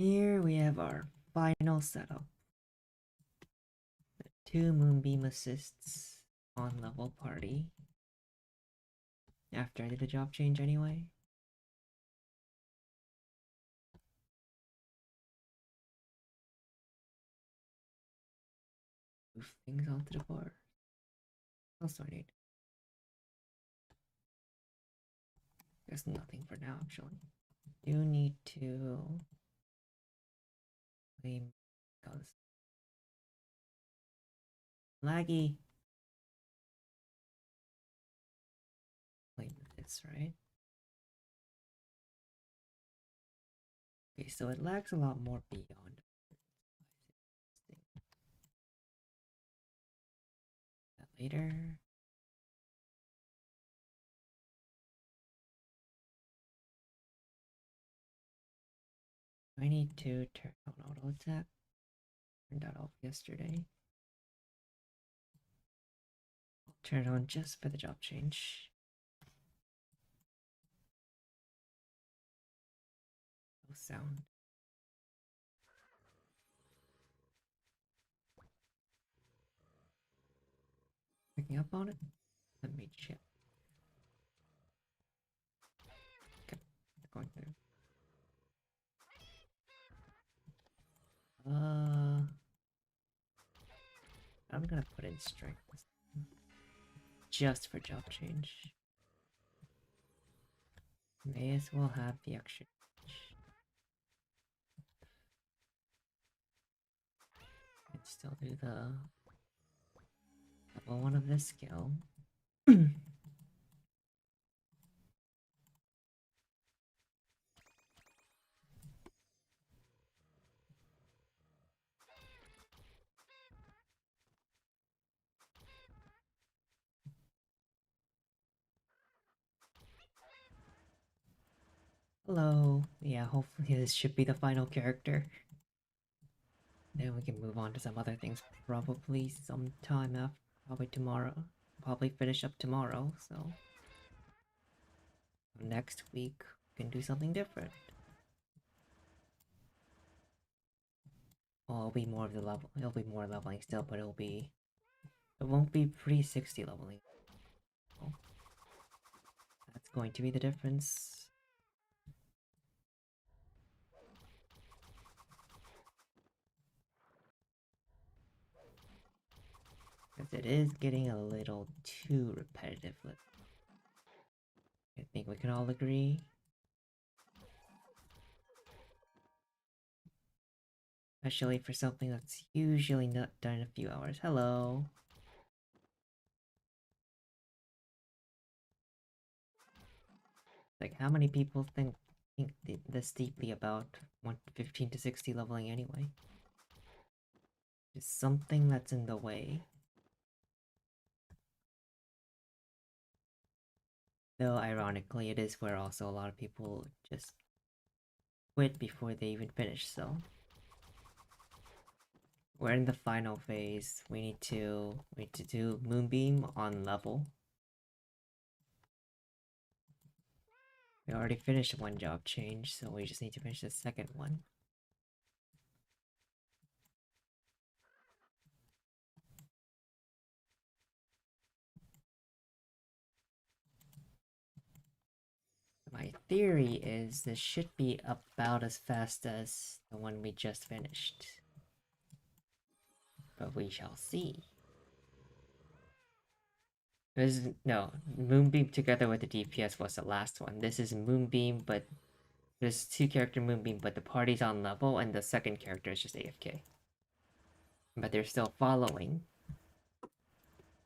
Here we have our final setup. The 2 Moonbeam assists on level party. After I did the job change anyway. Move things onto the board. Also I need. There's nothing for now actually. Do need to claim because laggy. Claim this, right? Okay, so it lags a lot more beyond. That later. I need to turn on auto attack. Turned that off yesterday. I'll turn it on just for the job change. No sound. Picking up on it? Let me check. Okay, going through. I'm gonna put in strength just for job change. May as well have the extra. And still do the level 1 of this skill. Hello. Yeah, hopefully this should be the final character. Then we can move on to some other things probably sometime after, probably tomorrow. Probably finish up tomorrow, so next week we can do something different. Well, it'll be more of the level. It'll be more leveling still, but it won't be pre-60 leveling. Oh, that's going to be the difference. Because it is getting a little too repetitive. I think we can all agree. Especially for something that's usually not done in a few hours. Hello. Like, how many people think this deeply about 15 to 60 leveling anyway? Just something that's in the way. Though, ironically, it is where also a lot of people just quit before they even finish, so... We're in the final phase. We need to do Moonbeam on level. We already finished one job change, so we just need to finish the second one. My theory is this should be about as fast as the one we just finished. But we shall see. No, Moonbeam together with the DPS was the last one. This is Moonbeam, but there's 2-character Moonbeam, but the party's on level, and the second character is just AFK. But they're still following.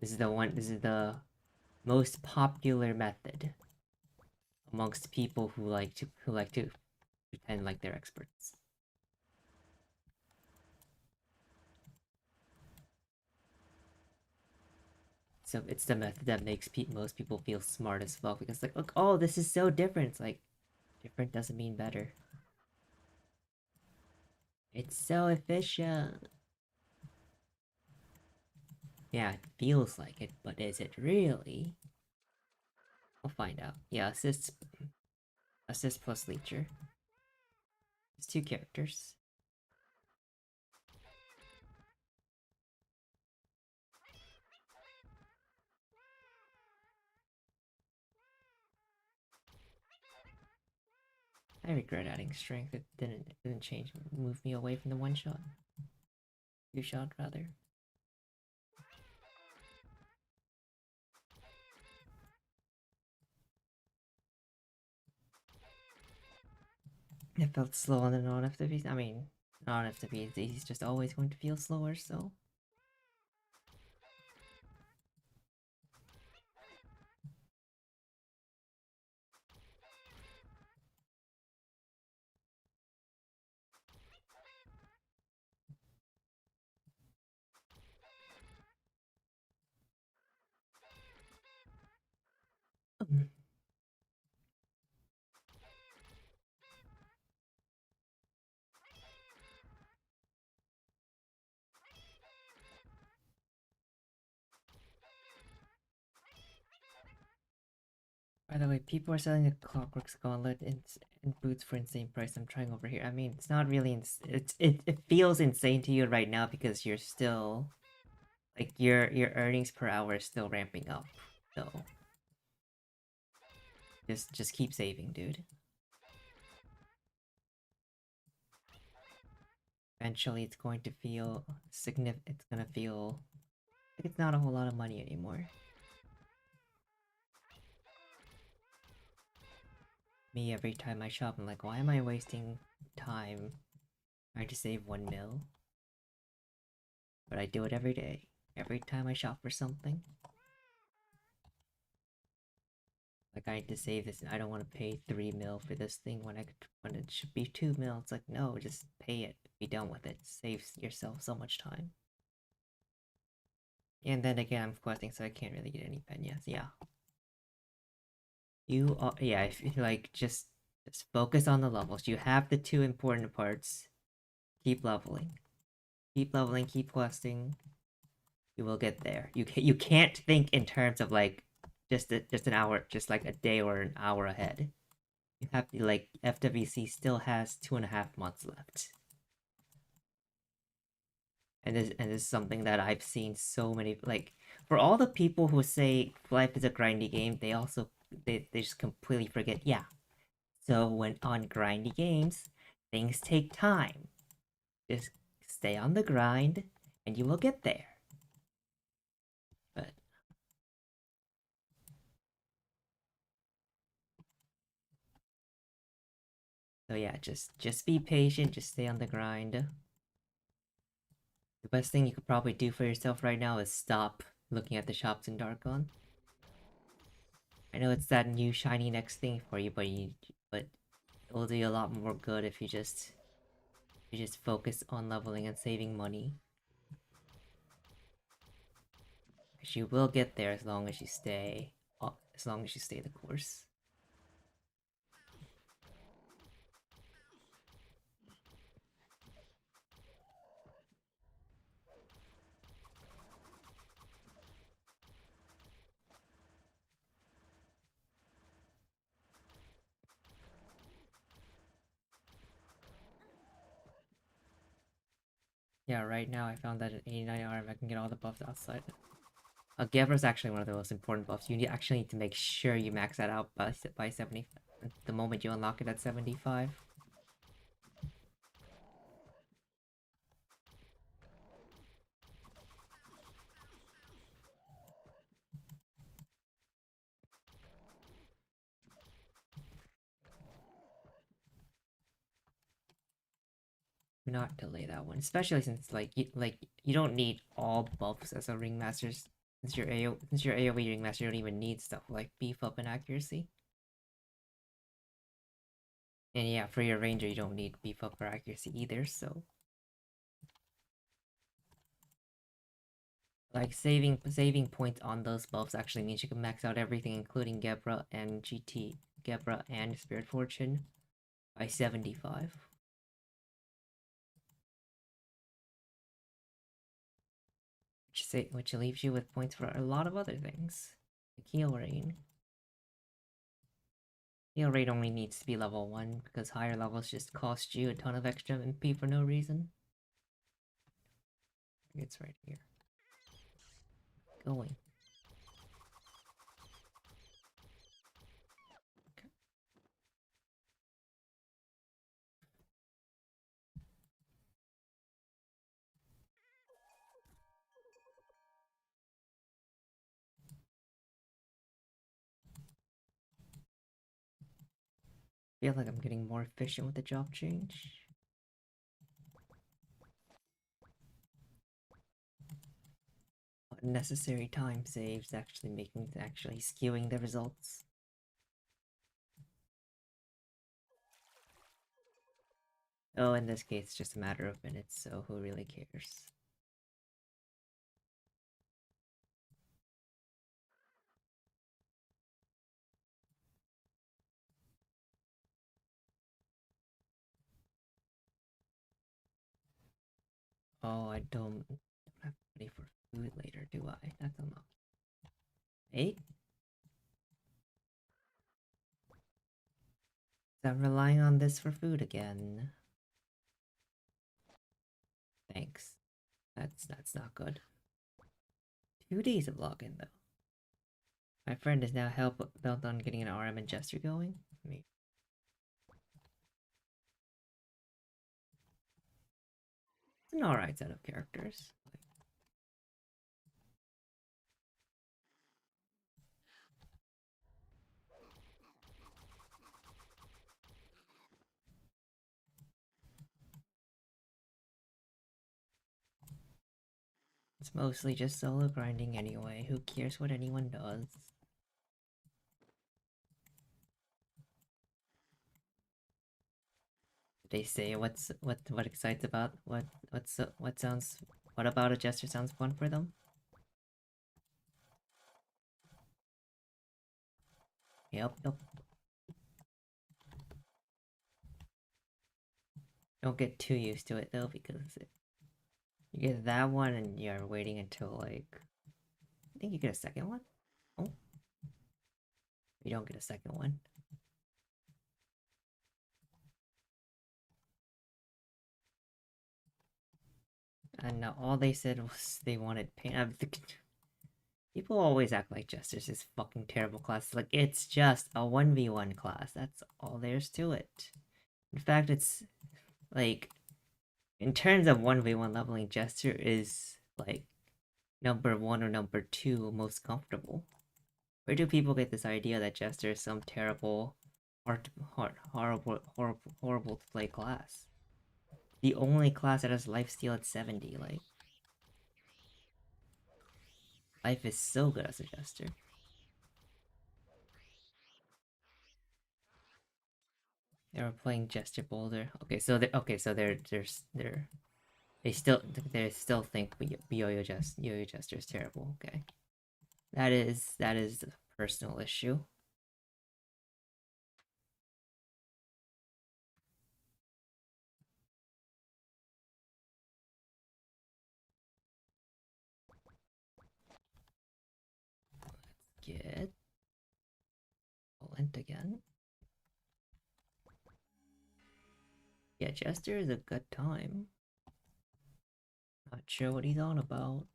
This is the most popular method amongst people who like to pretend like they're experts. So it's the method that makes most people feel smart as fuck, because like, look, oh, this is so different. It's like, different doesn't mean better. It's so efficient. Yeah, it feels like it, but is it really? We'll find out. Yeah, assist plus leecher. It's 2 characters. I regret adding strength. It didn't change, move me away from the 1-shot. 2-shot rather. It felt slow on the non-FTPs. I mean, non-FTPs, he's just always going to feel slower, so. By the way, people are selling a Clockwork's Gauntlet in boots for insane price. I'm trying over here. I mean, it's not really. It feels insane to you right now because you're still, like, your earnings per hour is still ramping up. So just keep saving, dude. Eventually, it's going to feel significant. It's gonna feel like it's not a whole lot of money anymore. Me, every time I shop, I'm like, why am I wasting time trying to save 1 mil? But I do it every day. Every time I shop for something. Like, I need to save this and I don't want to pay 3 mil for this thing when when it should be 2 mil. It's like, no, just pay it. Be done with it. Saves yourself so much time. And then again, I'm questing, so I can't really get any peñas. Yeah. You are, yeah, if you like, just focus on the levels. You have the 2 important parts. Keep leveling. Keep leveling, keep questing. You will get there. You can't think in terms of like just an hour, just like a day or an hour ahead. You have to, like, FWC still has 2.5 months left. And this is something that I've seen so many, like, for all the people who say life is a grindy game, they just completely forget, yeah. So when on grindy games, things take time. Just stay on the grind and you will get there. But so yeah, just be patient, just stay on the grind. The best thing you could probably do for yourself right now is stop looking at the shops in Darkon. I know it's that new shiny next thing for you, but it will do you a lot more good if you just focus on leveling and saving money. Because you will get there as long as you stay the course. Yeah, right now I found that at 89 RM I can get all the buffs outside. Gebra is actually one of the most important buffs. You actually need to make sure you max that out by 70. The moment you unlock it at 75. Do not delay that one, especially since you don't need all buffs as a ringmaster. Since your AoE ringmaster, you don't even need stuff like beef up and accuracy. And yeah, for your ranger, you don't need beef up or accuracy either. So like saving points on those buffs actually means you can max out everything, including Gebra and GT, Gebra and Spirit Fortune, by 75. Which leaves you with points for a lot of other things, like heal rain. Heal rate only needs to be level 1, because higher levels just cost you a ton of extra MP for no reason. It's right here. Going. Okay. Feel like I'm getting more efficient with the job change. Unnecessary time saves actually skewing the results. Oh, in this case, it's just a matter of minutes, so who really cares? Oh, I don't have money for food later, do I? That's unlucky. 8? So I'm relying on this for food again. Thanks. That's not good. 2 days of login though. My friend is now bent on getting an RM and Jester going. Me. It's an alright set of characters. It's mostly just solo grinding anyway. Who cares what anyone does? They say what excites about what about a Jester sounds fun for them? Yep. Don't get too used to it though, because you get that one and you're waiting until like I think you get a second one. Oh, you don't get a second one. And all they said was they wanted pain. People always act like Jester's this fucking terrible class. Like, it's just a 1v1 class. That's all there's to it. In fact, it's like, in terms of 1v1 leveling, Jester is like number 1 or number 2 most comfortable. Where do people get this idea that Jester is some terrible, horrible to play class? The only class that has lifesteal at 70, like, life is so good as a Jester. They were playing Jester Boulder. Okay, so they still think Yo-Yo Jester is terrible. Okay, that is a personal issue. Get Valent again. Yeah, Jester is a good time. Not sure what he's on about.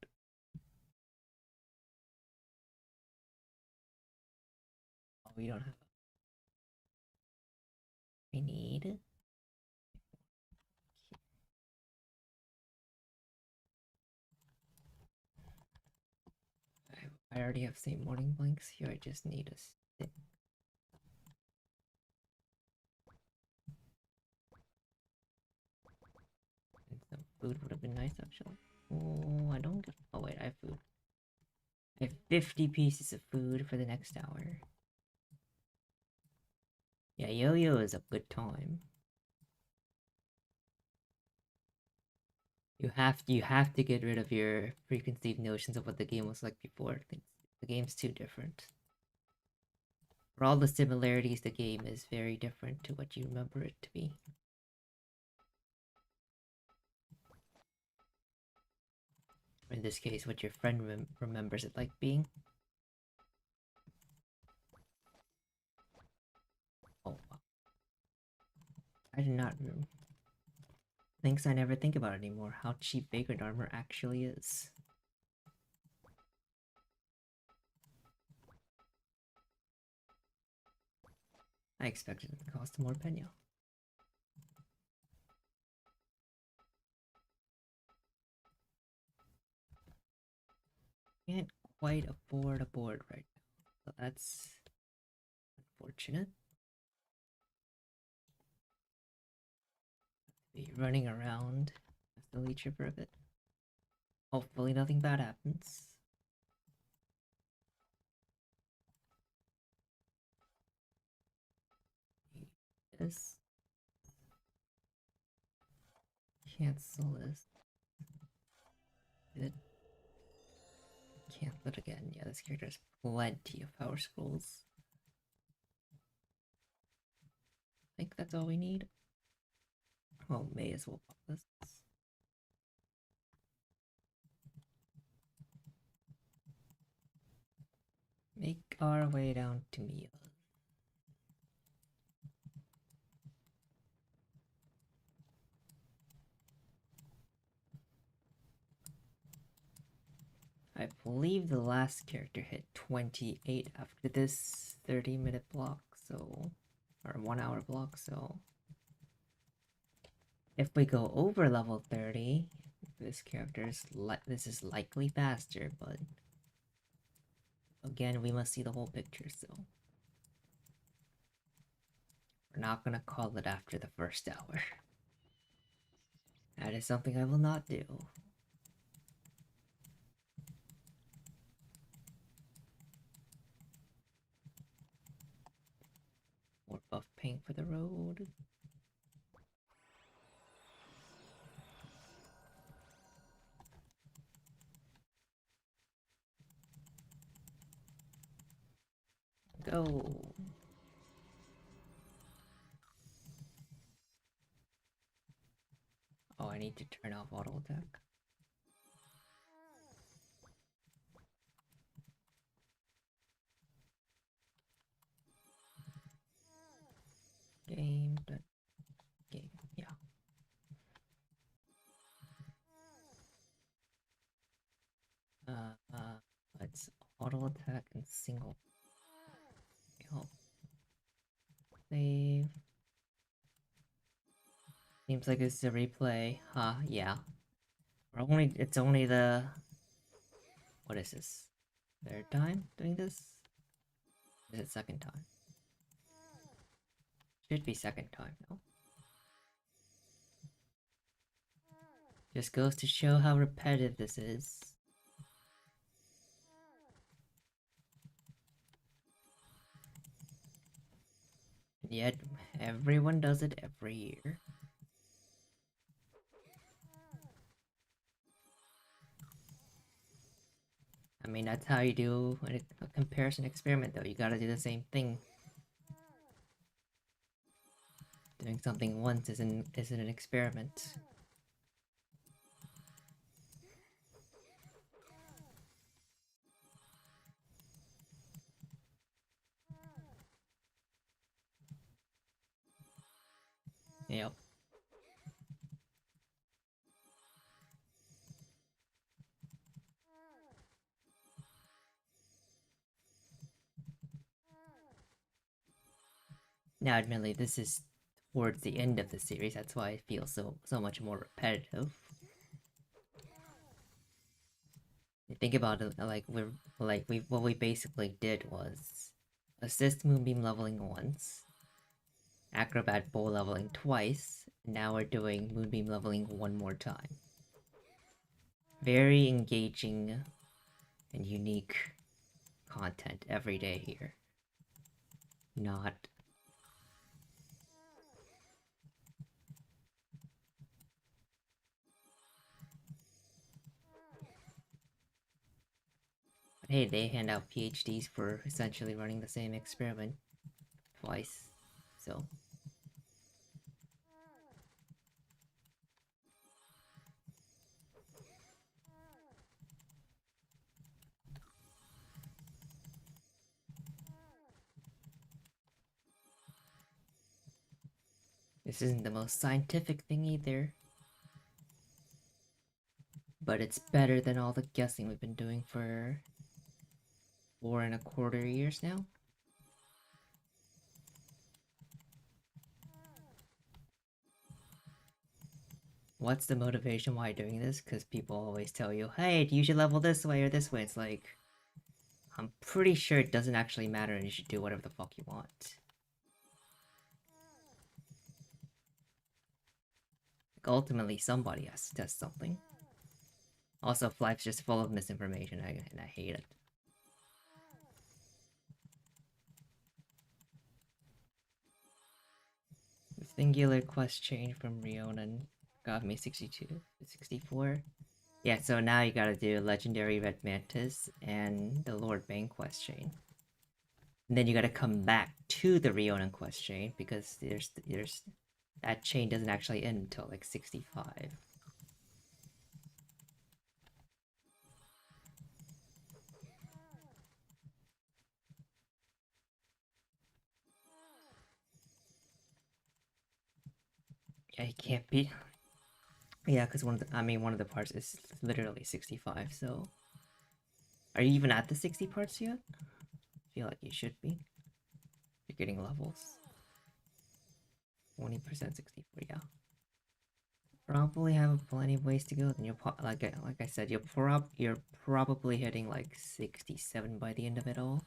Oh, we don't have. We need. I already have St. Morning Blinks here. I just need a stick. And some food would have been nice actually. Oh, I don't get. Oh wait, I have food. I have 50 pieces of food for the next hour. Yeah, Yo-Yo is a good time. You have to get rid of your preconceived notions of what the game was like before. The game's too different. For all the similarities, the game is very different to what you remember it to be. Or in this case, what your friend remembers it like being. I did not. Things I never think about anymore. How cheap Vagrant armor actually is. I expected it to cost more Pena. Can't quite afford a board right now, so that's unfortunate. Be running around as the leecher for a bit. Hopefully nothing bad happens. This. Cancel this. It. Cancel it again. Yeah, this character has plenty of power scrolls. I think that's all we need. Well, may as well pop this. Make our way down to Mia. I believe the last character hit 28 after this 30-minute block, so... or 1 hour block, so... if we go over level 30, this this is likely faster, but... again, we must see the whole picture, so... we're not gonna call it after the first hour. That is something I will not do. More buff paint for the road. Go! Oh, I need to turn off auto attack. Game, yeah. Let's auto attack and single. Oh. Save. Seems like this is a replay. Huh, yeah. It's only the... what is this? Third time doing this? Is it second time? Should be second time, no? Just goes to show how repetitive this is. Yet, everyone does it every year. I mean, that's how you do a comparison experiment, though. You gotta do the same thing. Doing something once isn't an experiment. Yep. Now, admittedly, this is towards the end of the series. That's why it feels so much more repetitive. You think about it, what we basically did was assist Moonbeam leveling once, Acrobat Bow leveling twice. Now we're doing Moonbeam leveling one more time. Very engaging and unique content every day here. Not... but hey, they hand out PhDs for essentially running the same experiment twice, so... This isn't the most scientific thing either. But it's better than all the guessing we've been doing for 4.25 years now. What's the motivation why doing this? Because people always tell you, hey, you should level this way or this way. It's like, I'm pretty sure it doesn't actually matter and you should do whatever the fuck you want. Like, ultimately, somebody has to test something. Also, life's just full of misinformation and I hate it. The singular quest change from Rionan got me 62 to 64. Yeah, so now you gotta do Legendary Red Mantis and the Lord Bane quest chain. And then you gotta come back to the Rionan quest chain because there's that chain doesn't actually end until like 65. Yeah, he can't be. Yeah, because one of the parts is literally 65. So, are you even at the 60 parts yet? I feel like you should be. You're getting levels. 20% 64. Yeah. Probably have plenty of ways to go. Then like I said, you're probably hitting like 67 by the end of it all.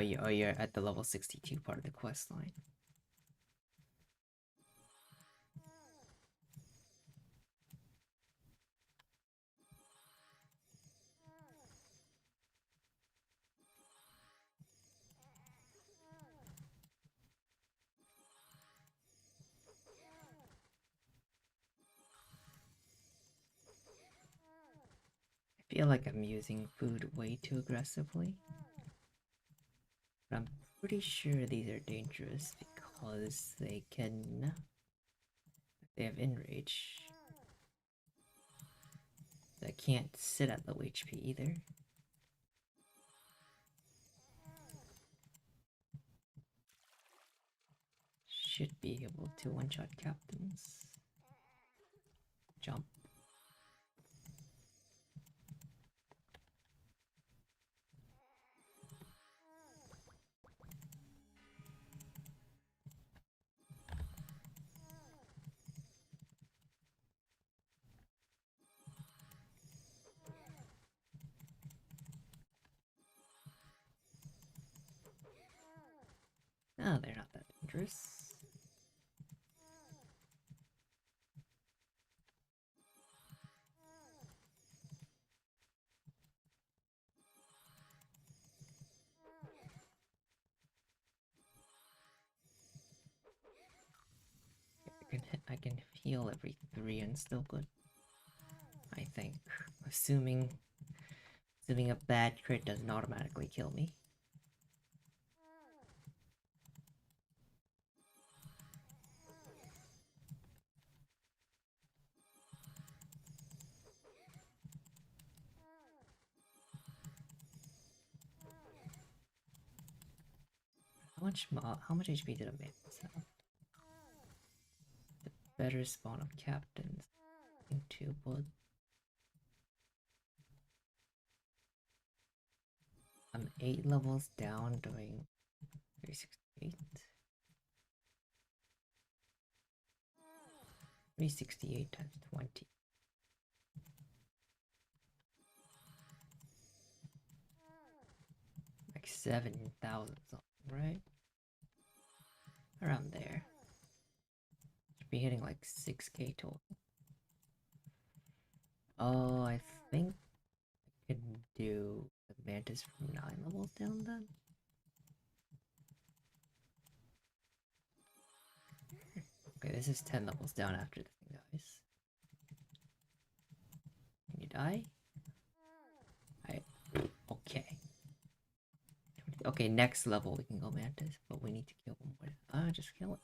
You're at the level 62 part of the quest line. I feel like I'm using food way too aggressively. But I'm pretty sure these are dangerous because they have enrage. I can't sit at low HP either. Should be able to one-shot captains. Jump. Oh, they're not that dangerous. I can heal every 3 and still good. I think. Assuming a bad crit doesn't automatically kill me. How much HP did a man have? The better spawn of captains into blood. I'm 8 levels down doing 368. 368 times 20. Like 7,000 something, right? Around there. Should be hitting like 6k total. Oh, I think I can do the Mantis from 9 levels down then. Okay, this is 10 levels down after the thing dies. Can you die? Okay. Okay, next level we can go Mantis, but we need to kill him with... just kill it.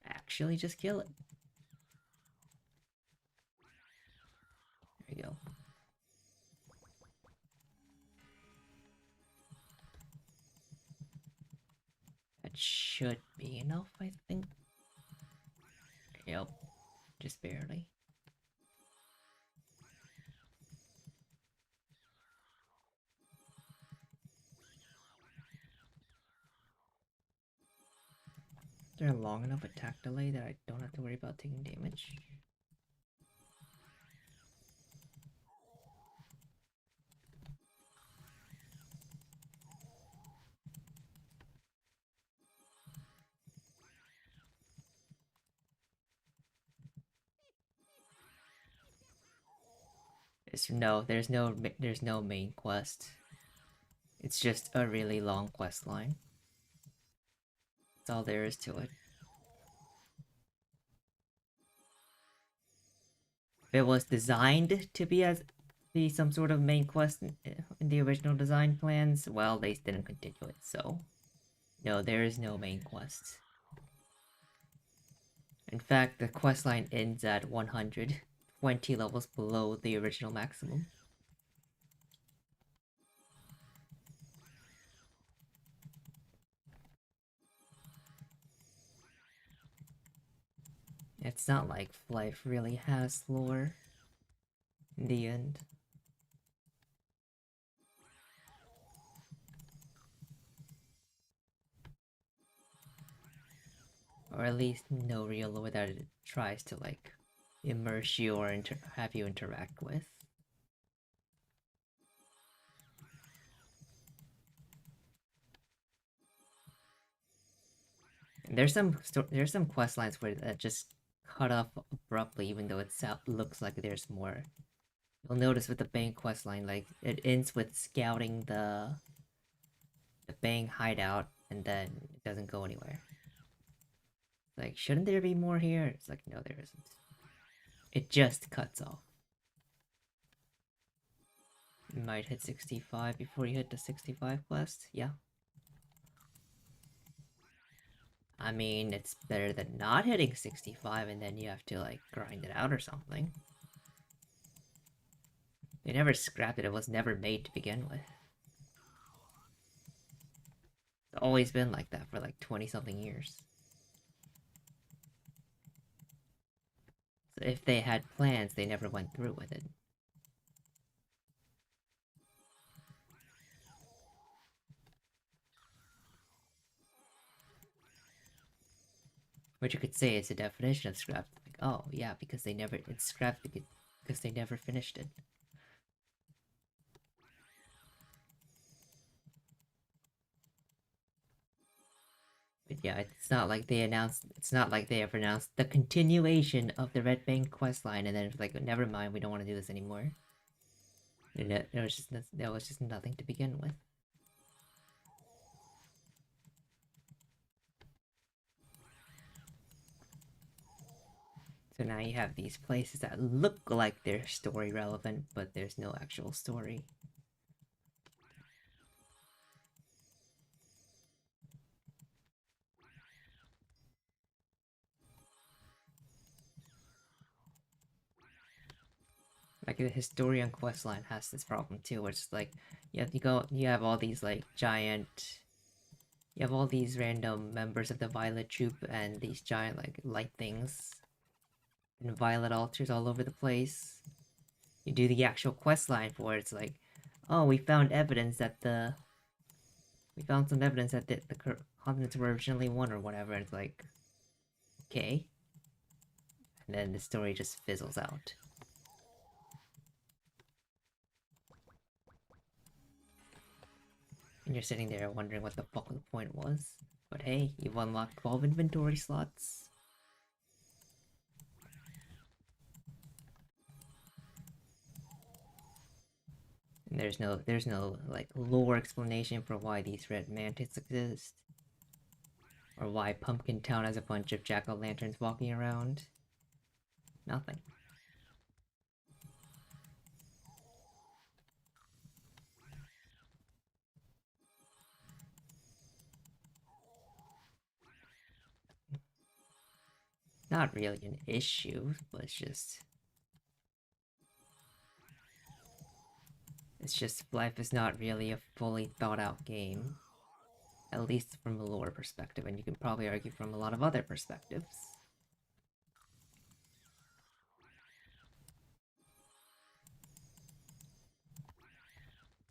Actually, just kill it. There we go. That should be enough, I think. Yep, just barely. They're long enough attack delay that I don't have to worry about taking damage. There's no main quest. It's just a really long quest line. That's all there is to it. If it was designed to be some sort of main quest in the original design plans, well, they didn't continue it, so no, there is no main quest. In fact, the quest line ends at 120 levels below the original maximum. It's not like Life really has lore in the end. Or at least no real lore that it tries to like immerse you or have you interact with. And there's some quest lines where that just cut off abruptly, even though it looks like there's more. You'll notice with the Bang quest line, like it ends with scouting the Bang hideout, and then it doesn't go anywhere. Like, shouldn't there be more here? It's like, no, there isn't. It just cuts off. You might hit 65 before you hit the 65 quest, yeah. I mean, it's better than not hitting 65 and then you have to, like, grind it out or something. They never scrapped it, it was never made to begin with. It's always been like that for, like, 20-something years. So if they had plans, they never went through with it. Which you could say is the definition of scrapped. Like, oh, yeah, because it's scrapped because they never finished it. But yeah, it's not like they ever announced the continuation of the Red Bank questline and then it's like, never mind, we don't want to do this anymore. There was just nothing to begin with. So now you have these places that look like they're story relevant, but there's no actual story. Like the Historian questline has this problem too, where it's like you have all these like you have all these random members of the Violet Troop and these giant like light things and violet altars all over the place. You do the actual quest line for it, it's like, oh, we found some evidence that the continents were originally one or whatever, and it's like, okay. And then the story just fizzles out. And you're sitting there wondering what the fuck the point was. But hey, you've unlocked 12 inventory slots. And there's no like lore explanation for why these red mantis exist. Or why Pumpkin Town has a bunch of jack-o'-lanterns walking around. Nothing. Not really an issue, but it's just... It's just Life is not really a fully thought out game. At least from a lore perspective, and you can probably argue from a lot of other perspectives.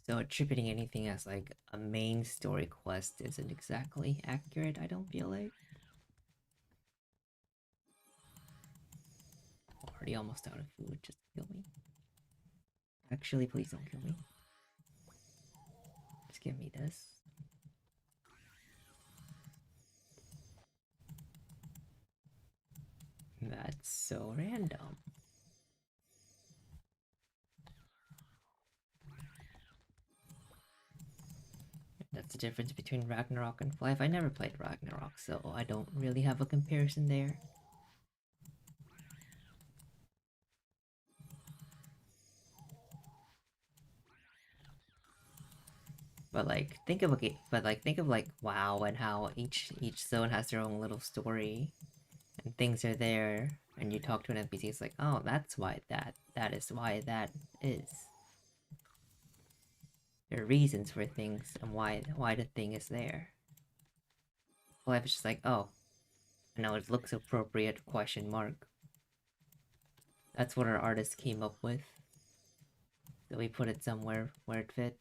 So attributing anything as like a main story quest isn't exactly accurate, I don't feel like. Already almost out of food, just kill me. Actually, please don't kill me. Just give me this. That's so random. That's the difference between Ragnarok and Life. I never played Ragnarok, so I don't really have a comparison there. But like, think of like WoW and how each zone has their own little story, and things are there, and you talk to an NPC. It's like, oh, that's why that is why that is. There are reasons for things and why the thing is there. Life is just like, oh, no, it looks appropriate? Question mark. That's what our artist came up with. So we put it somewhere where it fit.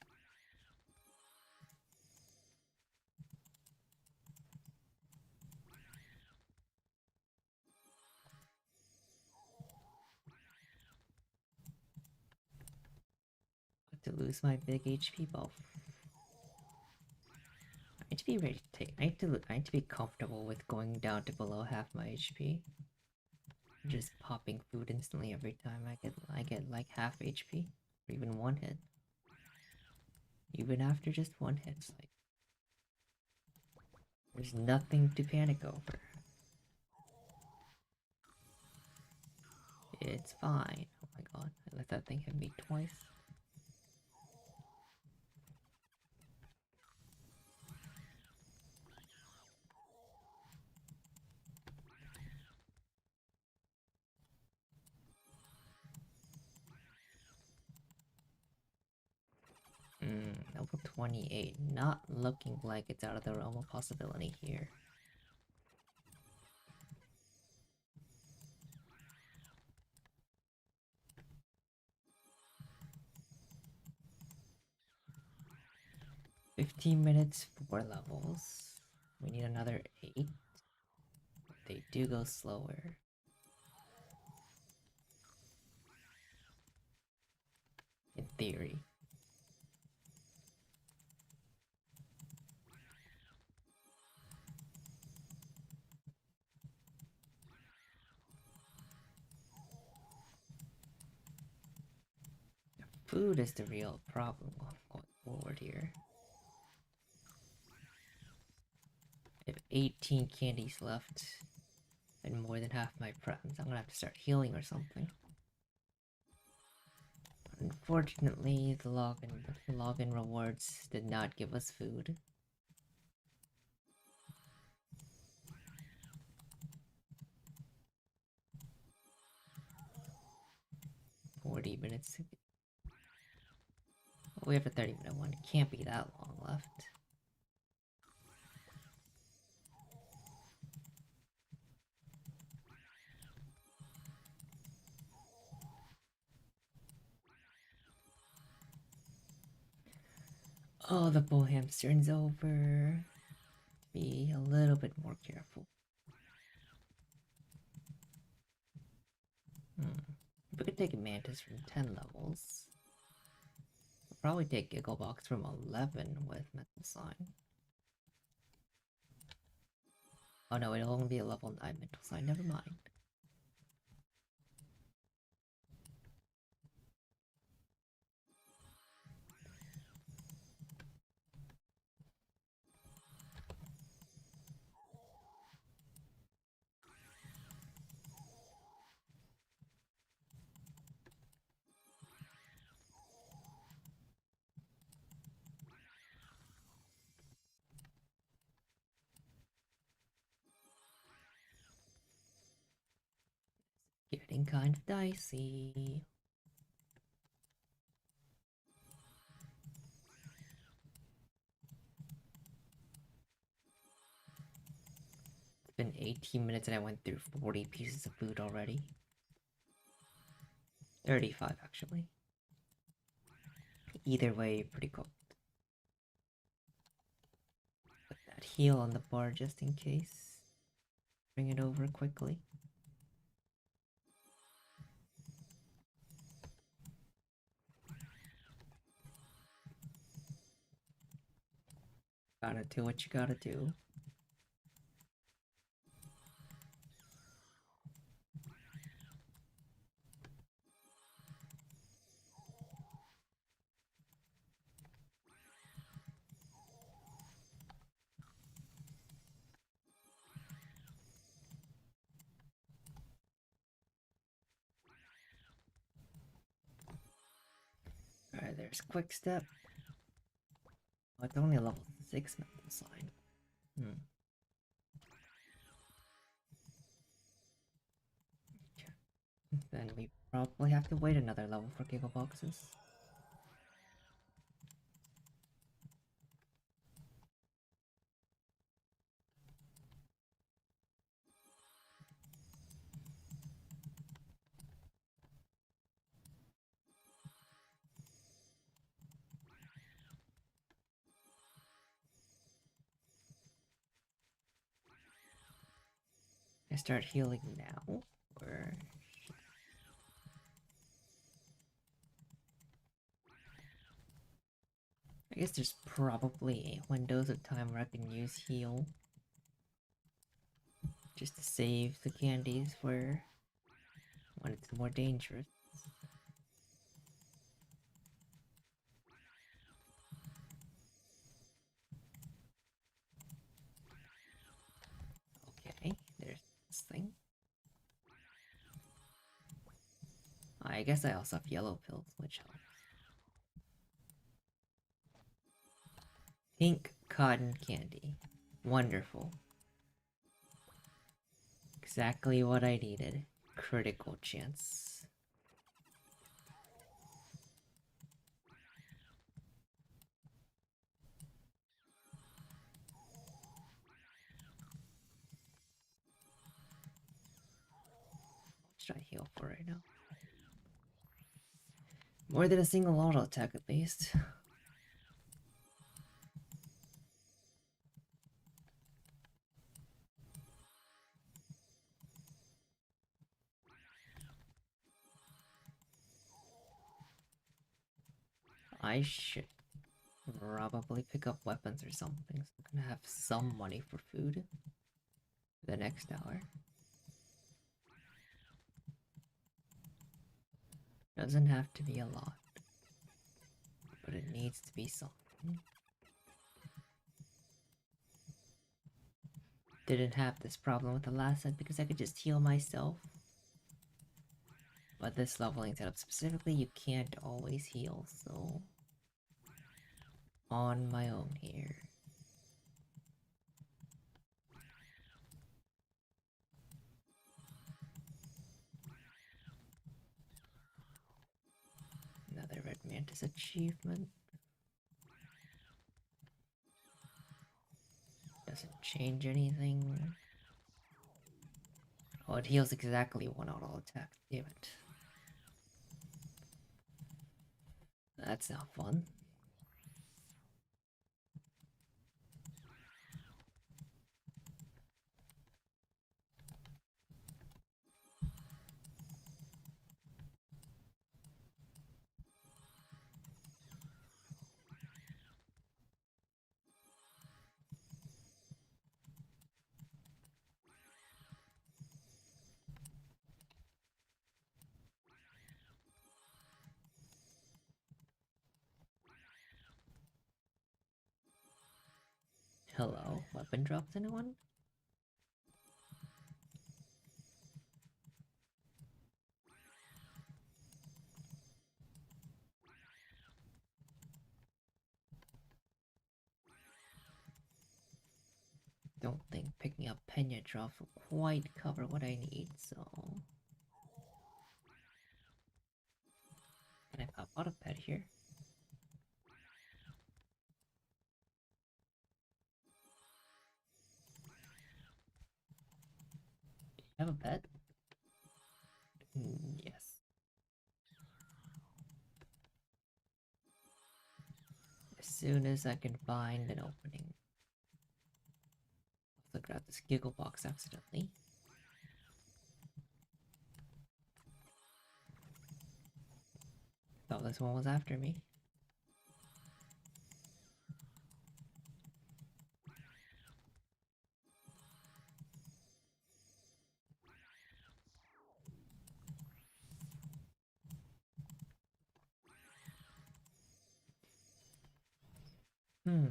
To lose my big HP buff. I need to be ready to take. I need to be comfortable with going down to below half my HP. Just popping food instantly every time I get like half HP, or even one hit. Even after just one hit, it's like there's nothing to panic over. It's fine. Oh my god, I let that thing hit me twice. Level 28. Not looking like it's out of the realm of possibility here. $15 4 levels. We need another 8. They do go slower. In theory. Food is the real problem going forward here. I have 18 candies left and more than half my friends. I'm gonna have to start healing or something. Unfortunately, the login rewards did not give us food. $40. We have a 30-minute one. It can't be that long left. Oh, the bull hamster's over. Be a little bit more careful. We could take a Mantis from 10 levels. We'll probably take Gigglebox from 11 with Mental Sign. Oh no, it'll only be a level 9 Mental Sign, never mind. Getting kind of dicey. been 18 minutes and I went through 40 pieces of food already. 35 actually. Either way, pretty cool. Put that heal on the bar just in case. Bring it over quickly. Gotta do what you gotta do. Alright, there's quick step. Oh, it's only a level 6 mental sign. Then we probably have to wait another level for giggle boxes. I start healing now, or I guess there's probably windows of time where I can use heal just to save the candies for when it's more dangerous. Okay, there's this thing. I guess I also have yellow pills, which helps. Pink cotton candy. Wonderful. Exactly what I needed. Critical chance. What should I heal for right now? More than a single auto attack at least. I should probably pick up weapons or something, so I'm gonna have some money for food the next hour. Doesn't have to be a lot, but it needs to be something. Didn't have this problem with the last set because I could just heal myself. But this leveling setup specifically, you can't always heal, so on my own here. Another Red Mantis achievement. Doesn't change anything. Oh, it heals exactly one auto attack. Damn it. That's not fun. Hello, weapon drops, anyone? Don't think picking up Pena drops will quite cover what I need, so... Can I pop out a pet here? soon as I can find an opening. Also grab this giggle box accidentally. Thought this one was after me. Hmm.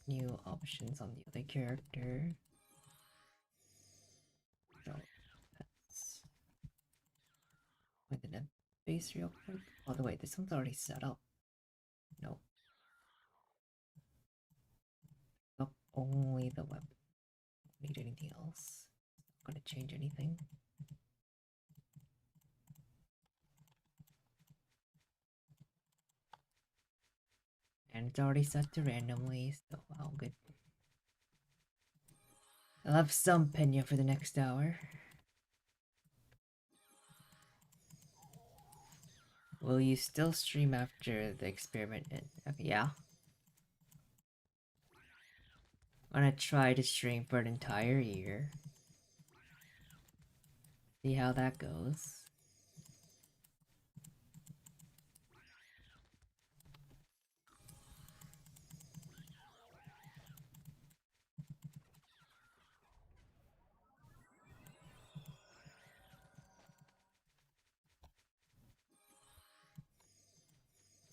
New options on the other character. So let's find the base real quick. By the way, this one's already set up. No. Up only the weapon. Don't need anything else. Not gonna change anything. And it's already set to randomly, so all good. I'll have some Penya for the next hour. Will you still stream after the experiment? Okay, yeah. I'm gonna try to stream for an entire year. See how that goes.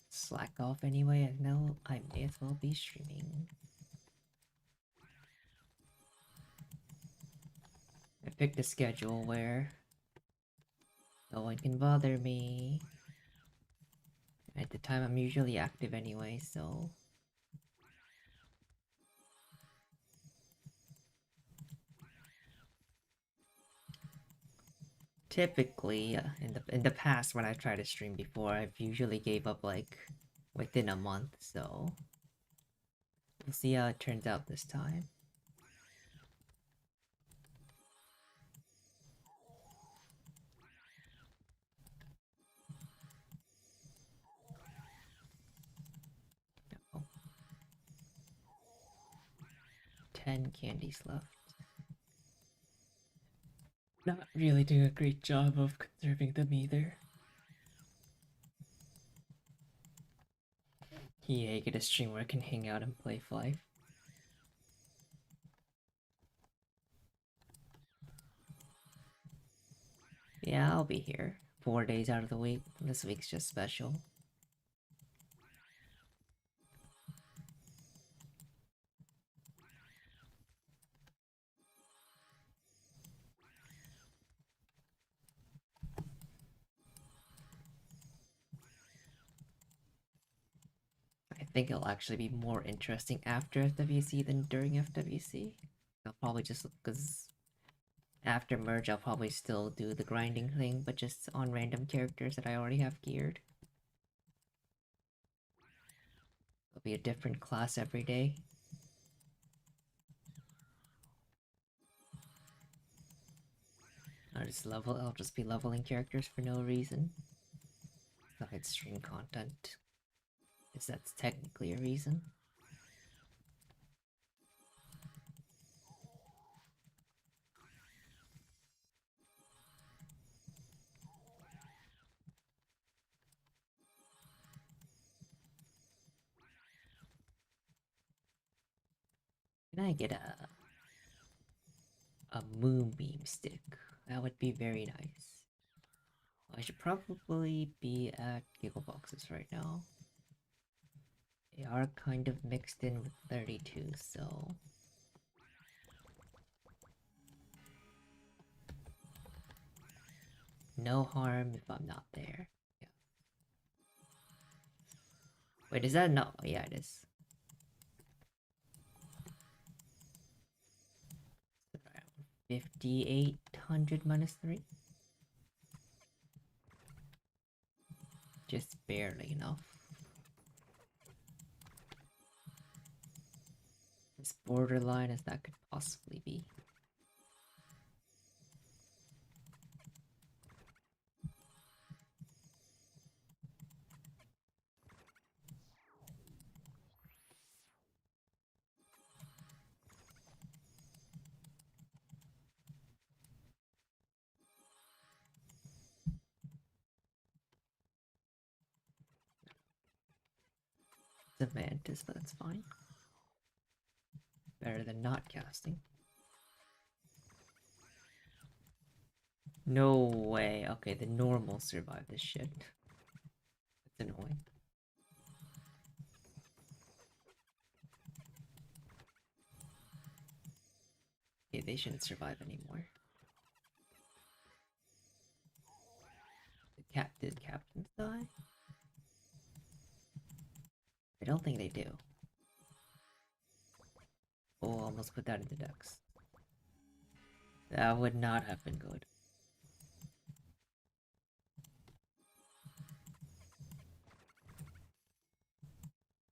Slack off anyway, I know I may as well be streaming. I picked a schedule where no one can bother me. At the time I'm usually active anyway, so... Typically, in the past when I tried to stream before, I've usually gave up like within a month, so... We'll see how it turns out this time. No. 10 candies left. Not really doing a great job of conserving them either. Yeah, get a stream where I can hang out and play Fly. Yeah, I'll be here. 4 days out of the week. This week's just special. I think it'll actually be more interesting after FWC than during FWC. I'll probably just, because after merge I'll probably still do the grinding thing, but just on random characters that I already have geared. It'll be a different class every day. I'll just be leveling characters for no reason. Besides stream content. Because that's technically a reason. Can I get a moonbeam stick? That would be very nice. I should probably be at Giggle Boxes right now. They are kind of mixed in with 32, so... No harm if I'm not there. Yeah. Wait, is that not? Yeah, it is. 5,800 minus 3? Just barely enough. As borderline as that could possibly be. The Mantis, but that's fine. Better than not casting. No way. Okay, the normal survived this shit. That's annoying. Okay, they shouldn't survive anymore. Did captains die? I don't think they do. Oh, almost put that into decks. That would not have been good.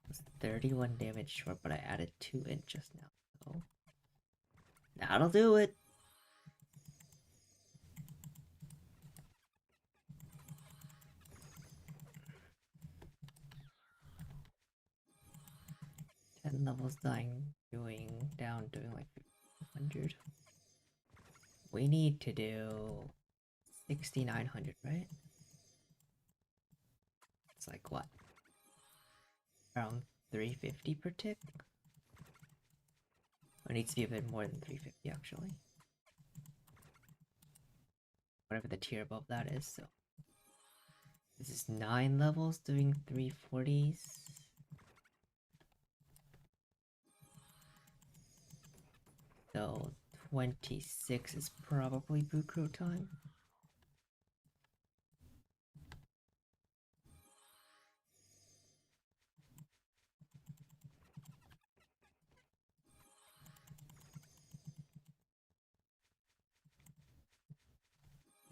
It's 31 damage short, but I added 2 in just now. So that'll do it. Ten levels doing like 100. We need to do 6,900, right? It's like what? Around 350 per tick? Or it needs to be a bit more than 350 actually. Whatever the tier above that is, so. This is 9 levels doing 340s. So 26 is probably Bukro time.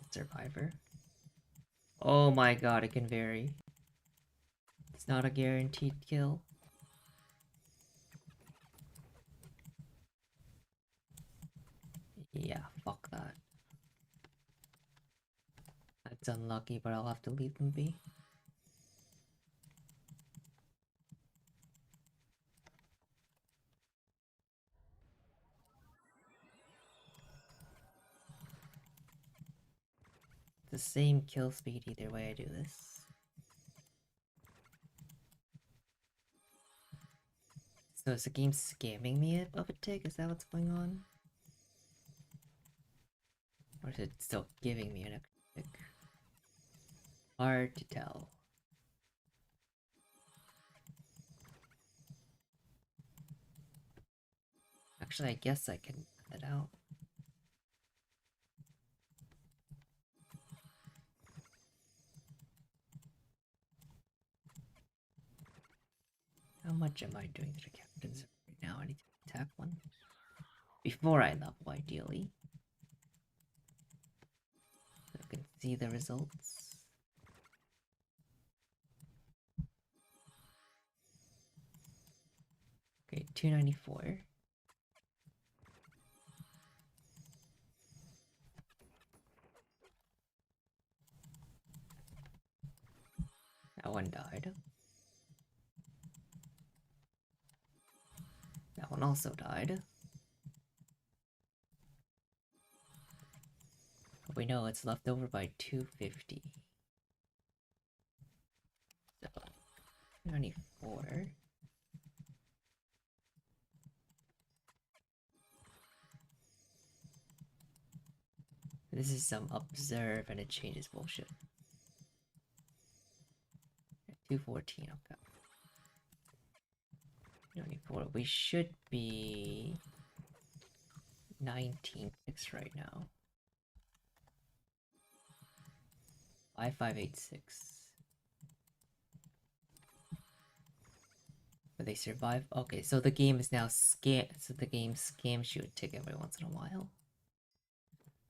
Survivor. Oh my god, it can vary. It's not a guaranteed kill. Yeah, fuck that. That's unlucky, but I'll have to leave them be. The same kill speed either way I do this. So is the game scamming me of a tick? Is that what's going on? Or is it still giving me an extra tick? Hard to tell. Actually, I guess I can cut that out. How much am I doing to the captains right now? I need to attack one. Before I level, ideally. So I can see the results. Okay, 294. That one died. That one also died. But we know it's left over by 250. So, 94. This is some observe and it changes bullshit. 214, okay. 94. We should be 19 picks right now. 5586. But they survive. Okay, so the game is now so the game scams you a tick every once in a while.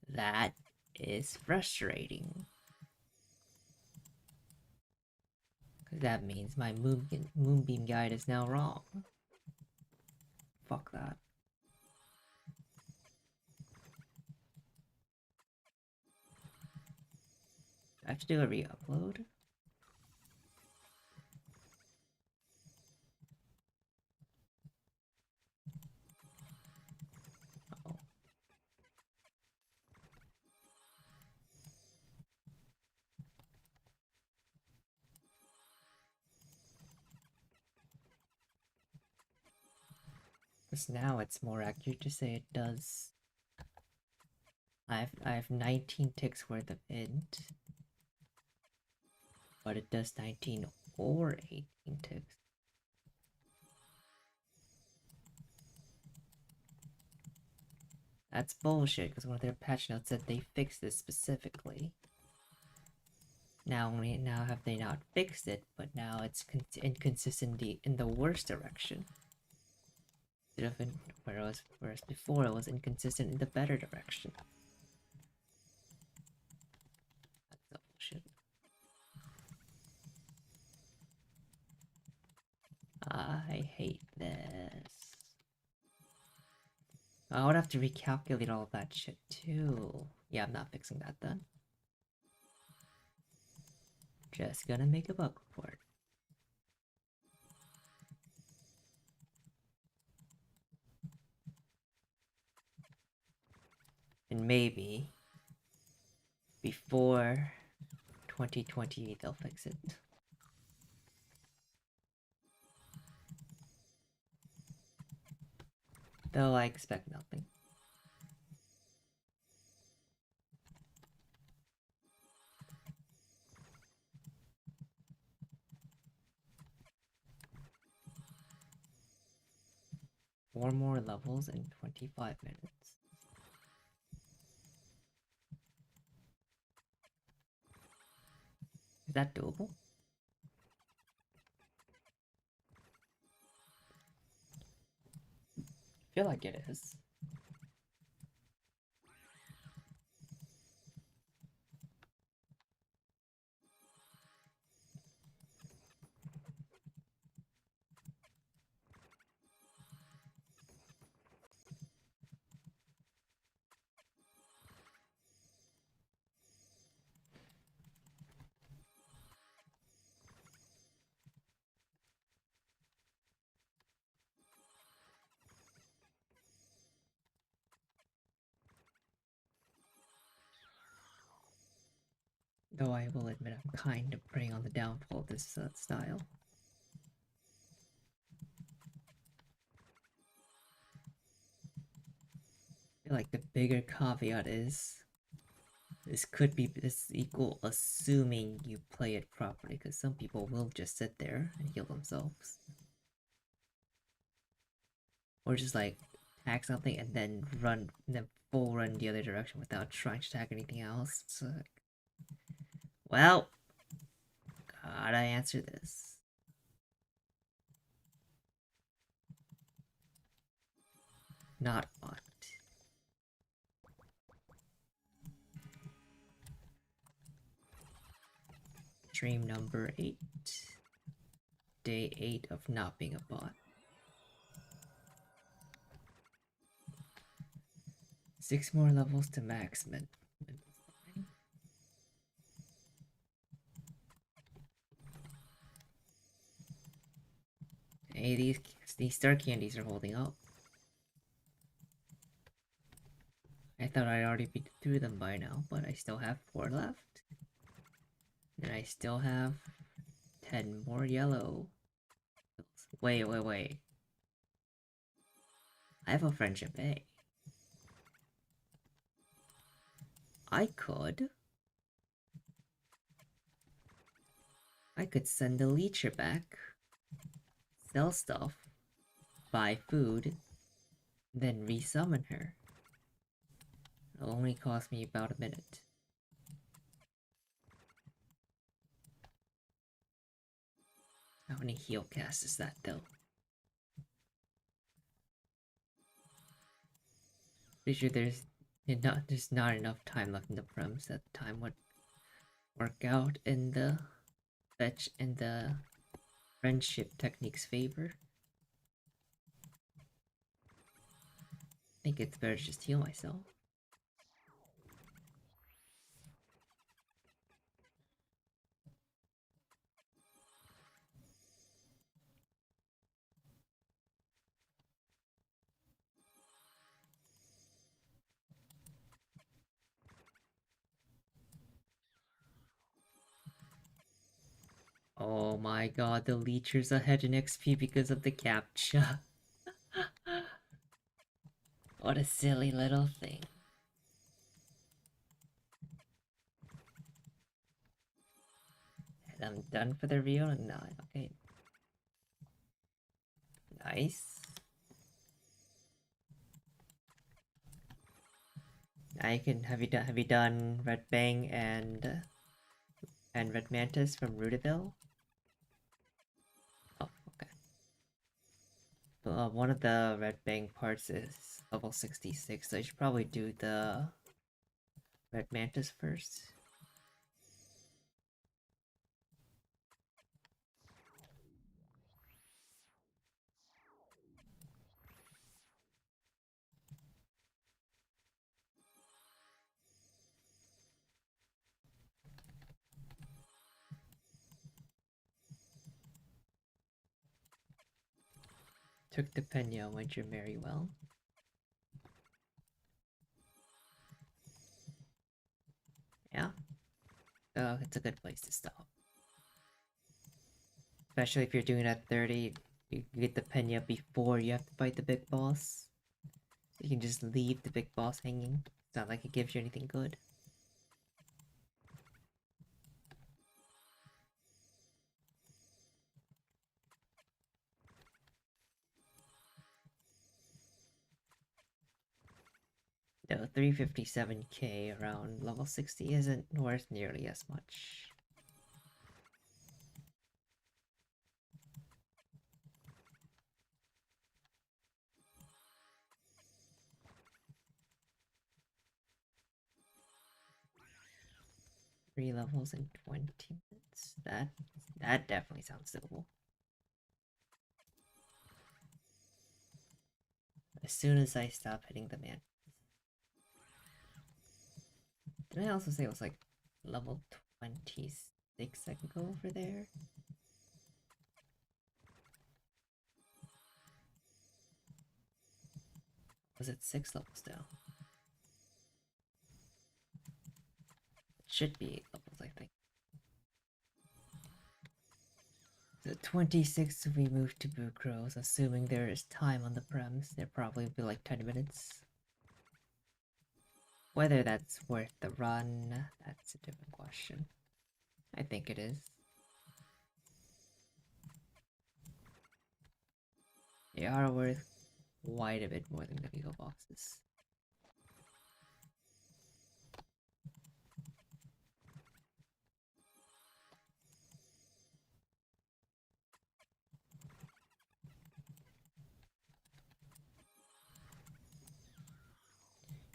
That is frustrating. Because that means my Moonbeam guide is now wrong. Fuck that. I have to do a re-upload? Oh. Because now it's more accurate to say it does. I have 19 ticks worth of int, but it does 19 or 18 ticks. That's bullshit, because one of their patch notes said they fixed this specifically. Now have they not fixed it, but now it's inconsistent in the worst direction. Whereas before it was inconsistent in the better direction. That's bullshit. I hate this. I would have to recalculate all that shit too. Yeah, I'm not fixing that then. Just gonna make a bug report. And maybe before 2020 they'll fix it. Though I expect nothing. Four more levels in 25 minutes. Is that doable? I feel like it is. Though I will admit I'm kind of preying on the downfall of this style. I feel like the bigger caveat is this could be this equal assuming you play it properly, because some people will just sit there and heal themselves. Or just like tag something and then run and then full run the other direction without trying to tag anything else. It's like, well, gotta answer this. Not what. Stream number 8. Day 8 of not being a bot. 6 more levels to max min. Hey, these star candies are holding up. I thought I'd already be through them by now, but I still have 4 left. And I still have 10 more yellow. Wait. I have a friendship A. I could send the leecher back, sell stuff, buy food, then resummon her. It'll only cost me about a minute. How many heal casts is that though? Pretty sure there's not enough time left in the prems that time would work out in the fetch and the friendship technique's favor. I think it's better to just heal myself. Oh my god, the leecher's ahead in XP because of the captcha. What a silly little thing. And I'm done for the reel and now, okay. Nice. Now you can have you done Red Bang and Red Mantis from Rudaville? Oh, okay. One of the Red Bang parts is level 66, so you should probably do the Red Mantis first. Took the Pena, went your merry well. Yeah. Oh, it's a good place to stop. Especially if you're doing it at 30, you get the Pena before you have to fight the big boss. You can just leave the big boss hanging. It's not like it gives you anything good. No, 357k around level 60 isn't worth nearly as much. Three levels in 20 minutes. That definitely sounds doable. As soon as I stop hitting the man. Did I also say it was like level 26 I could go over there? Was it 6 levels down? It should be 8 levels, I think. So 26 if we move to Bucros, assuming there is time on the prems, there probably will be like 10 minutes. Whether that's worth the run, that's a different question. I think it is. They are worth quite a bit more than the Vigo boxes.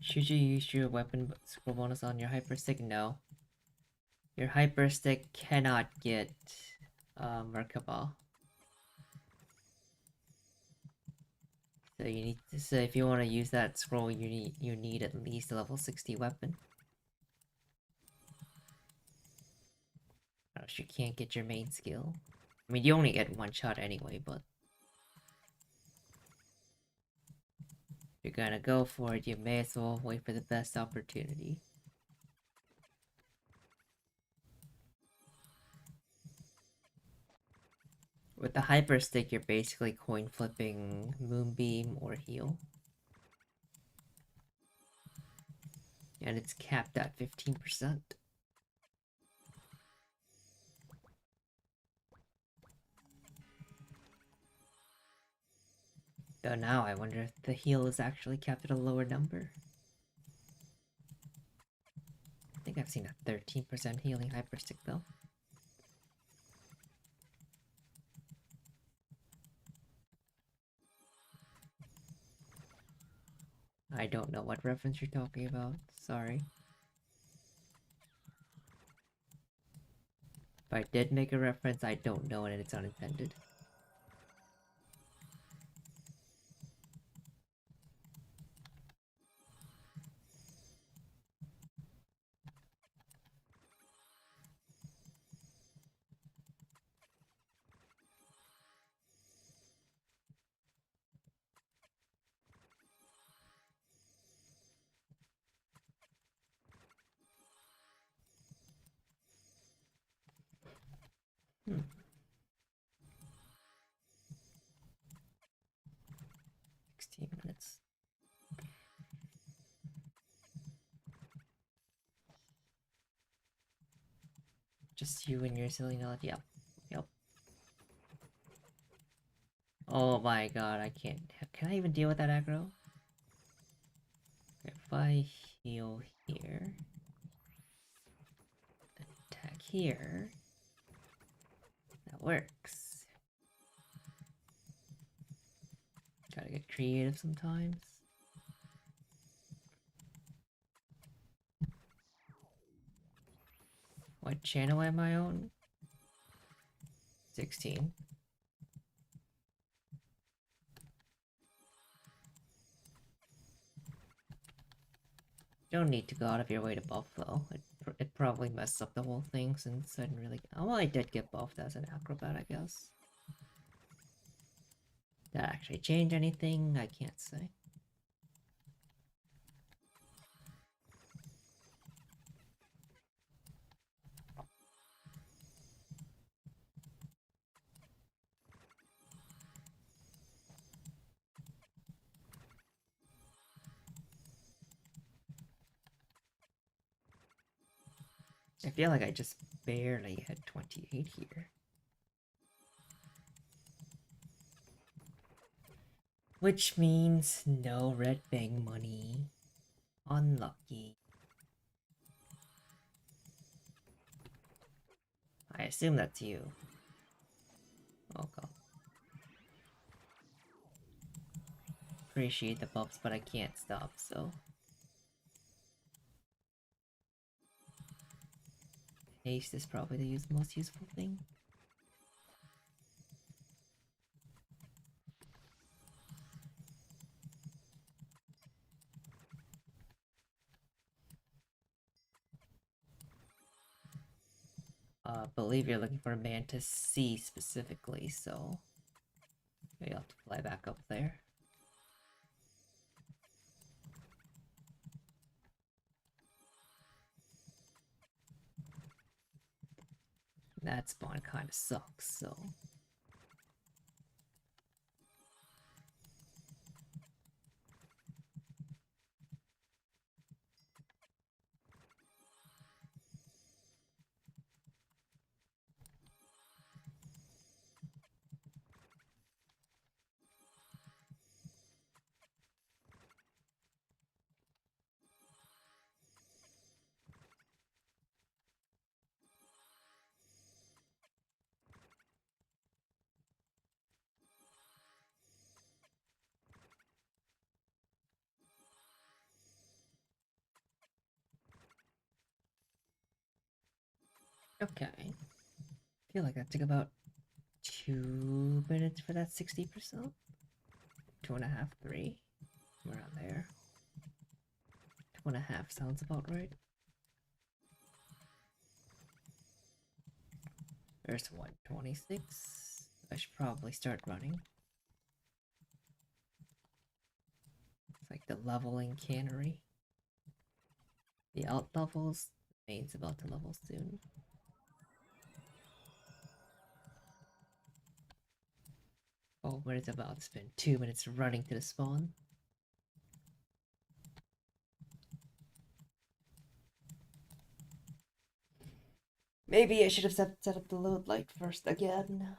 Should you use your weapon scroll bonus on your hyper stick? No. Your hyper stick cannot get Merkabah. So you need to, so if you want to use that scroll, you need at least a level 60 weapon. Or else you can't get your main skill. I mean, you only get one shot anyway, but if you're gonna go for it, you may as well wait for the best opportunity. With the hyper stick, you're basically coin flipping Moonbeam or heal. And it's capped at 15%. Though now I wonder if the heal is actually capped at a lower number. I think I've seen a 13% healing hyper stick though. I don't know what reference you're talking about, sorry. If I did make a reference, I don't know and it's unintended. Hmm. 16 minutes. Just you and your silly nod. Yep. Yep. Oh my god, I can't. Can I even deal with that aggro? If I heal here, attack here, that works. Gotta get creative sometimes. What channel am I on? 16. Don't need to go out of your way to buff though. It probably messed up the whole thing since I didn't really. Oh, well, I did get buffed as an acrobat, I guess. Did that actually change anything? I can't say. I feel like I just barely had 28 here. Which means no red bang money. Unlucky. I assume that's you. Oh god. Appreciate the buffs, but I can't stop, so. Haste is probably the most useful thing. Believe you're looking for Mantis C specifically, so you'll have to fly back up there. That spawn kind of sucks, so. Okay. I feel like that took about 2 minutes for that 60%. 2.5, 3. Around there. 2.5 sounds about right. There's 126. I should probably start running. It's like the leveling cannery. The out levels, the main's about to level soon. Oh, but it's about to spend 2 minutes running to the spawn. Maybe I should have set up the load light first again,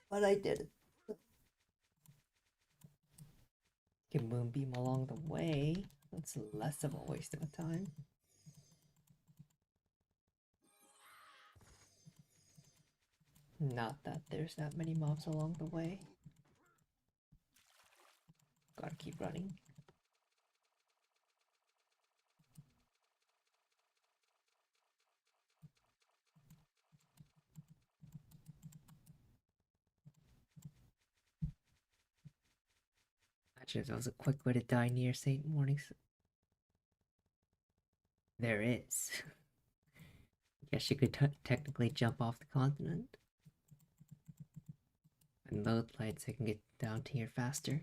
but I didn't. Get Moonbeam along the way. That's less of a waste of time. Not that there's that many mobs along the way. Gotta keep running. Imagine if there was a quick way to die near St. Morning's. There is. Guess you could technically jump off the continent. And load lights, I can get down to here faster.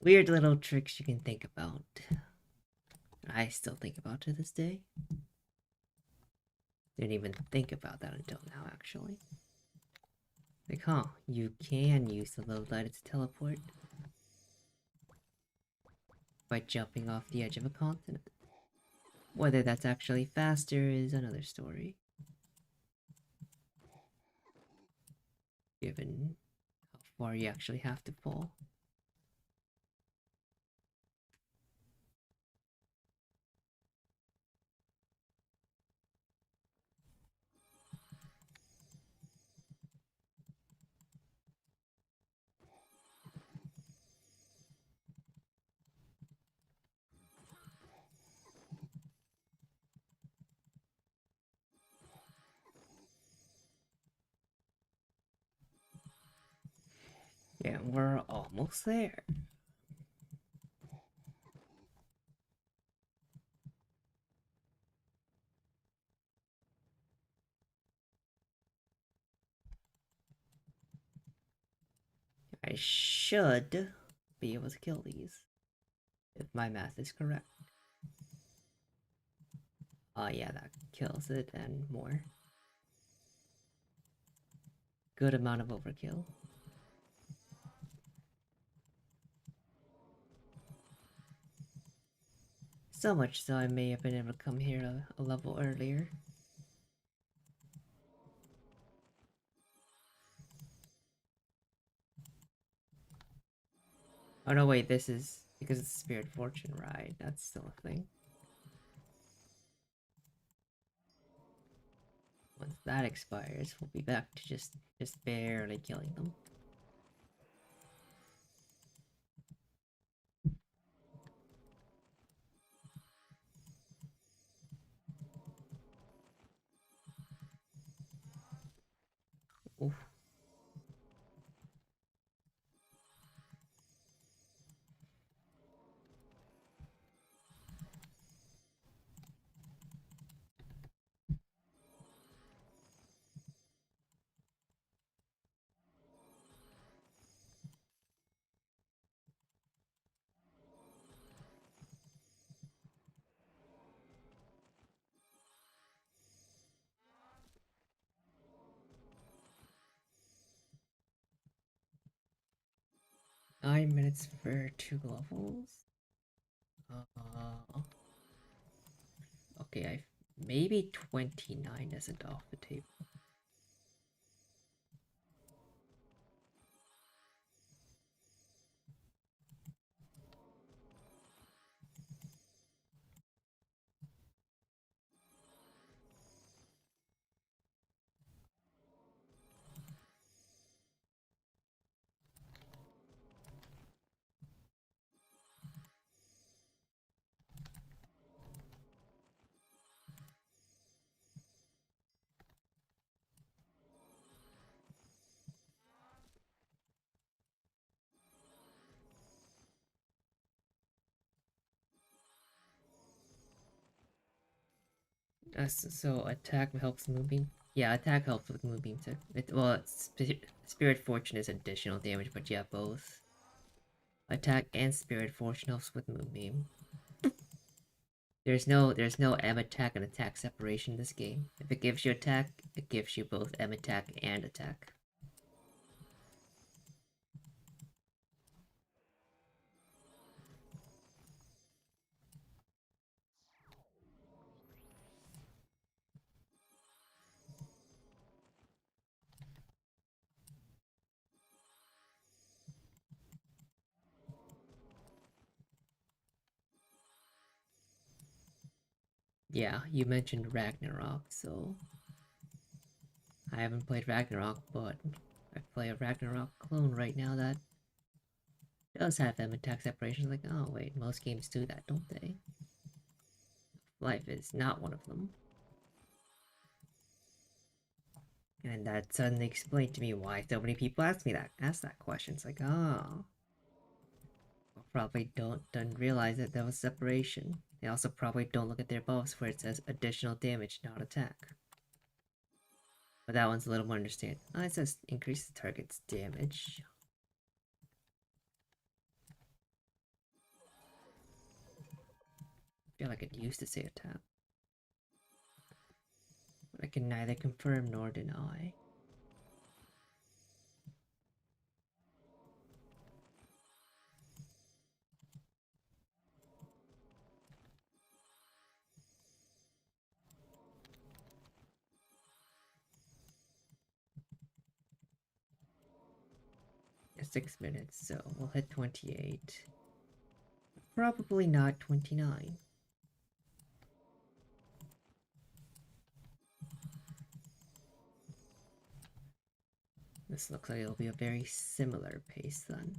Weird little tricks you can think about. I still think about to this day. Didn't even think about that until now, actually. Like, huh, you can use the load light to teleport by jumping off the edge of a continent. Whether that's actually faster is another story. given how far you actually have to fall. Yeah, we're almost there. I should be able to kill these, if my math is correct. Yeah, that kills it and more. Good amount of overkill. So much so I may have been able to come here a level earlier. Oh no, wait, this is because it's Spirit Fortune, right? That's still a thing. Once that expires, we'll be back to just barely killing them. Oof. $9 minutes for 2 levels? Okay, maybe 29 isn't off the table. So attack helps Moonbeam? Yeah, attack helps with Moonbeam too. Spirit Fortune is additional damage, but yeah, both. Attack and Spirit Fortune helps with Moonbeam. There's no M attack and attack separation in this game. If it gives you attack, it gives you both M attack and attack. Yeah, you mentioned Ragnarok, so I haven't played Ragnarok, but I play a Ragnarok clone right now that does have M attack separation. Like, oh wait, most games do that, don't they? Life is not one of them. And that suddenly explained to me why so many people ask that question. It's like, oh, probably don't realize that there was separation. They also probably don't look at their buffs where it says additional damage, not attack. But that one's a little more understandable. Oh, it says increase the target's damage. I feel like it used to say attack. But I can neither confirm nor deny. 6 minutes, so we'll hit 28. Probably not 29. This looks like it'll be a very similar pace then.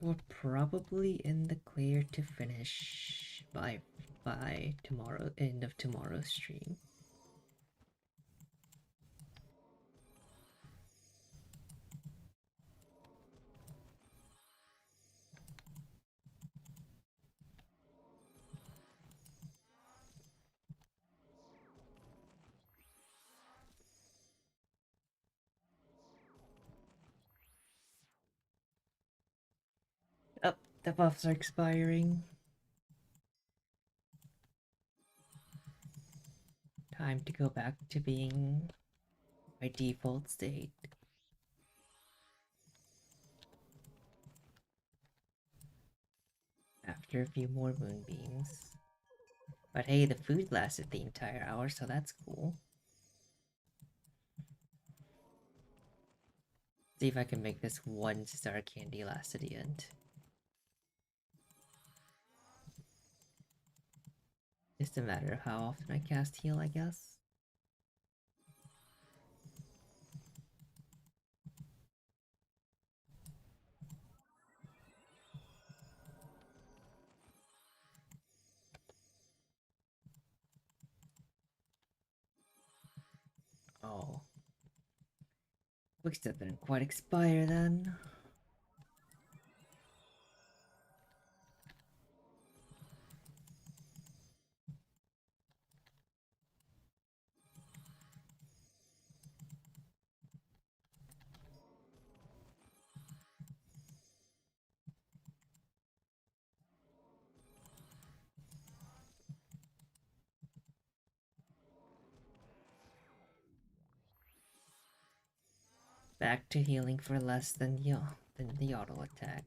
We're probably in the clear to finish by tomorrow, end of tomorrow's stream. Oh, the buffs are expiring. Time to go back to being my default state. After a few more moonbeams. But hey, the food lasted the entire hour, so that's cool. See if I can make this 1-star candy last to the end. Just a matter of how often I cast heal, I guess. Oh. Quickstep didn't quite expire then. Back to healing for less than the auto attack.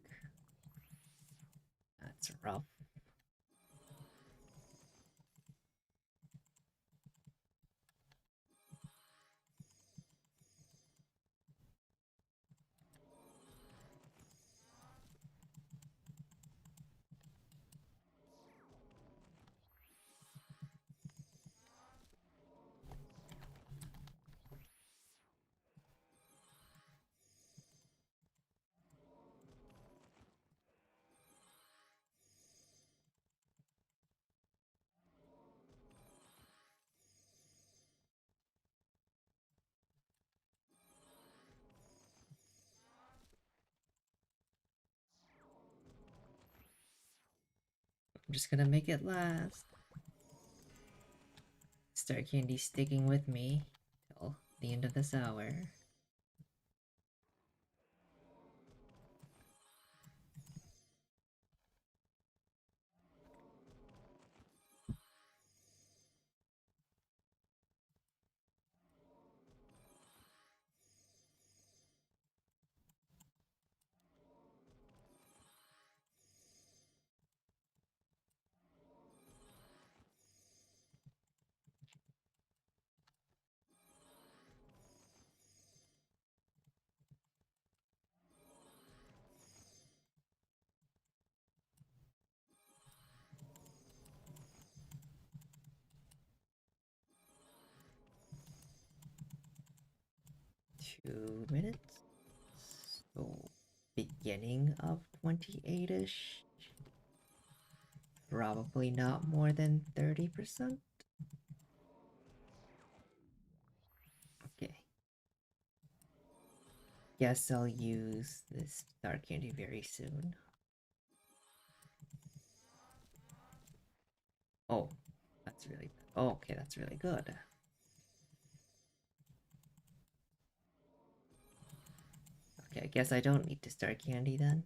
That's rough. I'm just gonna make it last. Star Candy sticking with me till the end of this hour. Two minutes. So beginning of 28-ish. Probably not more than 30%. Okay. Guess I'll use this Star Candy very soon. Oh, that's really oh, okay, that's really good. Okay, I guess I don't need to Star Candy then.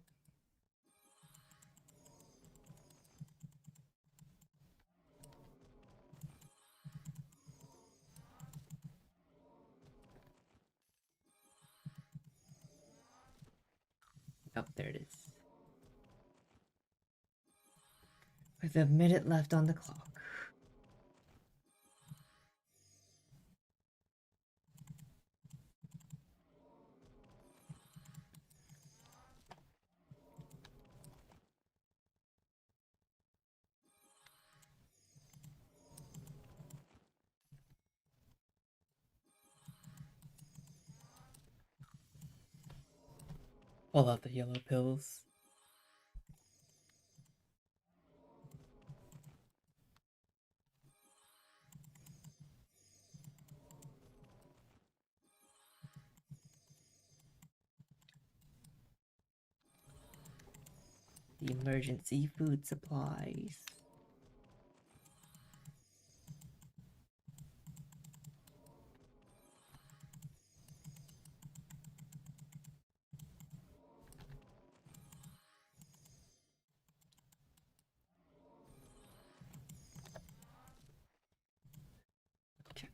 Yep, there it is. With a minute left on the clock. Pull out the yellow pills. The emergency food supplies. Okay.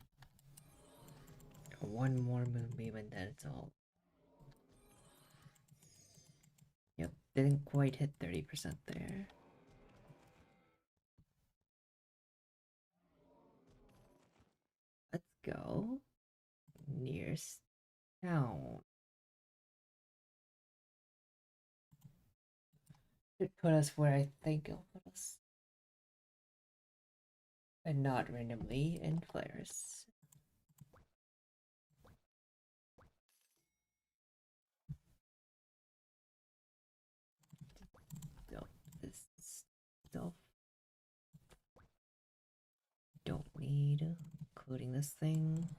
One more moonbeam and then it's all. Yep, didn't quite hit 30% there. Let's go. Nearest town. Should put us where I think it'll put us. And not randomly in flares. Don't this stuff. Don't need, including this thing.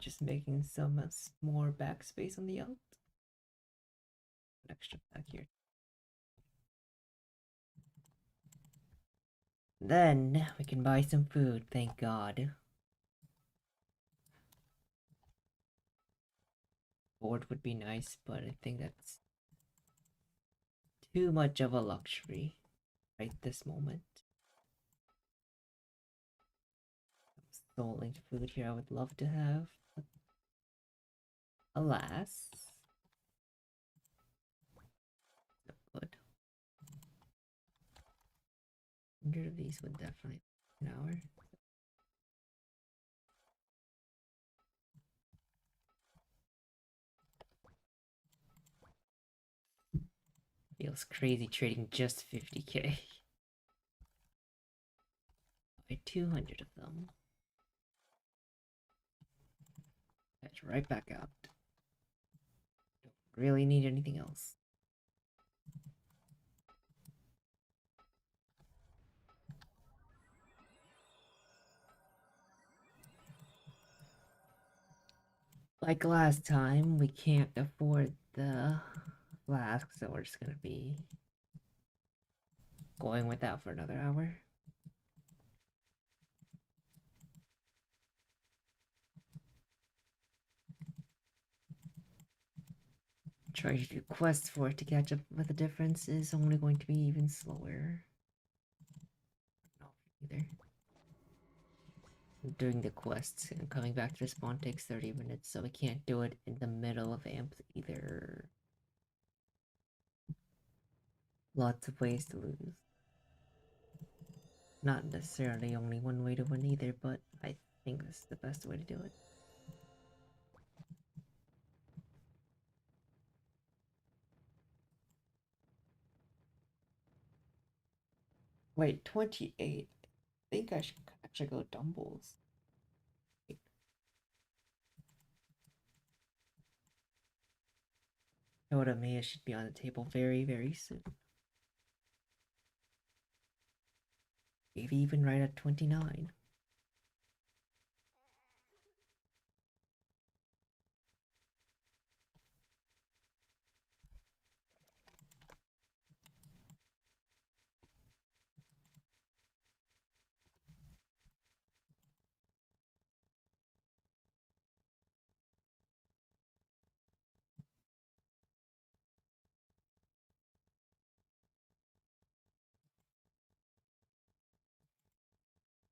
Just making some more backspace on the out. An extra back here. Then we can buy some food, thank God. Board would be nice, but I think that's too much of a luxury right this moment. Soul linked food here I would love to have, but alas. So good. 100 of these would definitely an hour. Feels crazy trading just 50k. Buy 200 of them. That's right back out. Don't really need anything else. Like last time, we can't afford the flask, so we're just gonna be going without for another hour. Trying to do quests for it to catch up with the difference is only going to be even slower. No, either. Doing the quests and coming back to the spawn takes 30 minutes, so we can't do it in the middle of amps either. Lots of ways to lose. Not necessarily only one way to win either, but I think this is the best way to do it. Wait, 28. I think I should actually go Dumbles. Totemea should be on the table very, very soon. Maybe even right at 29.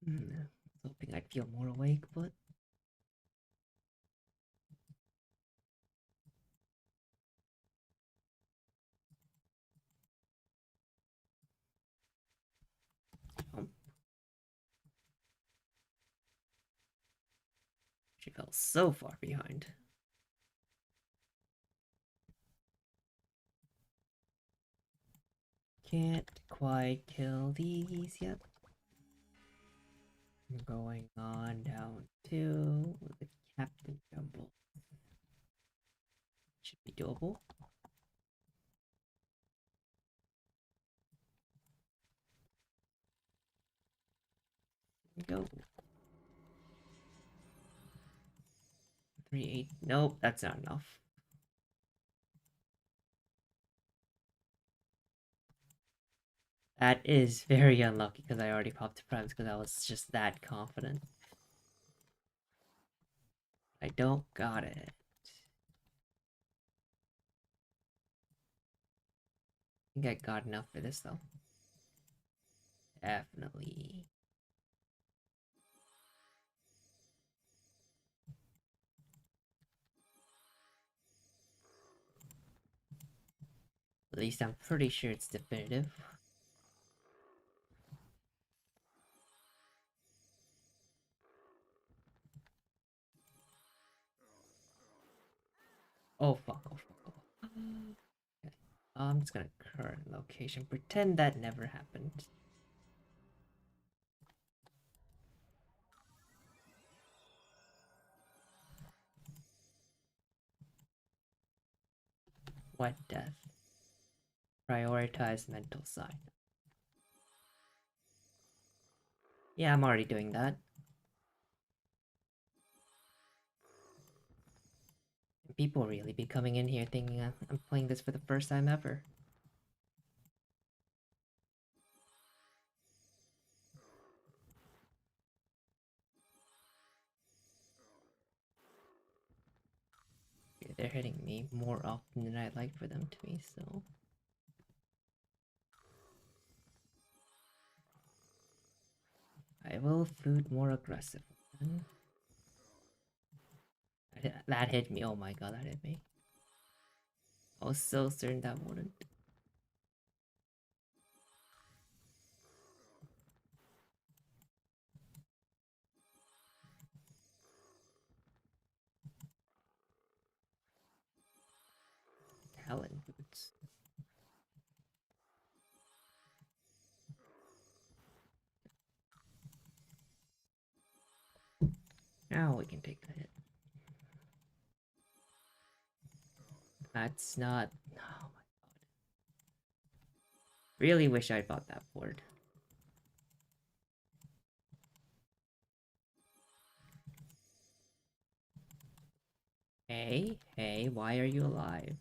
Hoping I'd feel more awake, but um, she fell so far behind. Can't quite kill these yet. I'm going on down to the Captain Jumble. Should be doable. Go. 3-8. Nope, that's not enough. That is very unlucky because I already popped the primes because I was just that confident. I don't got it. I think I got enough for this though. Definitely. At least I'm pretty sure it's definitive. Oh fuck, oh fuck, oh fuck. Okay. I'm just gonna current location. Pretend that never happened. What death? Prioritize mental side. Yeah, I'm already doing that. People really be coming in here thinking I'm playing this for the first time ever. Yeah, they're hitting me more often than I'd like for them to be, so... I will food more aggressive. That hit me. Oh my god, that hit me. I was so certain that wouldn't. Talon boots. Now we can take the hit. That's not... Oh my god. Really wish I'd bought that board. Hey, hey, why are you alive?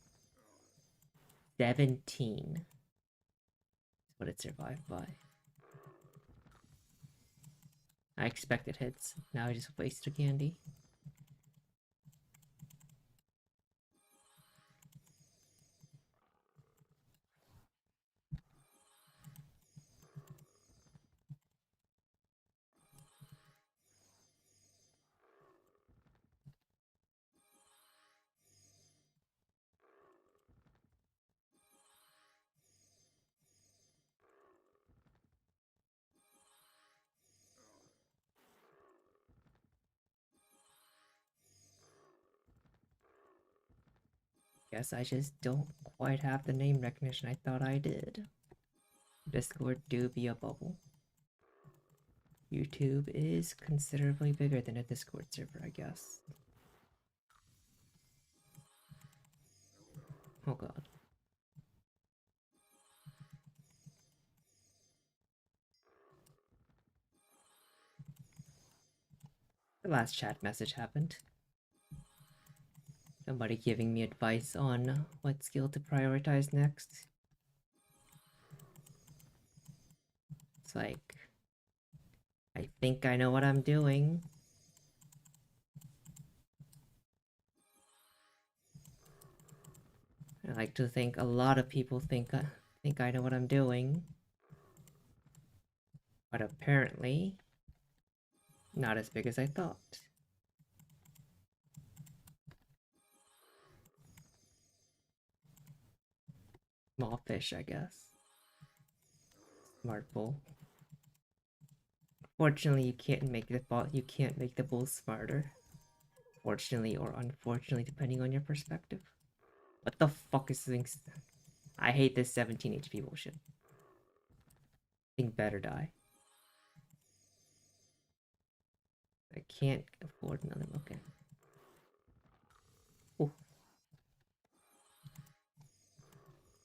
17. That's what it survived by. I expected hits. Now I just wasted candy. Guess I just don't quite have the name recognition I thought I did. Discord do be a bubble. YouTube is considerably bigger than a Discord server, I guess. Oh god. The last chat message happened. Somebody giving me advice on what skill to prioritize next. It's like, I think I know what I'm doing. I like to think a lot of people think I know what I'm doing. But apparently, Not as big as I thought. Small fish, I guess. Smart bull. Fortunately, you can't make the bull smarter. Fortunately or unfortunately, depending on your perspective. What the fuck is this? I hate this 17 HP bullshit. Thing better die. I can't afford another. Okay. Ooh.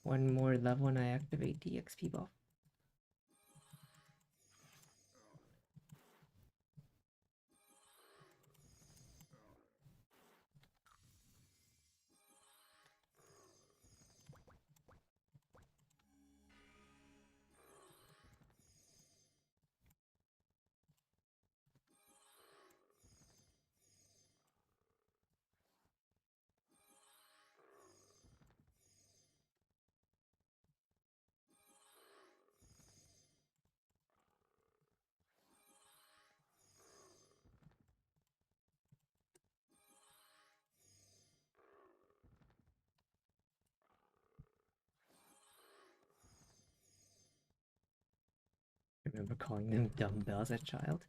One more level and I activate the XP buff. I remember calling them dumbbells as a child.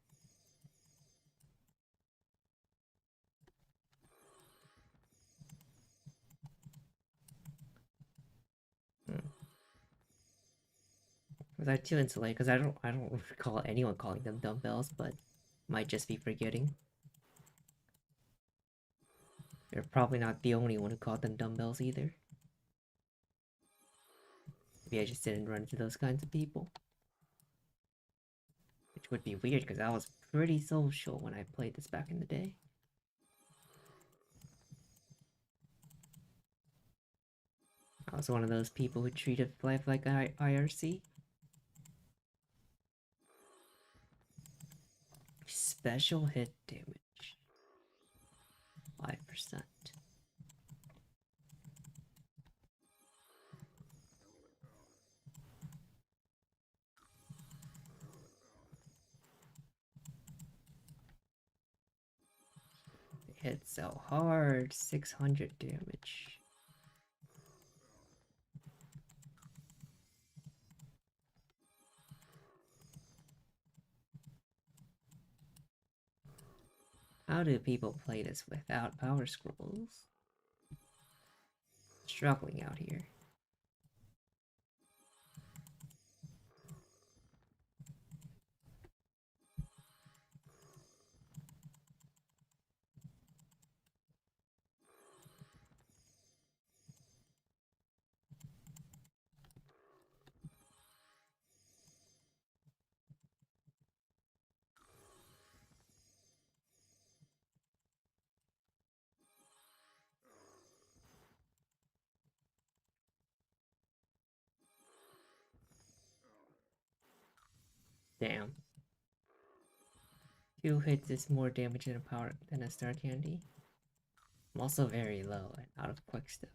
Was I too insulated? Because I don't recall anyone calling them dumbbells, but might just be forgetting. You're probably not the only one who called them dumbbells either. Maybe I just didn't run into those kinds of people. Which would be weird because I was pretty social when I played this back in the day. I was one of those people who treated life like IRC. Special hit damage. 5%. It hit so hard. 600 damage. How do people play this without power scrolls? Struggling out here. Damn. 2 hits is more damage than a star candy. I'm also very low and out of quick step.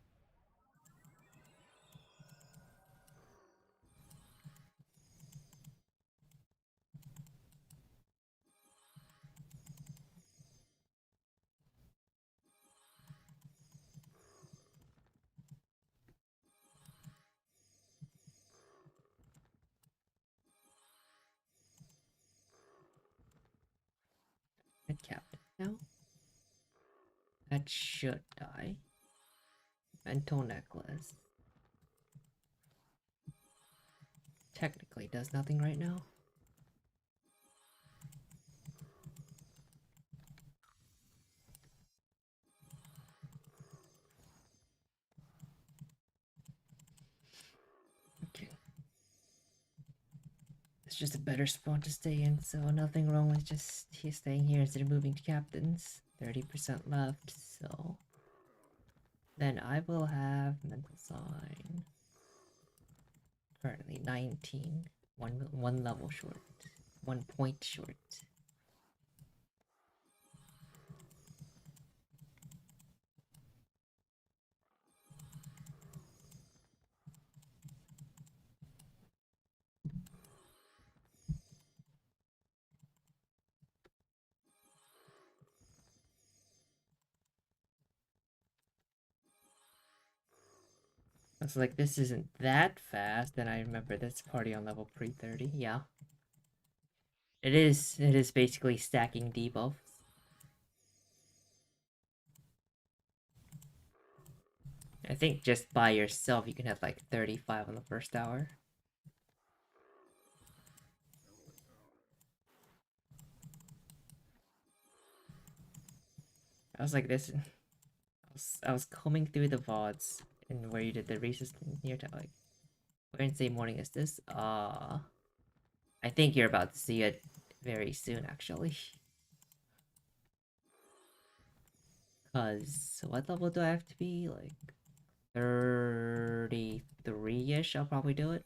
Red Captain now. That should die. Mental necklace. Technically does nothing right now. Okay. It's just a better spot to stay in, so nothing wrong with just staying here instead of moving to captains. 30% left, so... Then I will have mental sign. Currently 19. One level short. 1 point short. was like, this isn't that fast, and I remember this party on level pre-30, yeah. It is basically stacking debuffs. I think just by yourself you can have like 35 on the first hour. I was like this. I was combing through the VODs and where you did the resistance near to like Wednesday morning is this? I think you're about to see it very soon actually. Cause what level do I have to be? Like 33-ish, I'll probably do it.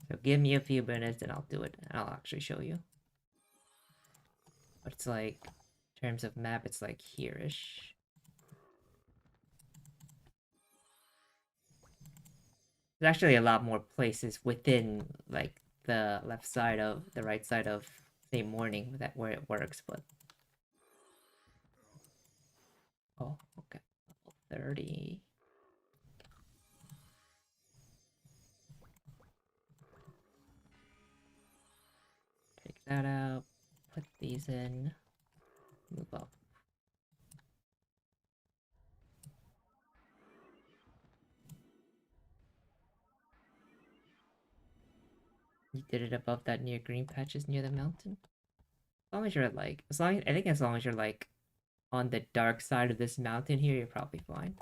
So give me a few minutes and I'll do it. And I'll actually show you. But it's like, in terms of map, it's like here-ish. There's actually a lot more places within like the left side of the right side of say morning that where it works, but oh okay. Level 30. Take that out. Put these in. Move up. You did it above that near green patches near the mountain. As long as you're like, I think as long as you're like on the dark side of this mountain here, you're probably fine.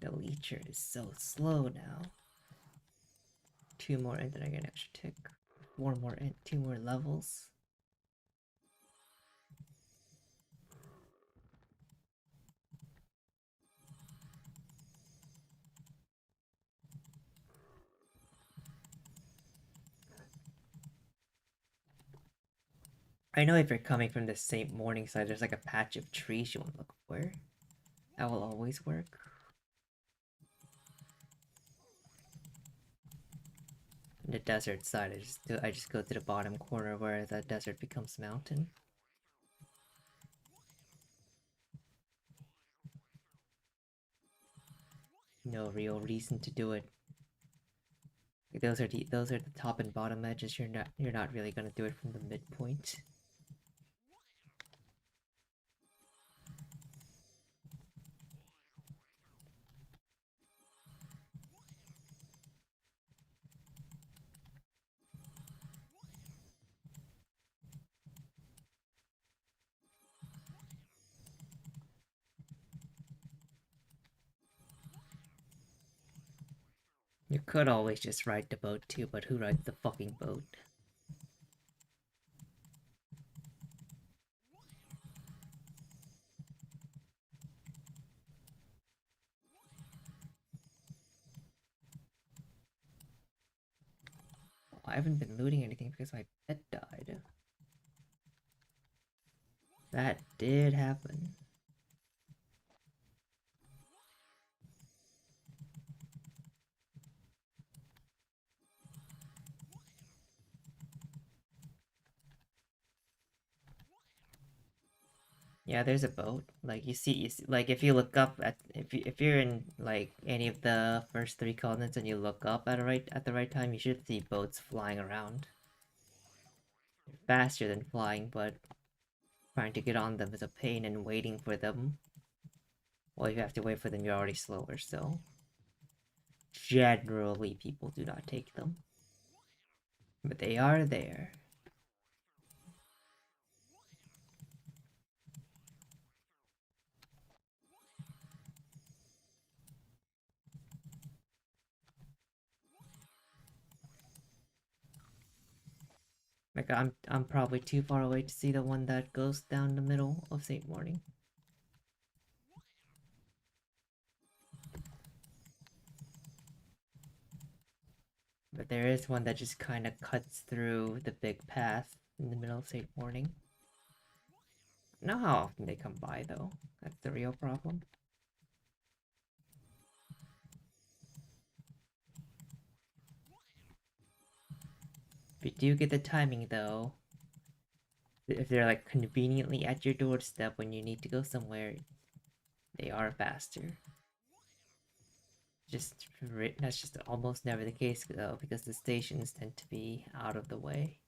The leecher is so slow now. 2 more and then I get an extra tick. 4 more and 2 more levels. I know if you're coming from the St. Morning side, there's like a patch of trees you want to look for. That will always work. The desert side, I just go to the bottom corner where the desert becomes mountain. No real reason to do it. Like, those are the top and bottom edges. You're not really gonna do it from the midpoint. You could always just ride the boat too, but who rides the fucking boat? Oh, I haven't been looting anything because my pet died. That did happen. Yeah, there's a boat. Like you see, like if you look up at if you're in like any of the first 3 continents and you look up at the right time, you should see boats flying around. Faster than flying, but trying to get on them is a pain, and waiting for them. Well, if you have to wait for them, you're already slower. So generally, people do not take them, but they are there. Like I'm probably too far away to see the one that goes down the middle of St. Morning. But there is one that just kind of cuts through the big path in the middle of St. Morning. I don't know how often they come by though. That's the real problem. If you do get the timing though, if they're like conveniently at your doorstep when you need to go somewhere, they are faster. That's just almost never the case though, because the stations tend to be out of the way.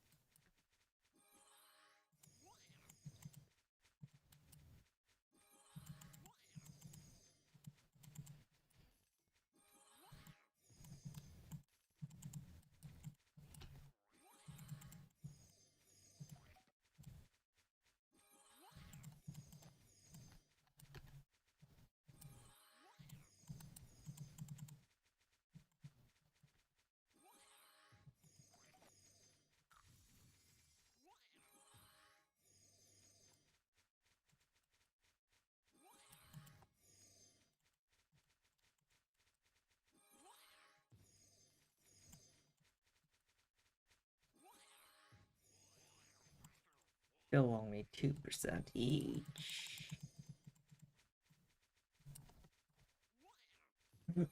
Still only 2% each. Okay.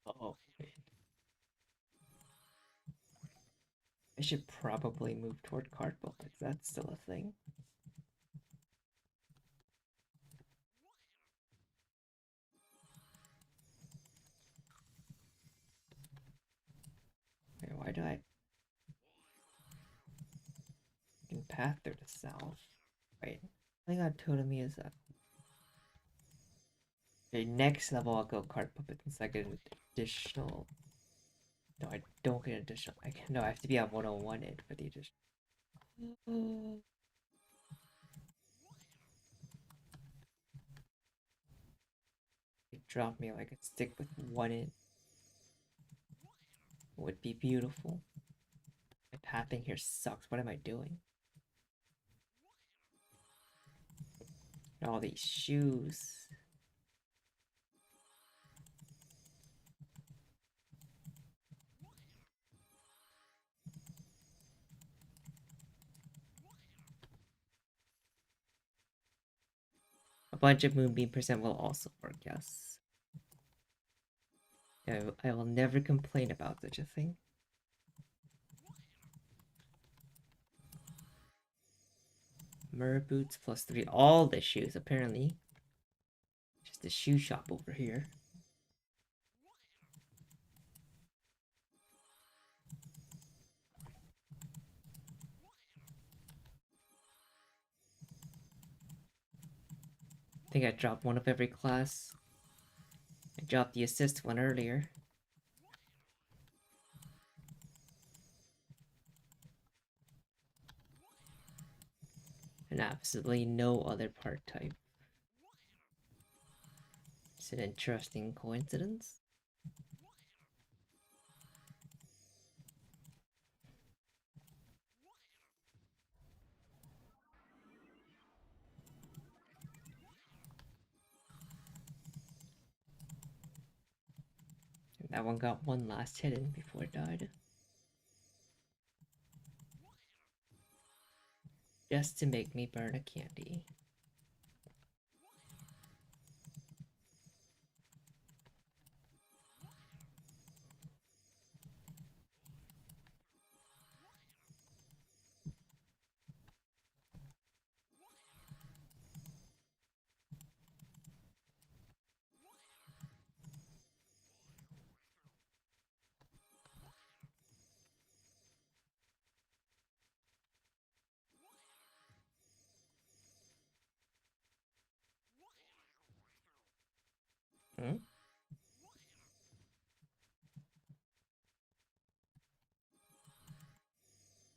Oh, wait. I should probably move toward card bullets. That's still a thing. Wait, why do I can path through the south? Wait, I got Totemi is up. Okay, next level I'll go card puppet since I get an additional. No, I don't get an additional. No, I have to be at 101 it for the additional. It dropped me like a stick with one in. Would be beautiful. My pathing here sucks. What am I doing? All these shoes. A bunch of Moonbeam percent will also work, yes. I will never complain about such a thing. Mer boots plus 3. All the shoes, apparently. Just a shoe shop over here. I think I dropped one of every class. I dropped the assist one earlier. And absolutely no other part type. It's an interesting coincidence. And that one got one last hit in before it died. Just to make me burn a candy. Hmm?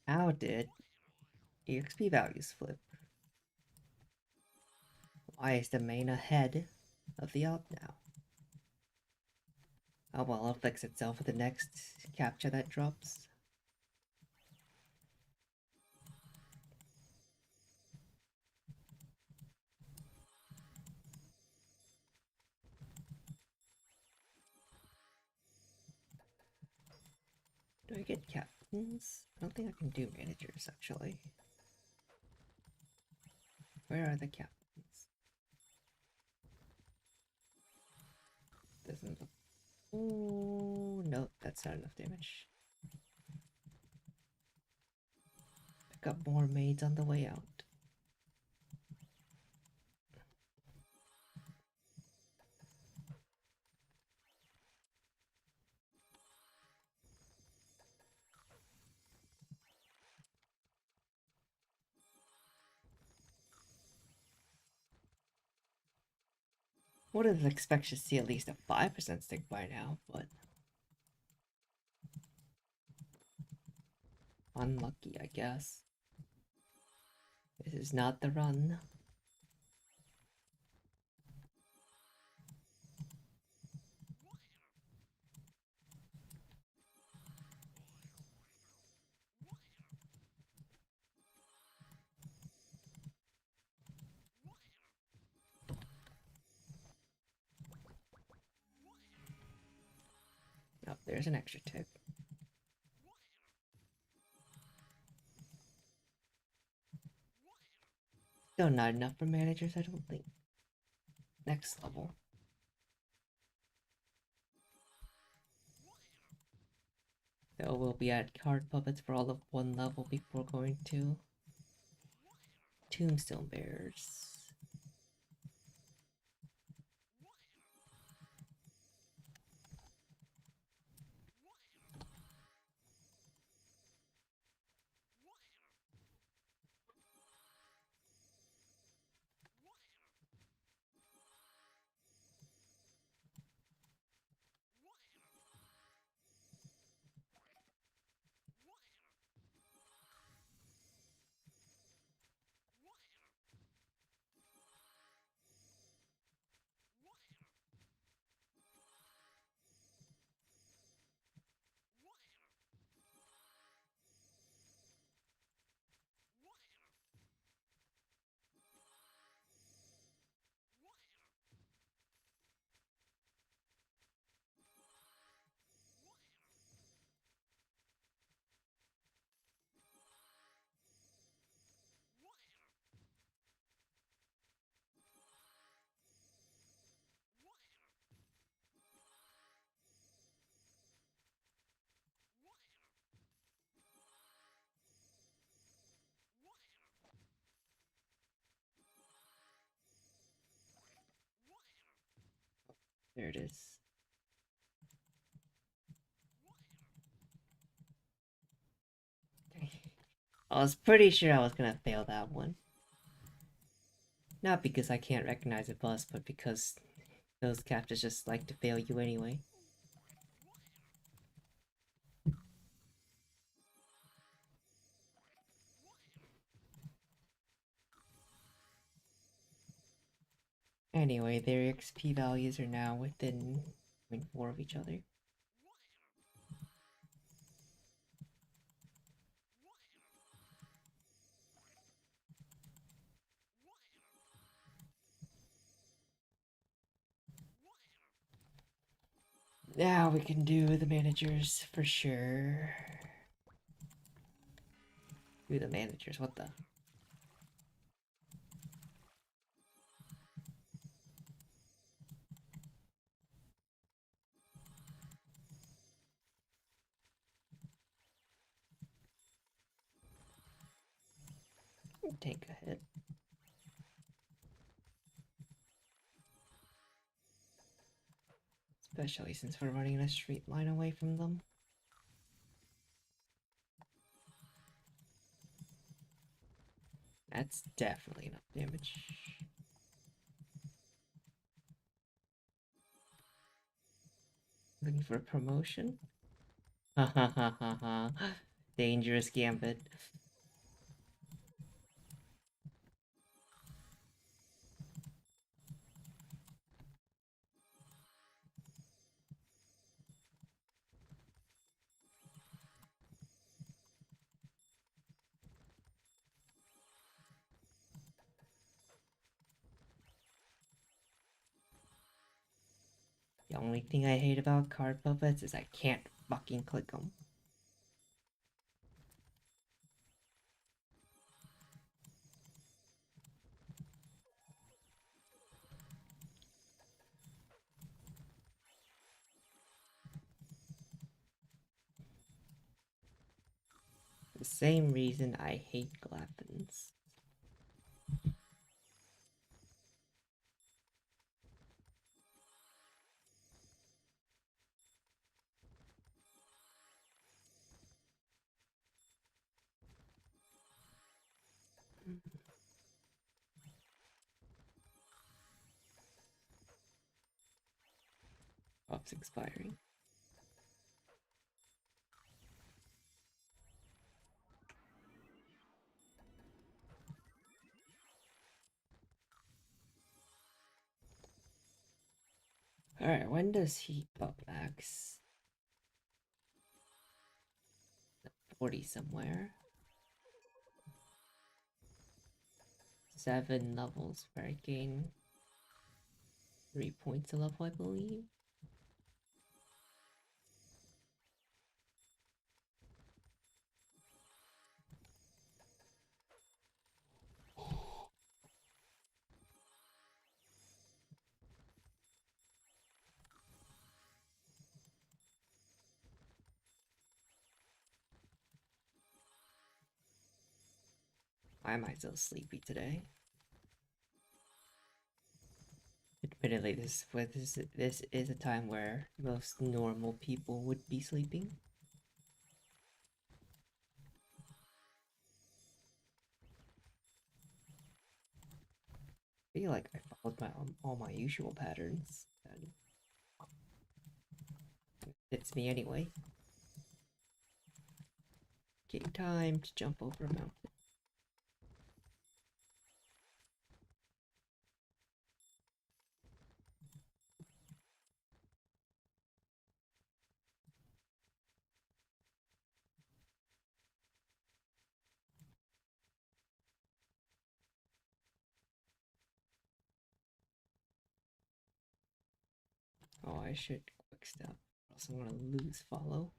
How did EXP values flip? Why is the main ahead of the alt now? Oh well, it'll fix itself with the next captcha that drops. Do I get cap? captains? I don't think I can do managers, actually. Where are the captains? Doesn't look... Ooh, no, that's not enough damage. Pick up more maids on the way out. Would have expected to see at least a 5% stick by now, but unlucky, I guess. This is not the run. Oh, there's an extra tip. Still not enough for managers, I don't think. Next level. So we'll be at card puppets for all of one level before going to Tombstone Bears. There it is. I was pretty sure I was gonna fail that one. Not because I can't recognize a bus, but because those captors just like to fail you anyway. Anyway, their XP values are now within 0.4 of each other. Now we can do the managers for sure. Do the managers, what the? Take a hit. Especially since we're running in a straight line away from them. That's definitely enough damage. Looking for a promotion? Ha ha ha ha ha. Dangerous gambit. The only thing I hate about card puppets is I can't fucking click them. The same reason I hate Glathens. Buff's expiring. Alright, when does he buff max? 40 somewhere. 7 levels where I gain 3 points a level, I believe. Why am I so sleepy today? Admittedly, this is a time where most normal people would be sleeping. I feel like I followed all my usual patterns, and it's me anyway. Getting time to jump over a mountain. Oh, I should quick step, or else I'm gonna lose follow.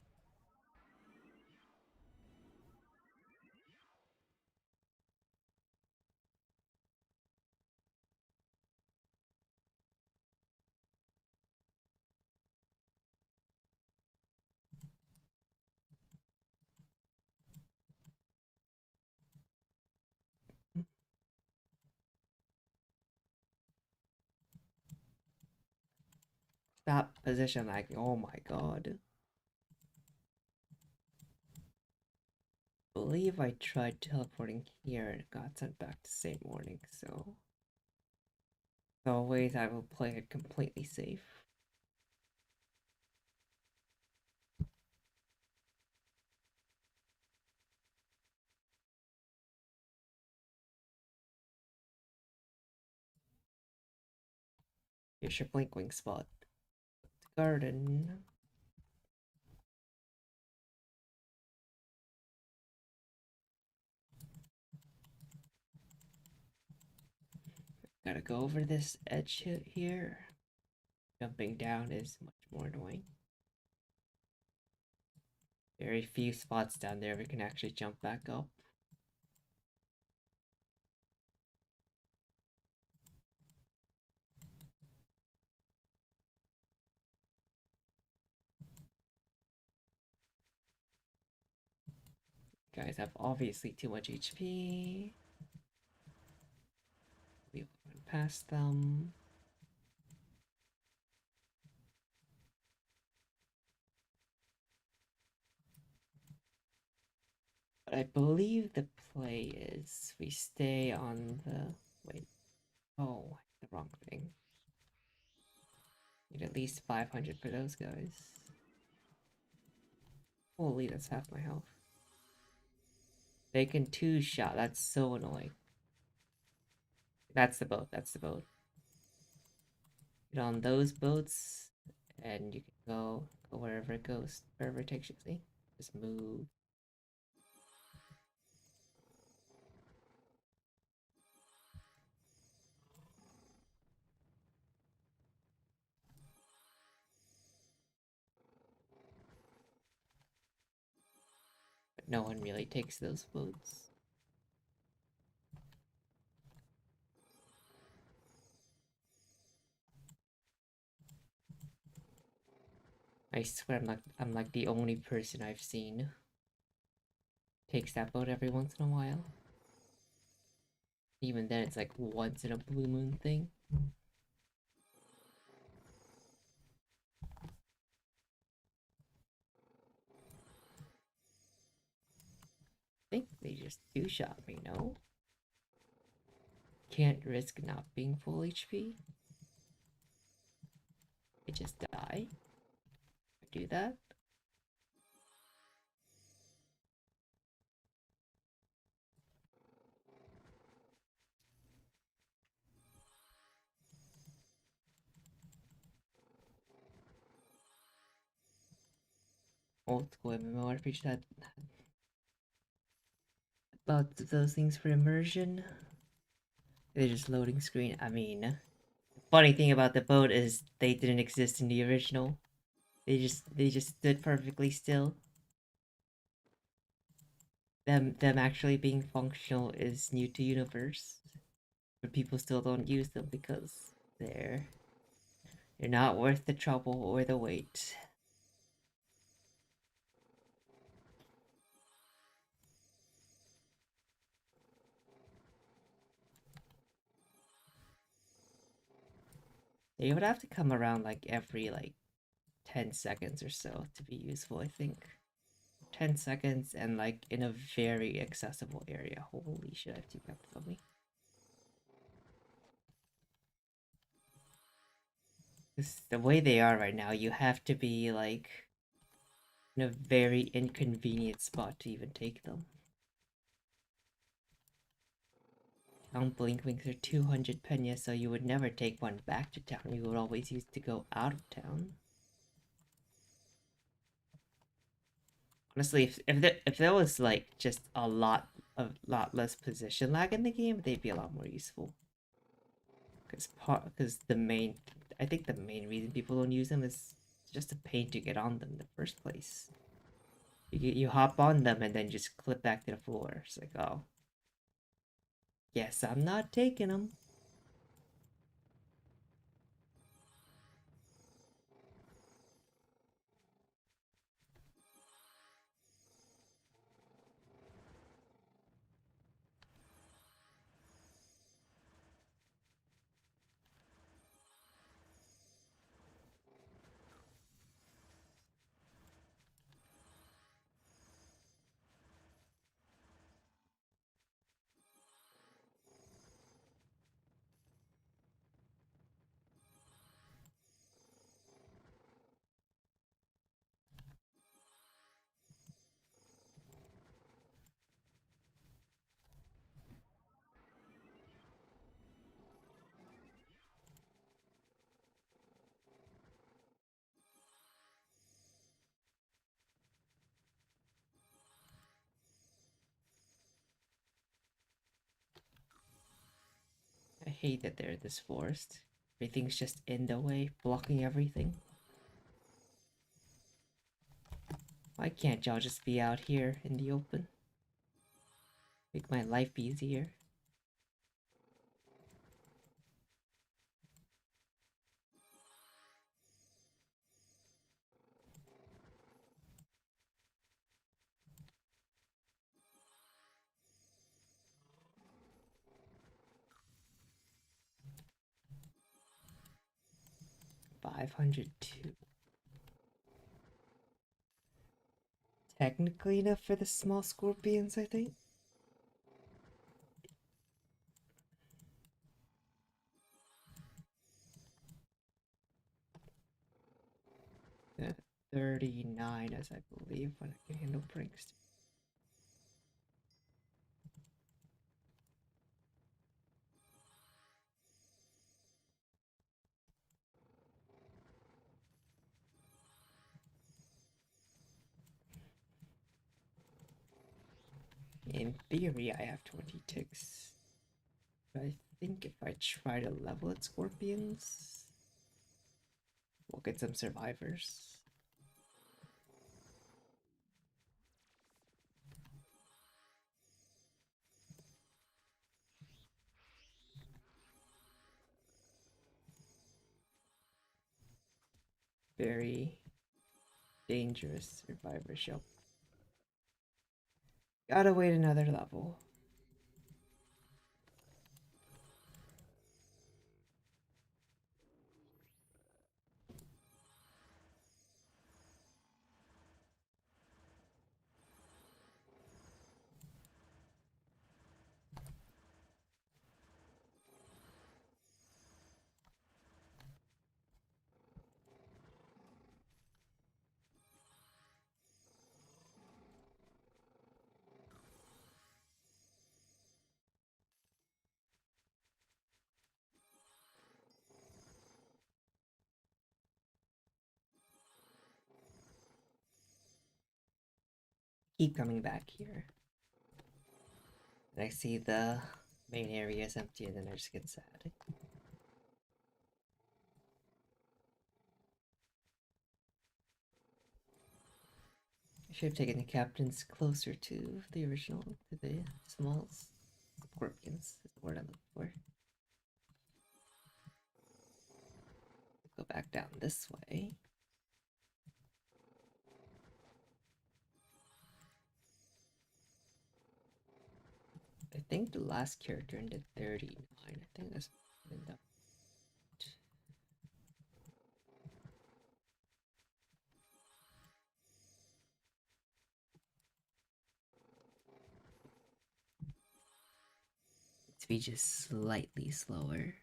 That position, like, oh my god. I believe I tried teleporting here and got sent back the same morning, so always I will play it completely safe. Here's your Blinkwing spot. Garden. Gotta go over this edge here. Jumping down is much more annoying. Very few spots down there we can actually jump back up. Guys have obviously too much HP. We went past them. But I believe the play is we stay on the... Wait. Oh, the wrong thing. Need at least 500 for those guys. Holy, that's half my health. They can two-shot. That's so annoying. That's the boat. That's the boat. Get on those boats, and you can go wherever it goes, wherever it takes you. See, just move. But no one really takes those boats. I swear I'm like the only person I've seen takes that boat every once in a while. Even then, it's like once in a blue moon thing. I think they just two-shot me, no? Can't risk not being full HP. I just die. Do that. Old school MMORPG that about those things for immersion. They're just loading screen. I mean, funny thing about the boat is they didn't exist in the original. They just stood perfectly still. Them actually being functional is new to universe, but people still don't use them because they're not worth the trouble or the wait. They would have to come around like every 10 seconds or so to be useful, I think. 10 seconds and like in a very accessible area. Holy shit, I have two captains on me. This, the way they are right now, you have to be like in a very inconvenient spot to even take them. Town Blinkwings are 200 penya, so you would never take one back to town. You would always use to go out of town. Honestly, if there was like just a lot less position lag in the game, they'd be a lot more useful. Because the main, I think the main reason people don't use them is just a pain to get on them in the first place. You hop on them and then just clip back to the floor. It's like, oh, yes, I'm not taking them. I hate that they're this forest. Everything's just in the way, blocking everything. Why can't y'all just be out here in the open? Make my life easier. $502. Technically enough for the small scorpions, I think. Yeah, 39 as I believe when I can handle pranks. In theory, I have 20 ticks. But I think if I try to level at scorpions, we'll get some survivors. Very dangerous survivorship. Gotta wait another level. Keep coming back here. And I see the main area is empty and then I just get sad. I should have taken the captains closer to the original, to the smalls. Scorpions is the word I'm looking for. Go back down this way. I think the last character ended 39. I think that's in the speed just slightly slower.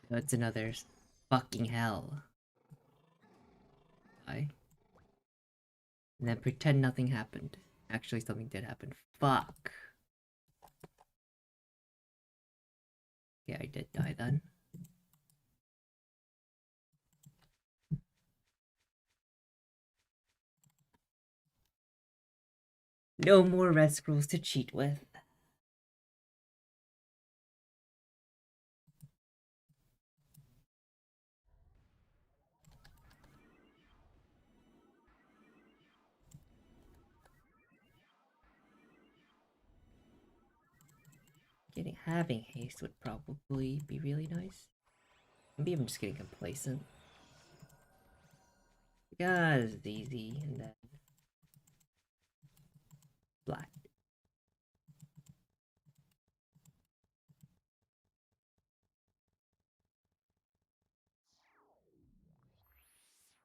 That's another fucking hell. I and then pretend nothing happened. Actually, something did happen. Fuck. Yeah, I did die then. No more red scrolls to cheat with. Having haste would probably be really nice. Maybe I'm just getting complacent. God, it's easy, and then black.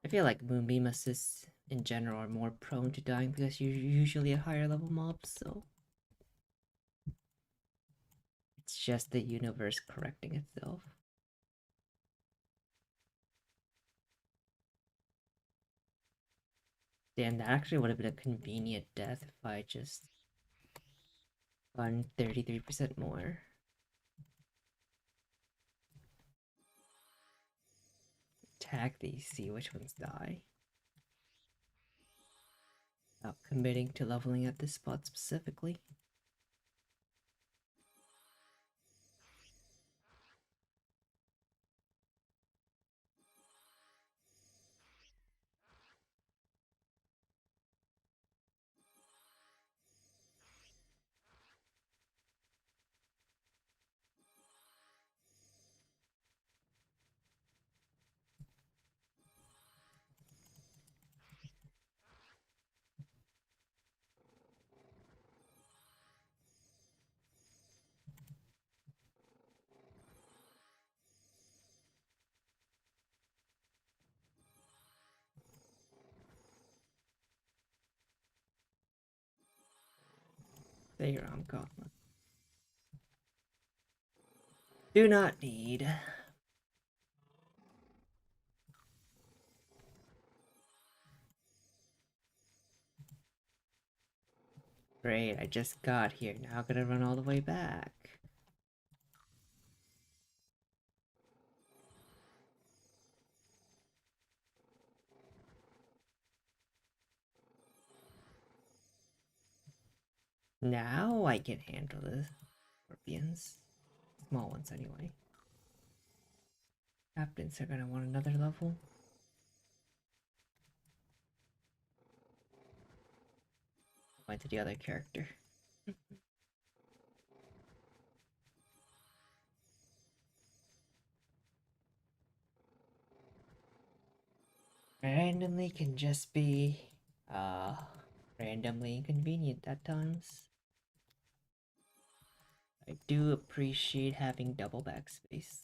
I feel like Moonbeam assists in general are more prone to dying because you're usually a higher level mob, so it's just the universe correcting itself. Damn, that actually would have been a convenient death if I just won 33% more. Tag these, see which ones die. Not committing to leveling at this spot specifically. There, I'm gone. Do not need. Great, I just got here. Now I'm gonna run all the way back. Now I can handle the scorpions. Small ones, anyway. Captains are gonna want another level. Went to the other character. Randomly can just be randomly inconvenient at times. I do appreciate having double backspace.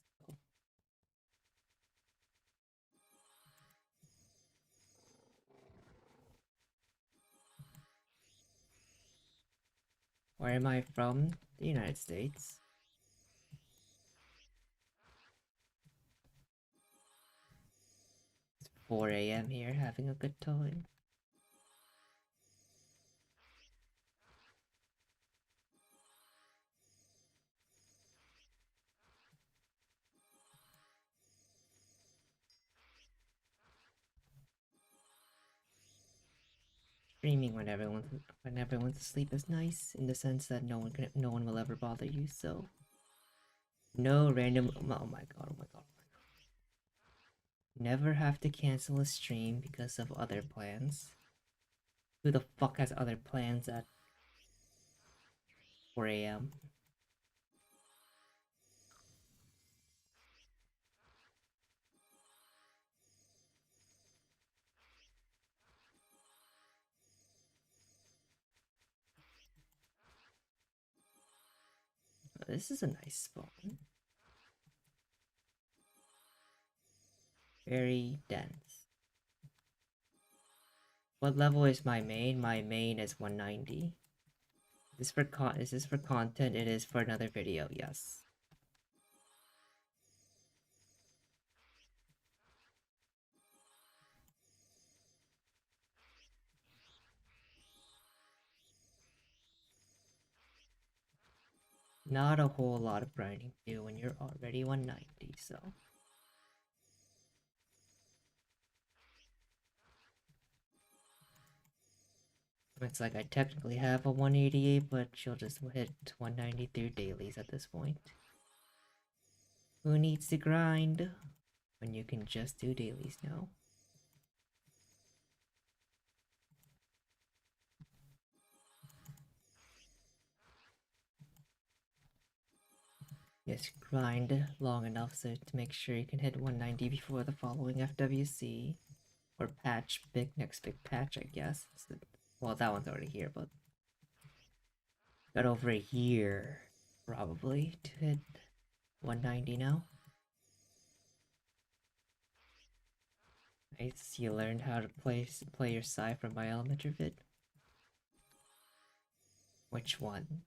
Where am I from? The United States. It's 4 a.m. here, having a good time. Streaming when everyone's asleep is nice, in the sense that no one will ever bother you. So no random. Oh my god! Oh my god! Oh my god! Never have to cancel a stream because of other plans. Who the fuck has other plans at 4 a.m.? This is a nice spawn. Very dense. What level is my main? My main is 190. Is this for content? It is for another video, yes. Not a whole lot of grinding to do when you're already 190, so. It's like I technically have a 188, but she'll just hit 190 through dailies at this point. Who needs to grind when you can just do dailies now? Just grind long enough so to make sure you can hit 190 before the following FWC. Or patch, next big patch, I guess. Well, that one's already here, but got over a year, probably, to hit 190 now. Nice, you learned how to play your Psy from my elementary vid. Which one?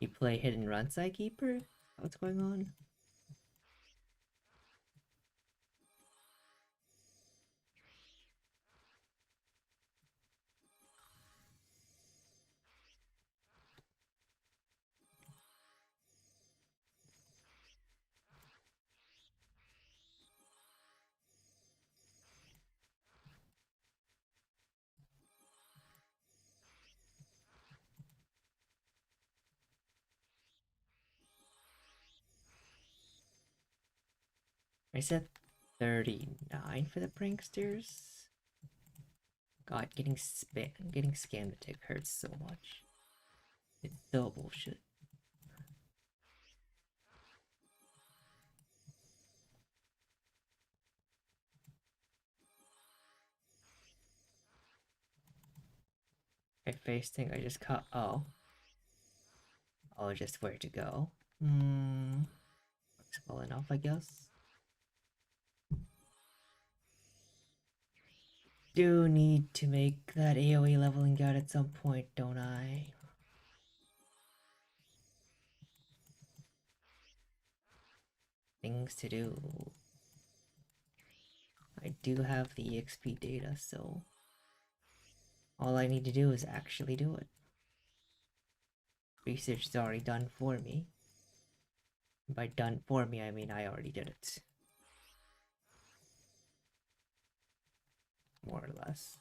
You play Hit and Run Psykeeper? What's going on? I said 39 for the pranksters. God, getting scammed to tick hurts so much. It's so bullshit. I face thing I just cut. Oh. Oh, just where to go. Works well enough, I guess. Do need to make that AoE leveling guide at some point, don't I? Things to do. I do have the EXP data, so all I need to do is actually do it. Research is already done for me. By done for me, I mean I already did it. More or less.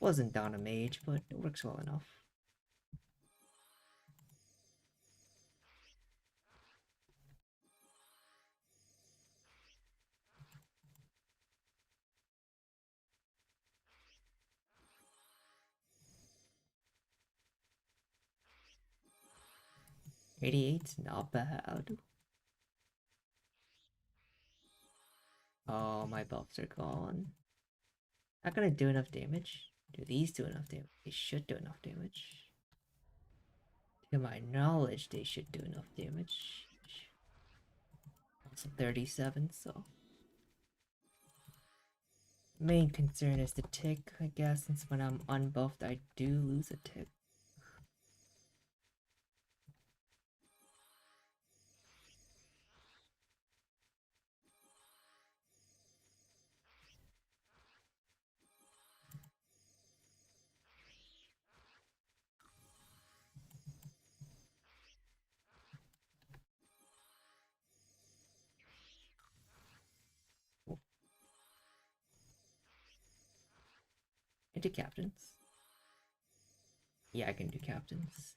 Wasn't down a mage, but it works well enough. '88's not bad. Oh, my buffs are gone. Not gonna do enough damage. Do these do enough damage? They should do enough damage. To my knowledge, they should do enough damage. Also 37, so. Main concern is the tick, I guess, since when I'm unbuffed, I do lose a tick. I do captains. Yeah, I can do captains.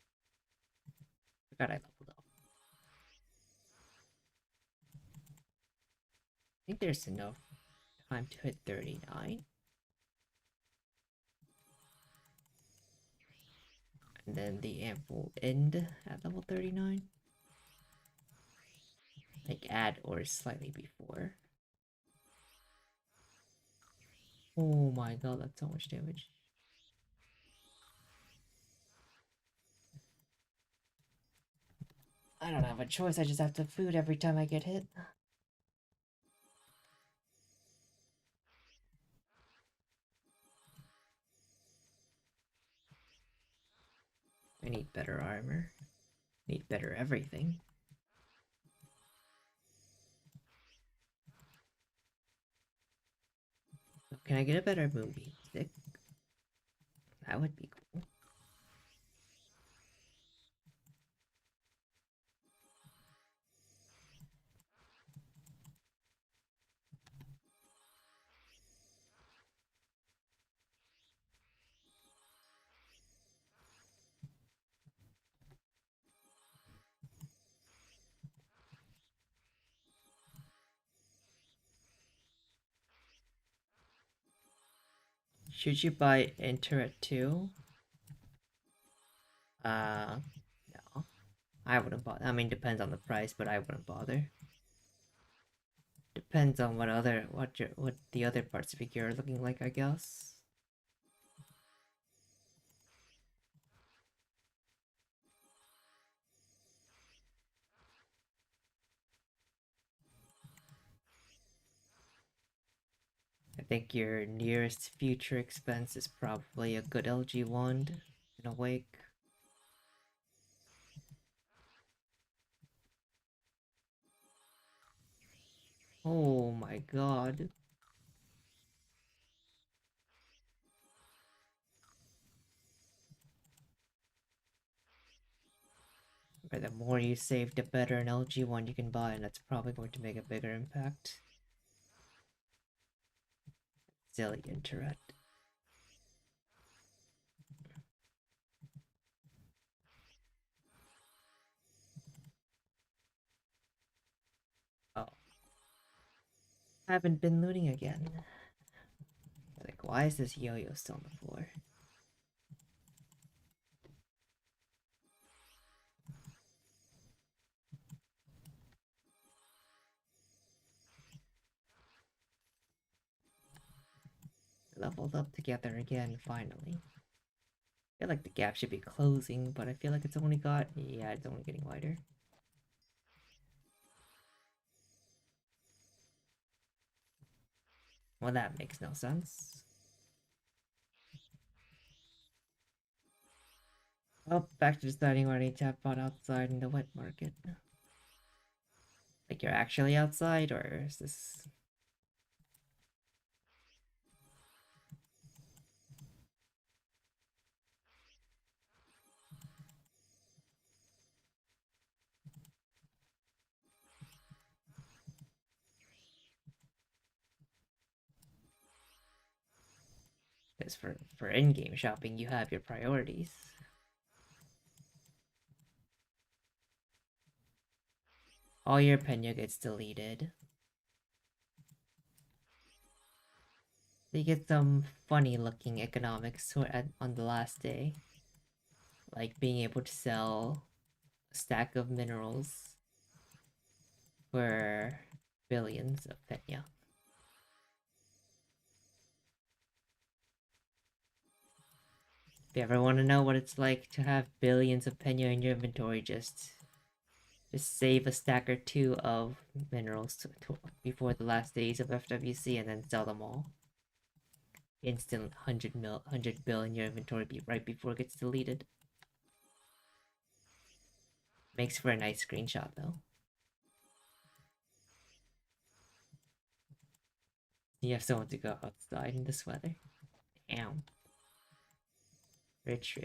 Forgot I leveled up. I think there's enough time to hit 39. And then the amp will end at level 39. Like at or slightly before. Oh my god, that's so much damage. I don't have a choice, I just have to food every time I get hit. I need better armor. Need better everything. Can I get a better moonbeam stick? That would be cool. Should you buy Enter at 2? No. I wouldn't bother. I mean, depends on the price, but I wouldn't bother. Depends on what the other parts of your gear are looking like, I guess. I think your nearest future expense is probably a good LG wand and a wake. Oh my god. Or the more you save, the better an LG wand you can buy, and that's probably going to make a bigger impact. Zillion turret. Oh. I haven't been looting again. Like, why is this yo-yo still on the floor? Leveled up together again, finally. I feel like the gap should be closing, but I feel like it's only got... Yeah, it's only getting wider. Well, that makes no sense. Well, back to deciding where I need to have fun outside in the wet market. Like, you're actually outside, or is this... Because for in-game shopping, you have your priorities. All your Pena gets deleted. They get some funny looking economics on the last day. Like being able to sell a stack of minerals for billions of Pena. If you ever want to know what it's like to have billions of Pena in your inventory, just save a stack or two of minerals before the last days of FWC and then sell them all. Instant 100 bill in your inventory right before it gets deleted. Makes for a nice screenshot though. You have someone to go outside in this weather. Damn. Rich.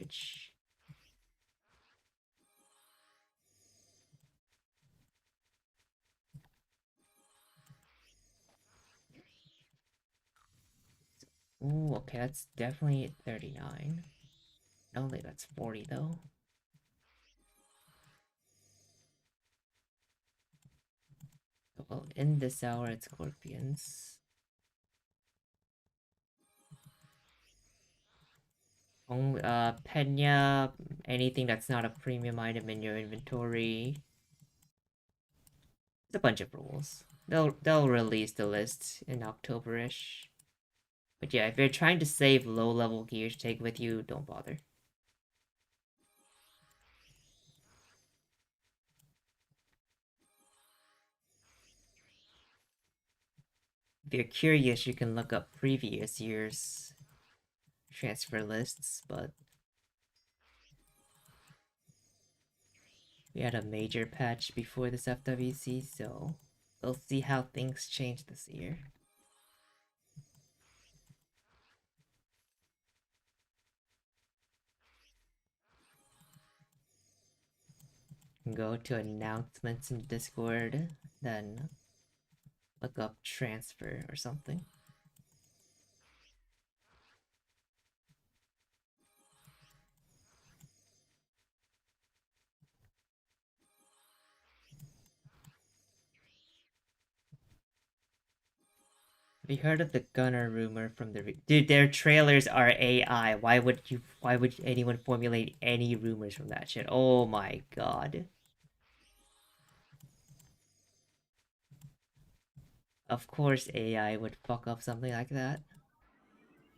Ooh, okay, that's definitely 39. I don't think that's 40 though. Well, in this hour, it's Scorpions. Only, Pena, anything that's not a premium item in your inventory. It's a bunch of rules. They'll release the list in October-ish. But yeah, if you're trying to save low-level gear to take with you, don't bother. If you're curious, you can look up previous years' transfer lists, but we had a major patch before this FWC, so we'll see how things change this year. Go to announcements in Discord, then look up transfer or something. Have you heard of the Gunner rumor from the dude? Their trailers are AI. Why would anyone formulate any rumors from that shit? Oh my god. Of course AI would fuck up something like that.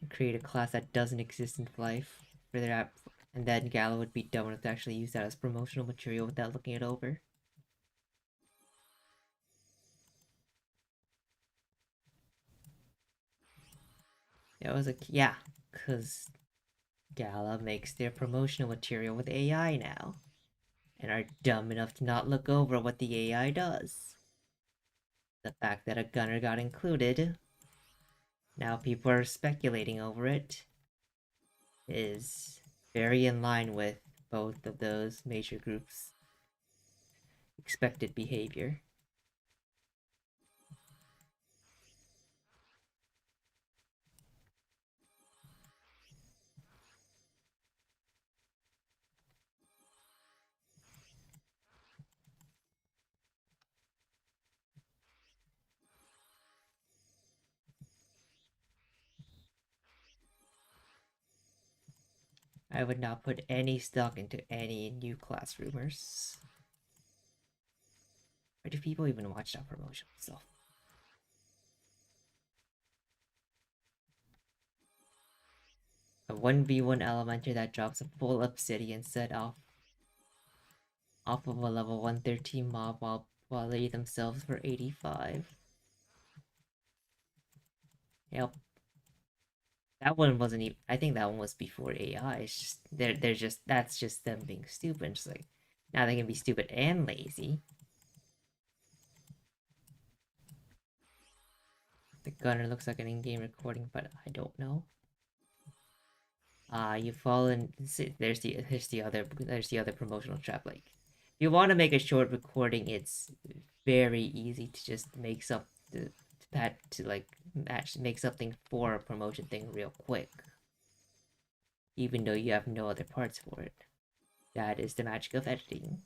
Create a class that doesn't exist in life for their app, and then Gala would be dumb enough to actually use that as promotional material without looking it over. It was like, yeah, because Gala makes their promotional material with AI now, and are dumb enough to not look over what the AI does. The fact that a gunner got included, now people are speculating over it, is very in line with both of those major groups' expected behavior. I would not put any stock into any new class rumors. Why do people even watch that promotional stuff? A 1v1 elementor that drops a full obsidian set off of a level 113 mob while they themselves for 85. Yep. That one wasn't even. I think that one was before AI. It's just they're just that's just them being stupid. Just like now they can be stupid and lazy. The gunner looks like an in-game recording, but I don't know. You've fallen. There's the other promotional trap. Like, if you want to make a short recording, it's very easy to just make some to like make something for a promotion thing real quick, even though you have no other parts for it. That is the magic of editing.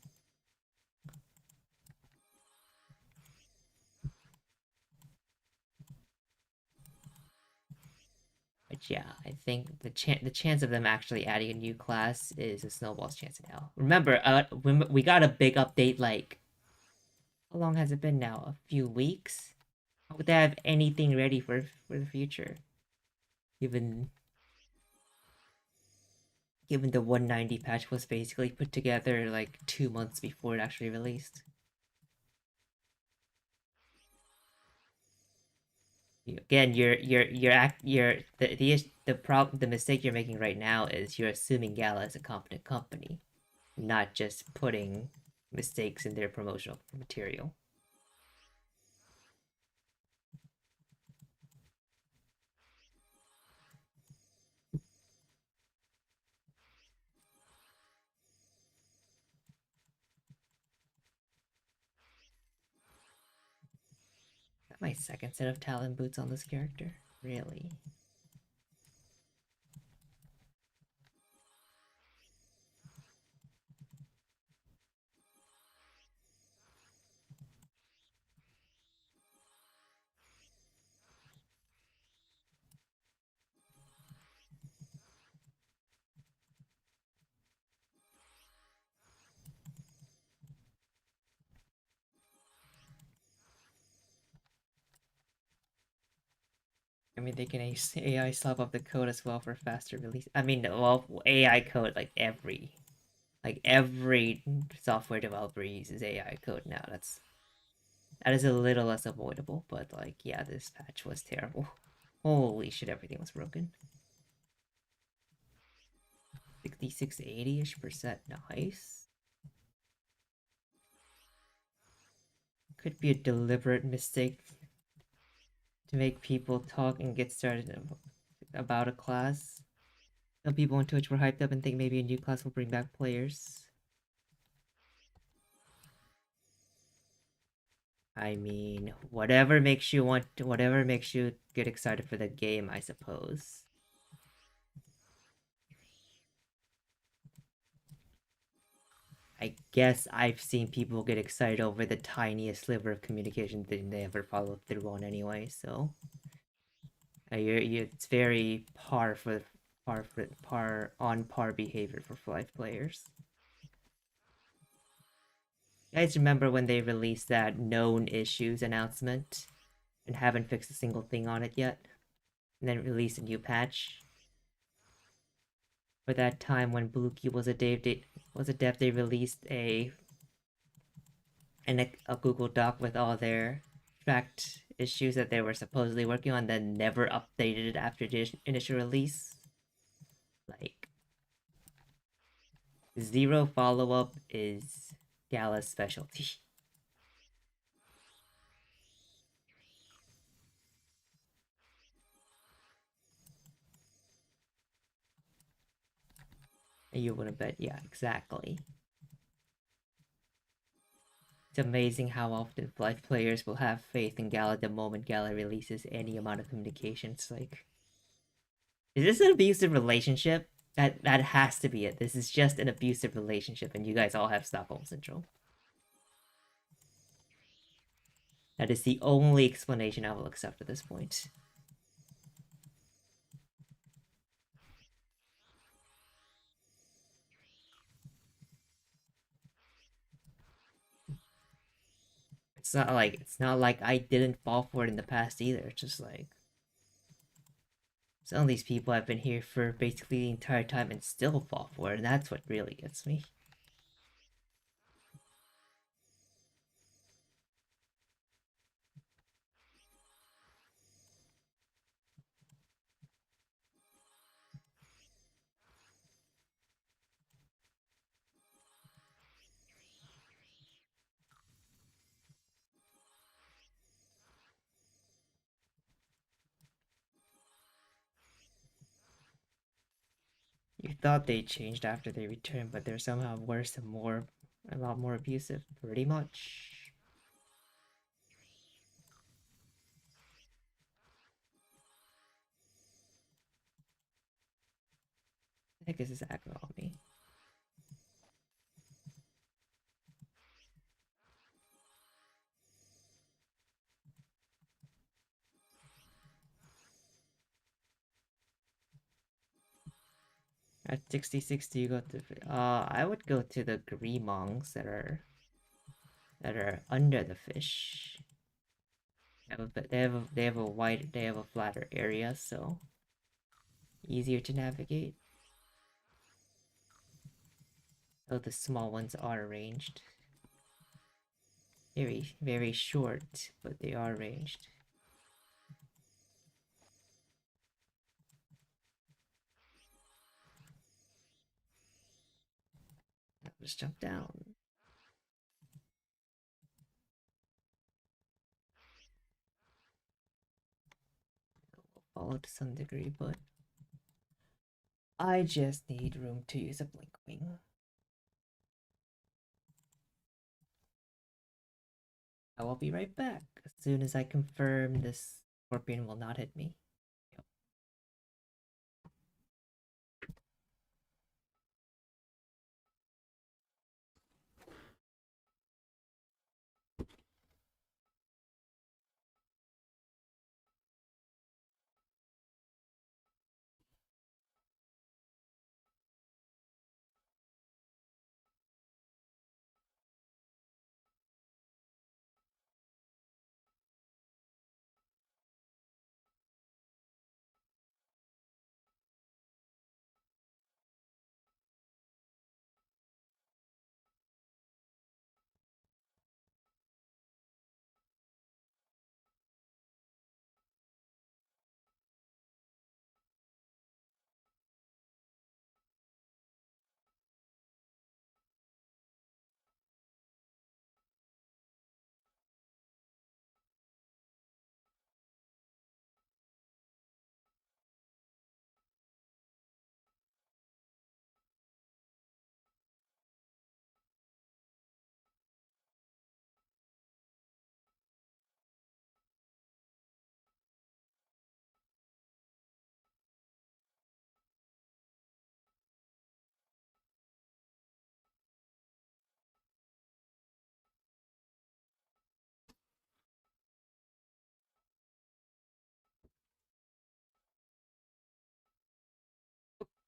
But yeah, I think the chance of them actually adding a new class is a snowball's chance in hell. Remember, we got a big update. Like, how long has it been now? A few weeks. How would they have anything ready for the future? Even Given the 190 patch was basically put together like 2 months before it actually released. Again, the mistake you're making right now is you're assuming Gala is a competent company, not just putting mistakes in their promotional material. Is that my second set of Talon boots on this character? Really? I mean, they can AI slap up the code as well for faster release. I mean, well, AI code like every software developer uses AI code now. That is a little less avoidable, but like, yeah, this patch was terrible. Holy shit, everything was broken. 66, 80-ish%, nice. Could be a deliberate mistake to make people talk and get started about a class. Some people on Twitch were hyped up and think maybe a new class will bring back players. I mean, whatever makes you get excited for the game, I suppose. I guess I've seen people get excited over the tiniest sliver of communication thing they ever followed through on anyway, so it's very par on par behavior for live players. You guys remember when they released that known issues announcement and haven't fixed a single thing on it yet? And then released a new patch? For that time when Bluekey was a dev, they released a Google Doc with all their tracked issues that they were supposedly working on, then never updated it after the initial release. Like, zero follow up is Gala's specialty. You wouldn't bet, yeah, exactly. It's amazing how often Flight players will have faith in Gala the moment Gala releases any amount of communication. It's like, is this an abusive relationship? That has to be it. This is just an abusive relationship, and you guys all have Stockholm syndrome. That is the only explanation I will accept at this point. It's not like I didn't fall for it in the past either. It's just like some of these people have been here for basically the entire time and still fall for it, and that's what really gets me. You thought they changed after they returned, but they're somehow worse and a lot more abusive, pretty much. I think this is aggro on me. At 66, do you go to? I would go to the Greemongs that are under the fish. They have a flatter area, so easier to navigate. So the small ones are arranged. Very, very short, but they are arranged. Just jump down. Follow to some degree, but I just need room to use a blink wing. I will be right back as soon as I confirm this scorpion will not hit me.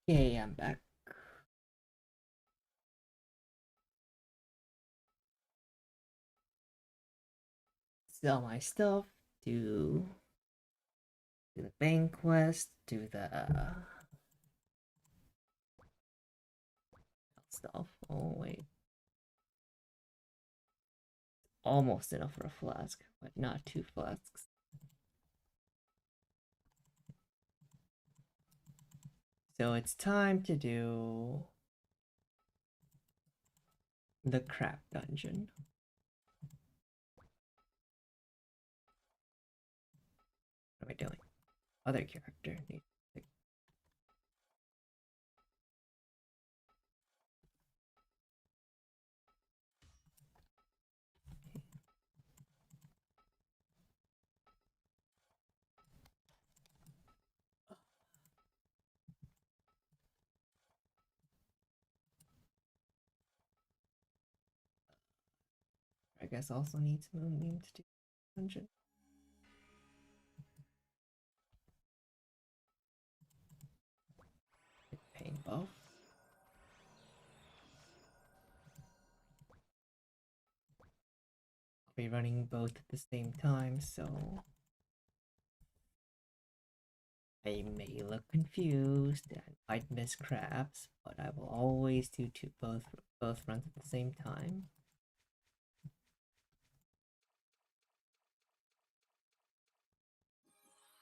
Okay, I'm back. Sell my stuff, do the bank quest, do the stuff. Oh wait, almost enough for a flask, but not 2 flasks. So it's time to do the crap dungeon. What am I doing? Other character. I guess also needs Moonbeam to do dungeon. Pain buff. I'll be running both at the same time, so I may look confused and might miss crabs, but I will always do both runs at the same time.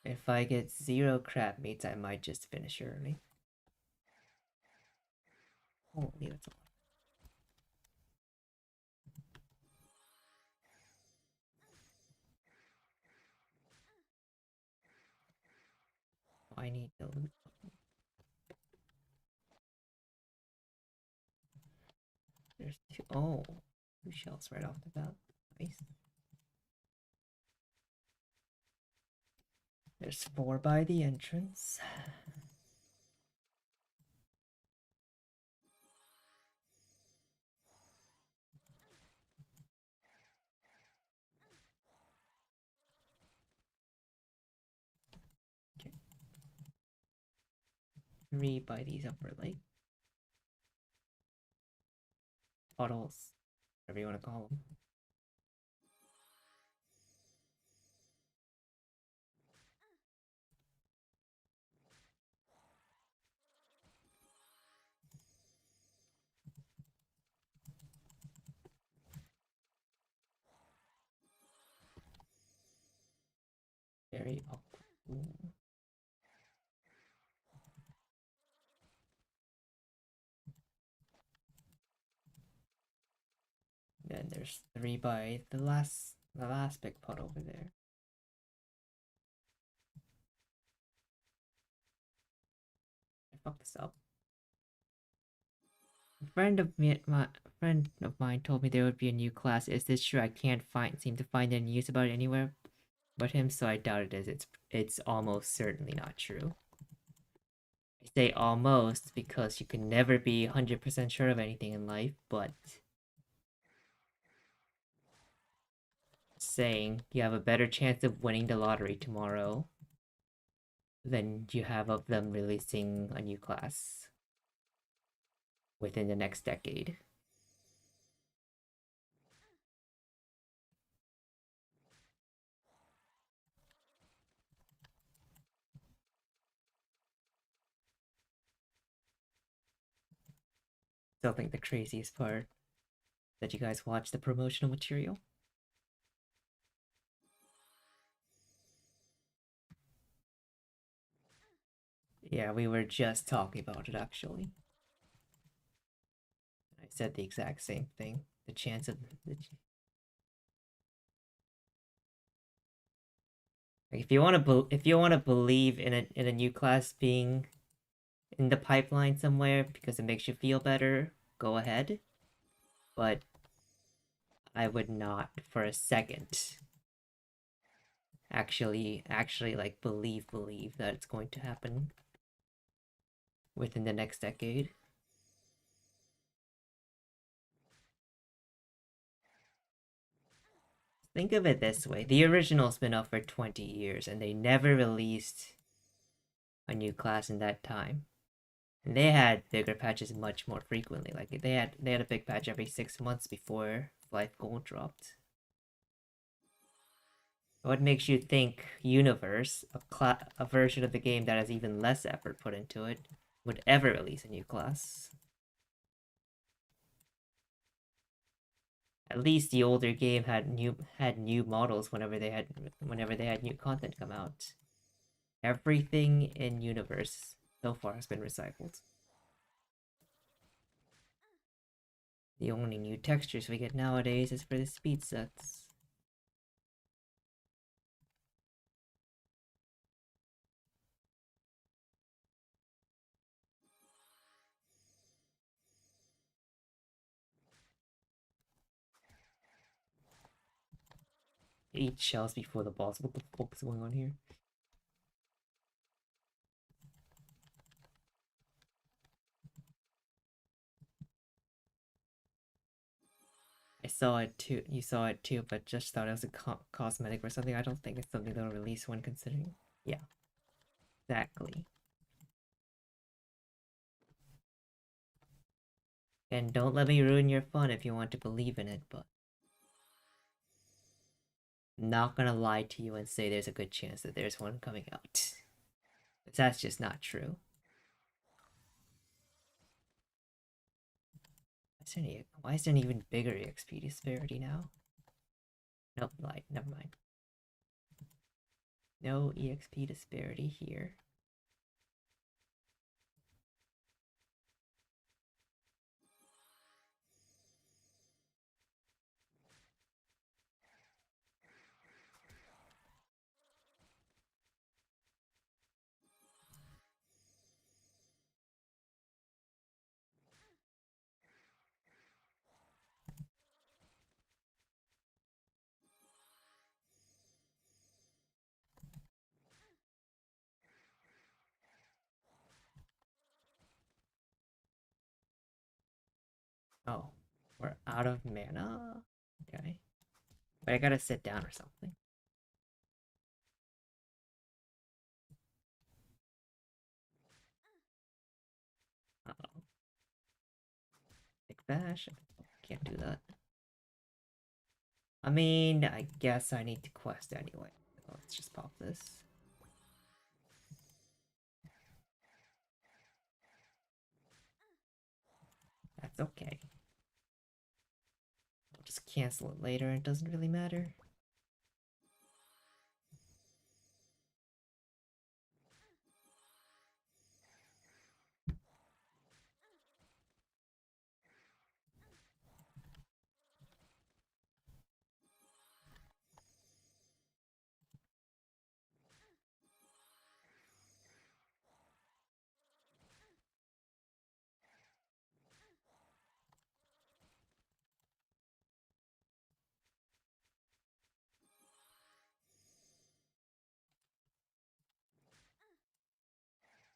If I get 0 crab meats, I might just finish early. Holy, that's a lot. I need the loot. There's 2. Oh, 2 shells right off the bat. Nice. There's 4 by the entrance. Okay. 3 by these upper lake. Puddles. Whatever you want to call them. Very Ooh. Then there's 3 by the last big pot over there. I fucked this up. My friend of mine told me there would be a new class. Is this true? I can't seem to find any news about it anywhere but him, so I doubt it is. It's almost certainly not true. I say almost because you can never be 100% sure of anything in life, but saying you have a better chance of winning the lottery tomorrow than you have of them releasing a new class within the next decade. Still think the craziest part that you guys watch the promotional material. Yeah, we were just talking about it actually. I said the exact same thing. The chance of like, if you want to believe in a new class being in the pipeline somewhere because it makes you feel better, go ahead. But I would not for a second actually like believe that it's going to happen within the next decade. Think of it this way. The original's been up for 20 years and they never released a new class in that time. And they had bigger patches much more frequently. Like they had a big patch every 6 months before Life Gold dropped. What makes you think Universe, a version of the game that has even less effort put into it, would ever release a new class? At least the older game had new models whenever they had new content come out. Everything in Universe so far has been recycled. The only new textures we get nowadays is for the speed sets. Eat shells before the boss. What the fuck is going on here? I saw it too. You saw it too, but just thought it was a cosmetic or something. I don't think it's something they'll release when considering. Yeah, exactly. And don't let me ruin your fun if you want to believe in it, but I'm not gonna lie to you and say there's a good chance that there's one coming out. That's just not true. Why is there an even bigger EXP disparity now? Nope, like, never mind. No EXP disparity here. Oh, we're out of mana? Okay. But I gotta sit down or something. Uh-oh. Big bash? Can't do that. I mean, I guess I need to quest anyway. Let's just pop this. That's okay. I'll just cancel it later, it doesn't really matter.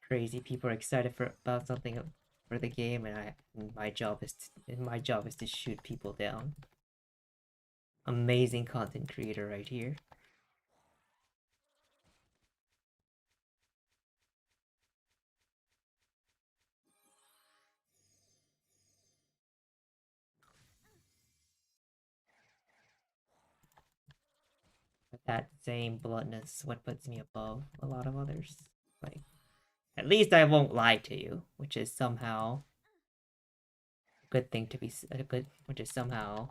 crazy people are excited about something for the game, and my job is to shoot people down. Amazing content creator right here. But that same bluntness, what puts me above a lot of others. Like, at least I won't lie to you, which is somehow a good thing to be a good, which is somehow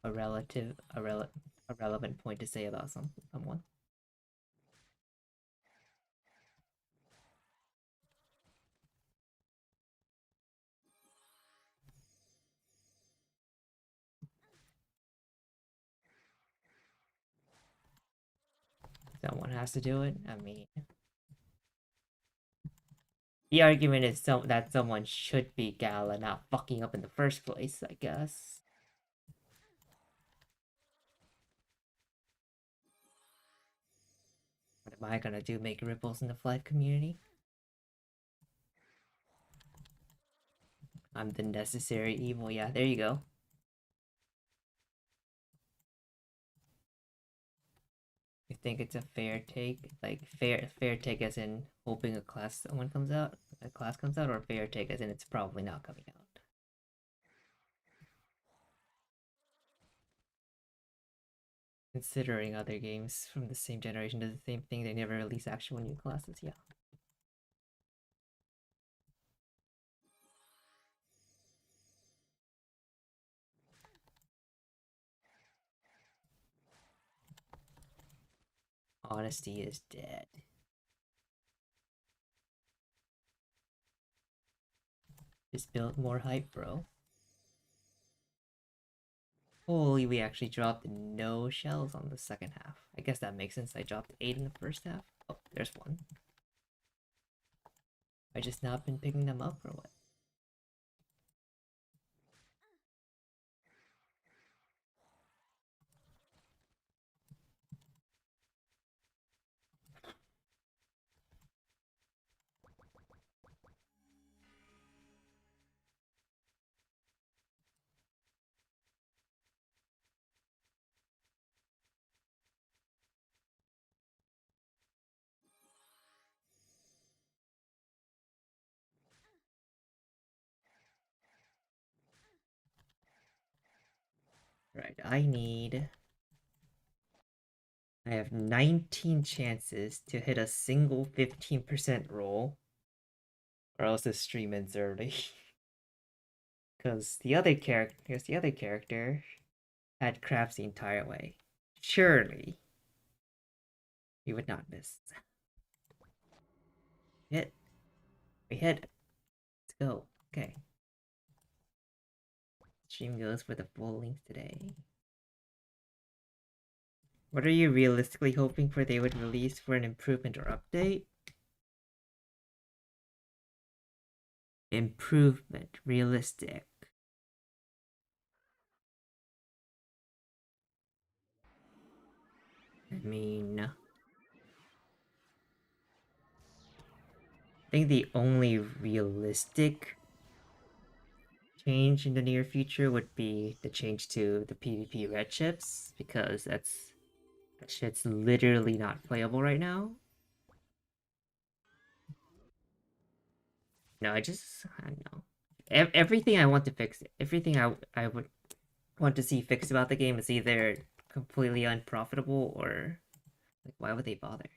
a a relevant point to say about someone. Someone has to do it. I mean, the argument is that someone should be Gala, not fucking up in the first place, I guess. What am I gonna do? Make ripples in the flight community? I'm the necessary evil. Yeah, there you go. You think it's a fair take? Like fair take as in hoping a class comes out, or fair take as in it's probably not coming out. Considering other games from the same generation do the same thing, they never release actual new classes. Yeah. Honesty is dead. Just build more hype, bro. Holy, we actually dropped no shells on the second half. I guess that makes sense. I dropped 8 in the first half. Oh, there's one. I just not been picking them up or what? Right, I have 19 chances to hit a single 15% roll, or else the stream ends early. Because the other character had crafts the entire way. Surely, we would not miss. Hit. We hit. Let's go. Okay. Stream goes for the full length today. What are you realistically hoping for they would release for an improvement or update? Improvement. Realistic. I mean, I think the only realistic change in the near future would be the change to the PvP red chips, because that shit's literally not playable right now. No, I don't know. Everything I want to fix, everything I would want to see fixed about the game is either completely unprofitable or like why would they bother?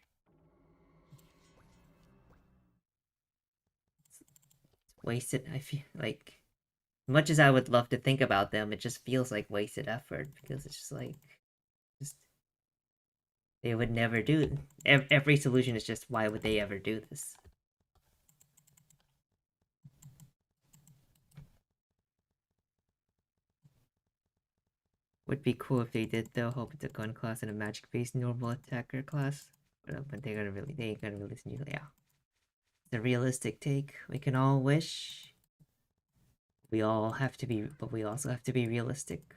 It's wasted. I feel like much as I would love to think about them, it just feels like wasted effort because it's just like just they would never do. Every solution is just why would they ever do this? Would be cool if they did though. Hope it's a gun class and a magic-based normal attacker class. But they ain't gonna release new. Yeah, the realistic take. We can all wish. We all have to be, but we also have to be realistic.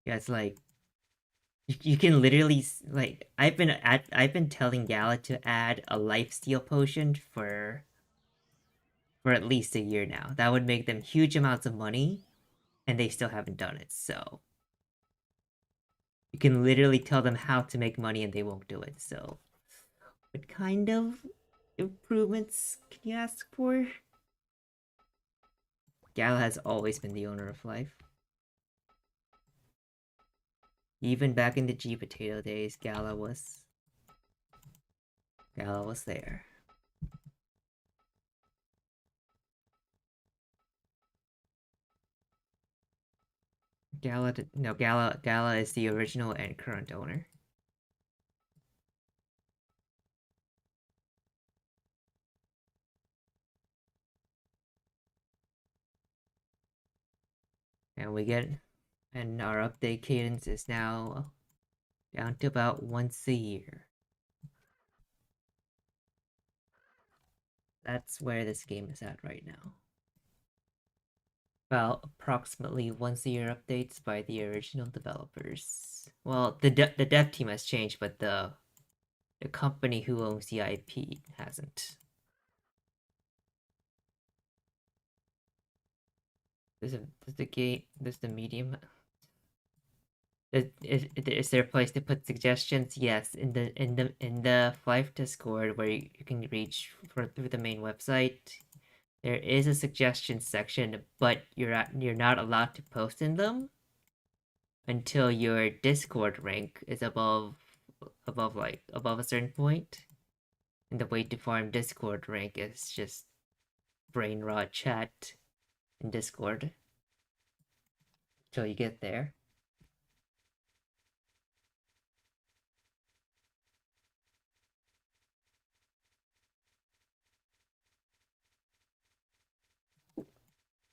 Yeah, it's like You can literally like I've been telling Gala to add a lifesteal potion for at least a year now. That would make them huge amounts of money, and they still haven't done it. So you can literally tell them how to make money, and they won't do it. So what kind of improvements can you ask for? Gala has always been the owner of life. Even back in the G Potato days, Gala was there. Gala is the original and current owner. And our update cadence is now down to about once a year. That's where this game is at right now. About approximately once a year updates by the original developers. Well, the dev team has changed, but the company who owns the IP hasn't. There's the medium. Is there a place to put suggestions? Yes, in the Five Discord where you can reach through the main website. There is a suggestion section, but you're not allowed to post in them until your Discord rank is above a certain point. And the way to farm Discord rank is just brain rot chat in Discord till you get there.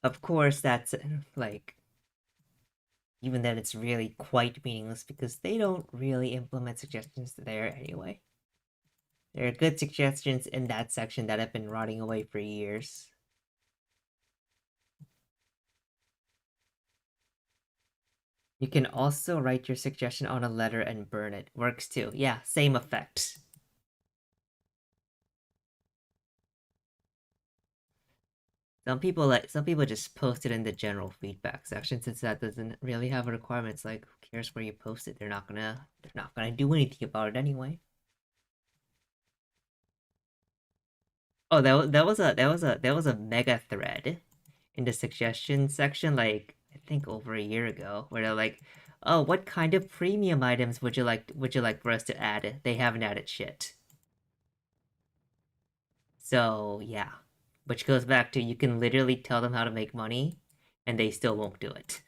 Of course, that's like even then it's really quite meaningless because they don't really implement suggestions there anyway. There are good suggestions in that section that have been rotting away for years. You can also write your suggestion on a letter and burn it. Works too. Yeah, same effect. Some people just post it in the general feedback section since that doesn't really have a requirement. It's like who cares where you post it? They're not gonna do anything about it anyway. Oh, that was a mega thread in the suggestion section, like I think over a year ago, where they're like, "Oh, what kind of premium items would you like for us to add?" They haven't added shit. So yeah, which goes back to you can literally tell them how to make money, and they still won't do it.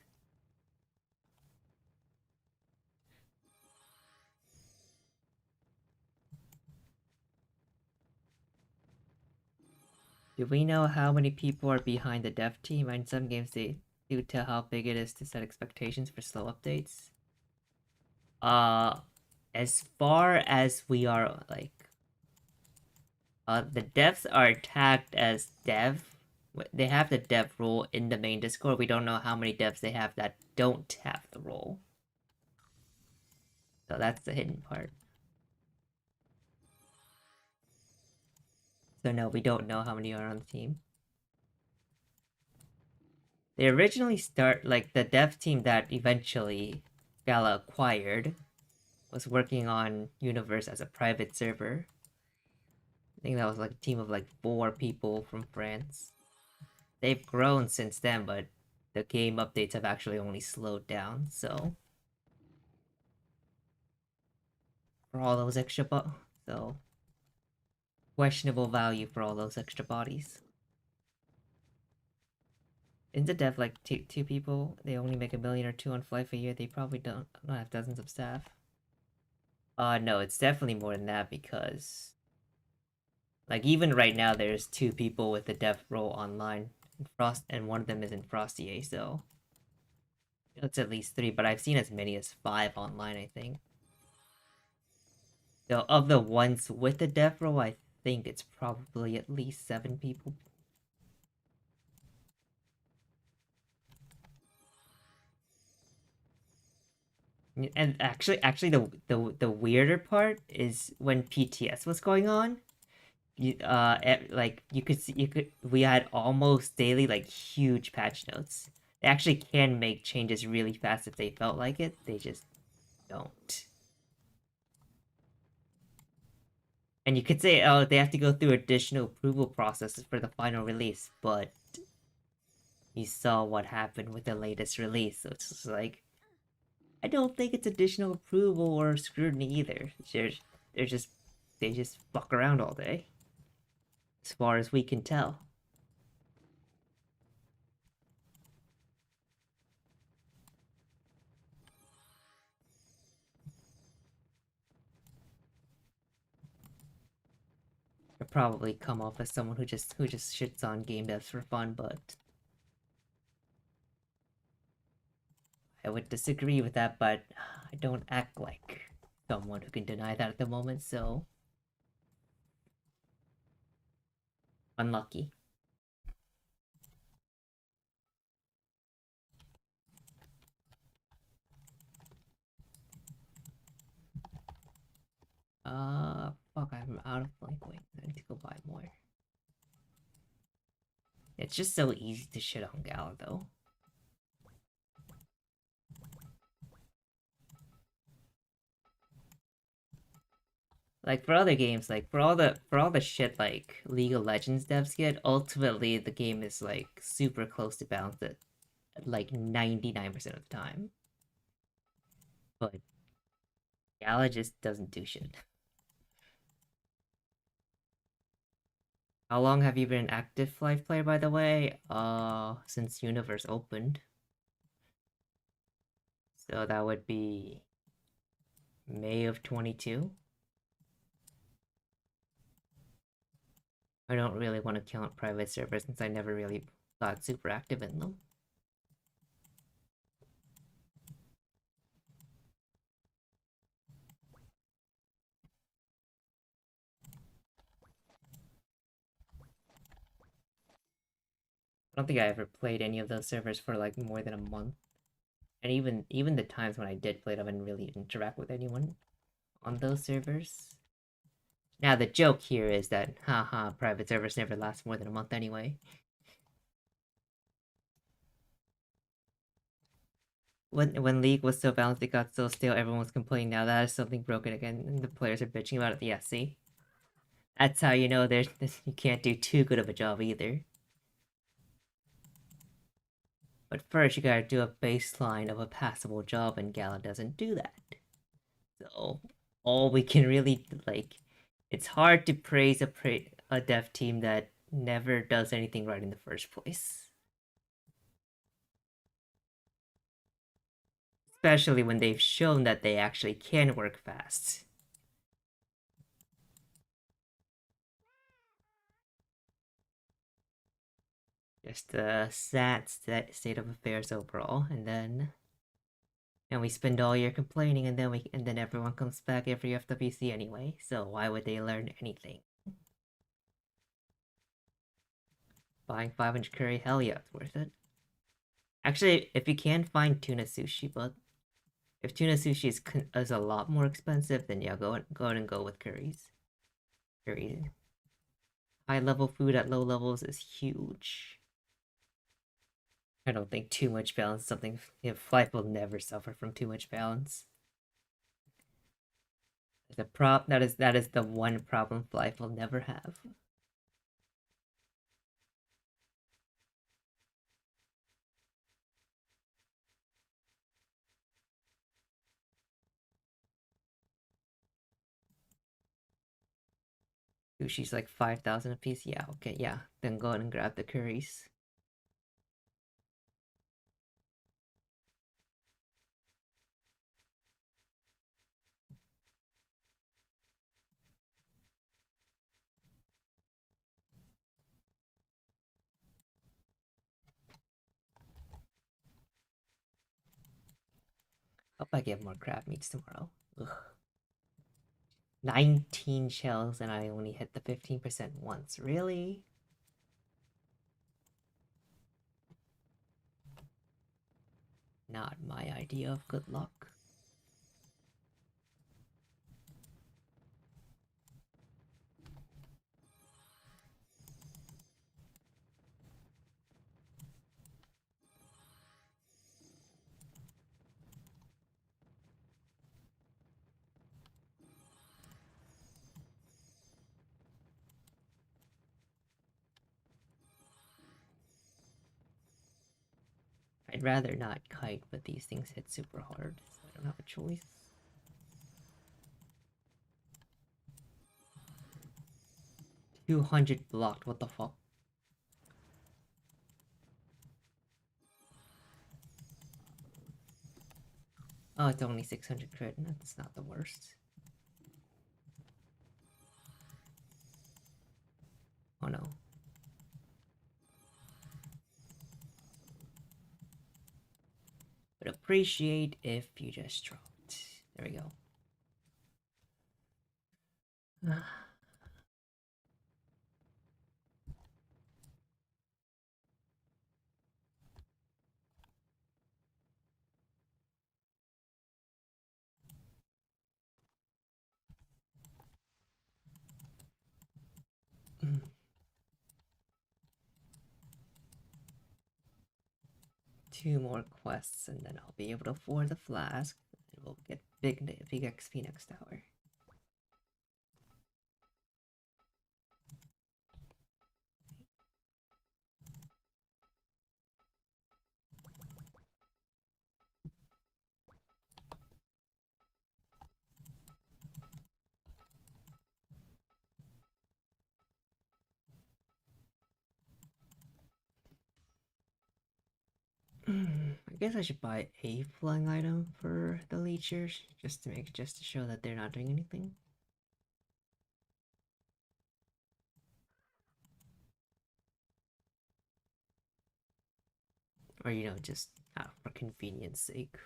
Do we know how many people are behind the dev team? In some games, they do tell how big it is to set expectations for slow updates. Uh, as far as we are like, the devs are tagged as dev. They have the dev role in the main Discord. We don't know how many devs they have that don't have the role. So that's the hidden part. So no, we don't know how many are on the team. They originally start like the dev team that eventually Gala acquired was working on Universe as a private server. I think that was like a team of like 4 people from France. They've grown since then, but the game updates have actually only slowed down, so for all those so questionable value for all those extra bodies. In the dev, like two people, they only make 1 million or 2 on Flife a year. They probably don't have dozens of staff. No, it's definitely more than that because, like, even right now, there's 2 people with the dev role online, and one of them is in Frostier, so it's at least 3. But I've seen as many as 5 online, I think. So of the ones with the dev role, I think it's probably at least 7 people. And actually, the weirder part is when PTS was going on. Like you could see, we had almost daily like huge patch notes. They actually can make changes really fast if they felt like it. They just don't. And you could say, oh, they have to go through additional approval processes for the final release, but you saw what happened with the latest release, so it's just like, I don't think it's additional approval or scrutiny either. They're just they just fuck around all day, as far as we can tell. They'll probably come off as someone who just shits on game devs for fun, but I would disagree with that. But I don't act like someone who can deny that at the moment, so unlucky. Fuck, I'm out of blank wings. I need to go buy more. It's just so easy to shit on Gala, though. Like for other games, like for all the shit like League of Legends devs get, ultimately the game is like super close to balanced at like 99% of the time. But Gala just doesn't do shit. How long have you been an active live player, by the way? Since Universe opened. So that would be May of 22. I don't really want to count private servers since I never really got super active in them. I don't think I ever played any of those servers for like more than a month. And even the times when I did play them, I didn't really interact with anyone on those servers. Now the joke here is that haha, private servers never last more than a month anyway. When League was so balanced, it got so stale. Everyone was complaining. Now that is something broken again, and the players are bitching about it. Yeah, see, that's how you know there's you can't do too good of a job either. But first, you gotta do a baseline of a passable job, and Gala doesn't do that. So all we can really like, it's hard to praise a dev team that never does anything right in the first place. Especially when they've shown that they actually can work fast. Just a sad state of affairs overall, and we spend all year complaining, and then everyone comes back every FWC anyway. So why would they learn anything? Buying 500 curry, hell yeah, it's worth it. Actually, if you can find tuna sushi, but if tuna sushi is a lot more expensive, then yeah, go ahead and go with curries. Curries. High level food at low levels is huge. I don't think too much balance is something. Life will never suffer from too much balance. That is the one problem life will never have. Sushi's like 5,000 a piece. Yeah, okay, yeah. Then go ahead and grab the curries. Hope I get more crab meats tomorrow. Ugh. 19 shells and I only hit the 15% once. Really? Not my idea of good luck. I'd rather not kite, but these things hit super hard, so I don't have a choice. $200 blocked, what the fuck? Oh, it's only 600 crit, that's not the worst. Oh no. But appreciate if you just dropped. There we go. Two more quests and then I'll be able to afford the flask and we'll get big XP next hour. I guess I should buy a flying item for the leechers just to show that they're not doing anything. Or just for convenience sake.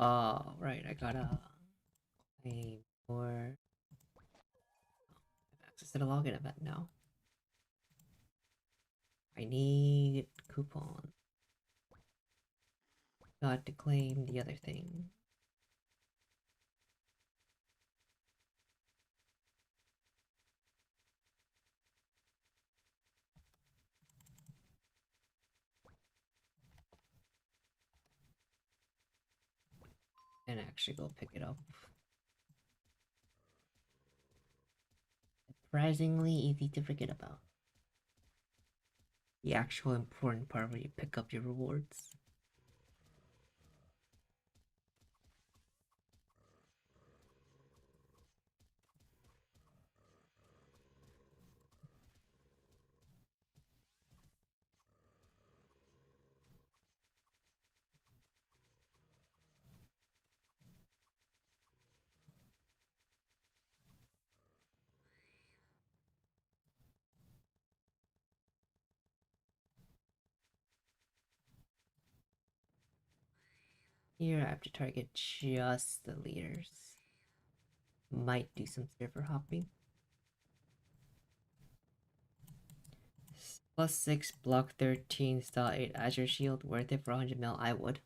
Oh, right, I gotta claim more access to the login event now. I need coupon. Got to claim the other thing. And actually go pick it up. Surprisingly easy to forget about. The actual important part where you pick up your rewards. Here I have to target just the leaders. Might do some server hopping. Plus 6, block 13, style 8, Azure Shield, worth it for 100 mil? I would.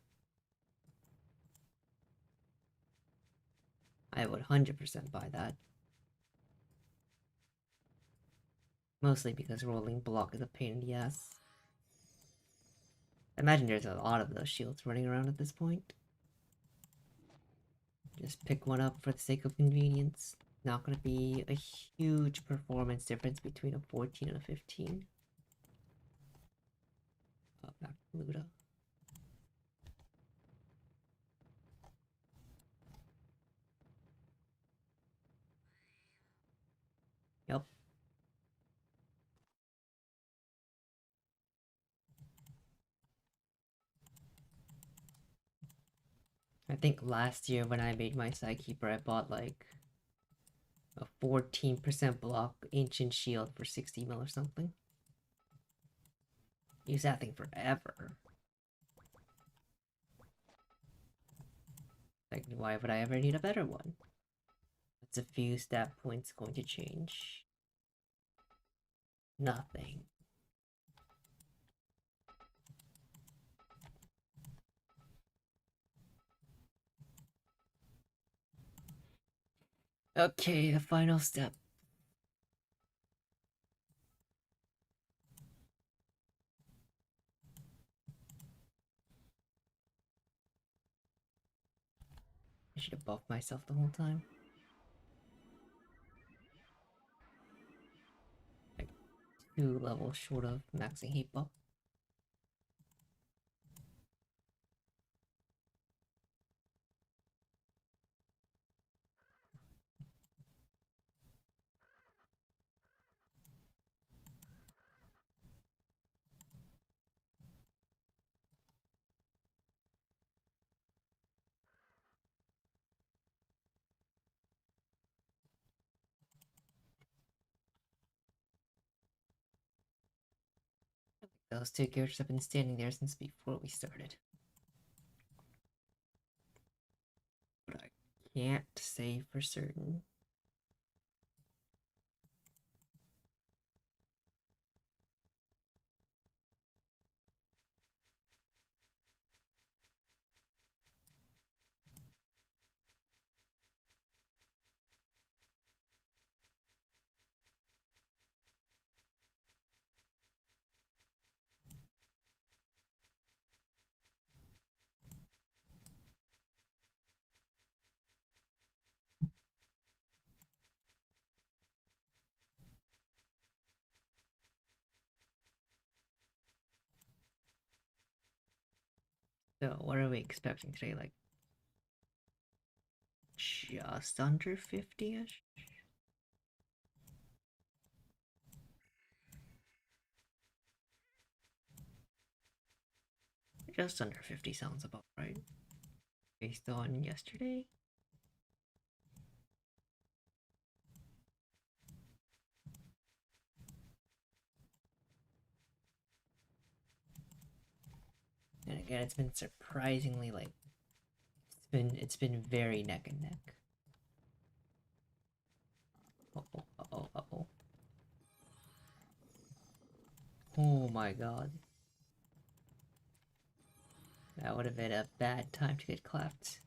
I would 100% buy that. Mostly because rolling block is a pain in the ass. I imagine there's a lot of those shields running around at this point. Just pick one up for the sake of convenience. Not gonna be a huge performance difference between a 14 and a 15. Oh, back to Luda. Yep. I think last year when I made my Sidekeeper, I bought like a 14% block Ancient Shield for 60 mil or something. Use that thing forever. Like, why would I ever need a better one? What's a few stat points going to change? Nothing. Okay, the final step. I should have buffed myself the whole time. Like 2 levels short of maxing heat buff. Those two characters have been standing there since before we started. But I can't say for certain. So, what are we expecting today? Like, just under 50-ish? Just under 50 sounds about right. Based on yesterday? And again, it's been surprisingly like it's been very neck and neck. Uh-oh, uh-oh, uh-oh. Oh my god. That would have been a bad time to get clapped.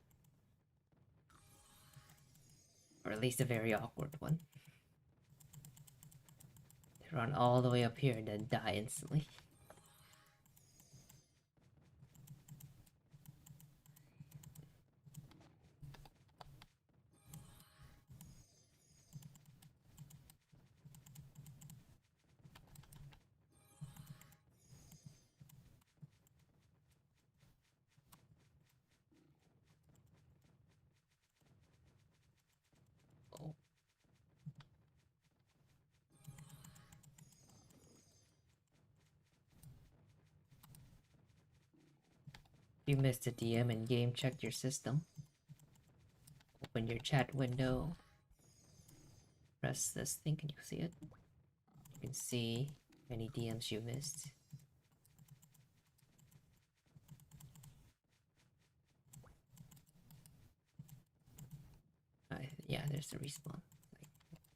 Or at least a very awkward one. To run all the way up here and then die instantly. Oh. You missed a DM in game, check your system. Open your chat window. Press this thing, can you see it? You can see any DMs you missed. Yeah, there's the respawn.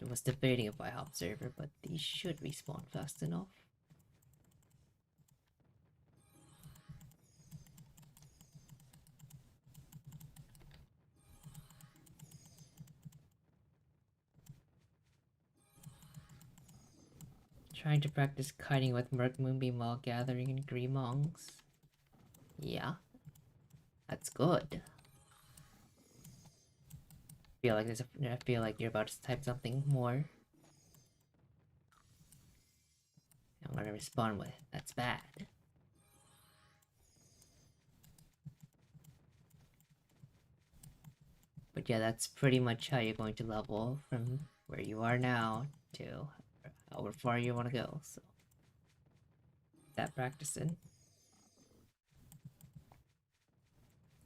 I was debating if I hop server, but these should respawn fast enough. Trying to practice kiting with Merc Moonbeam while gathering in Greemongs. Yeah, that's good. I feel like you're about to type something more. I'm gonna respond with, that's bad. But yeah, that's pretty much how you're going to level from where you are now to however far you want to go, so that practicing.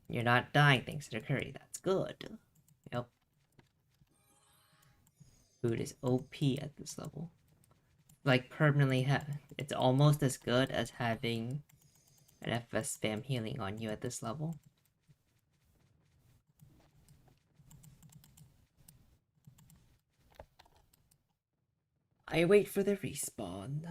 You're not dying thanks to the curry, that's good. Yep. Food is OP at this level. Like, permanently it's almost as good as having an FS spam healing on you at this level. I wait for the respawn.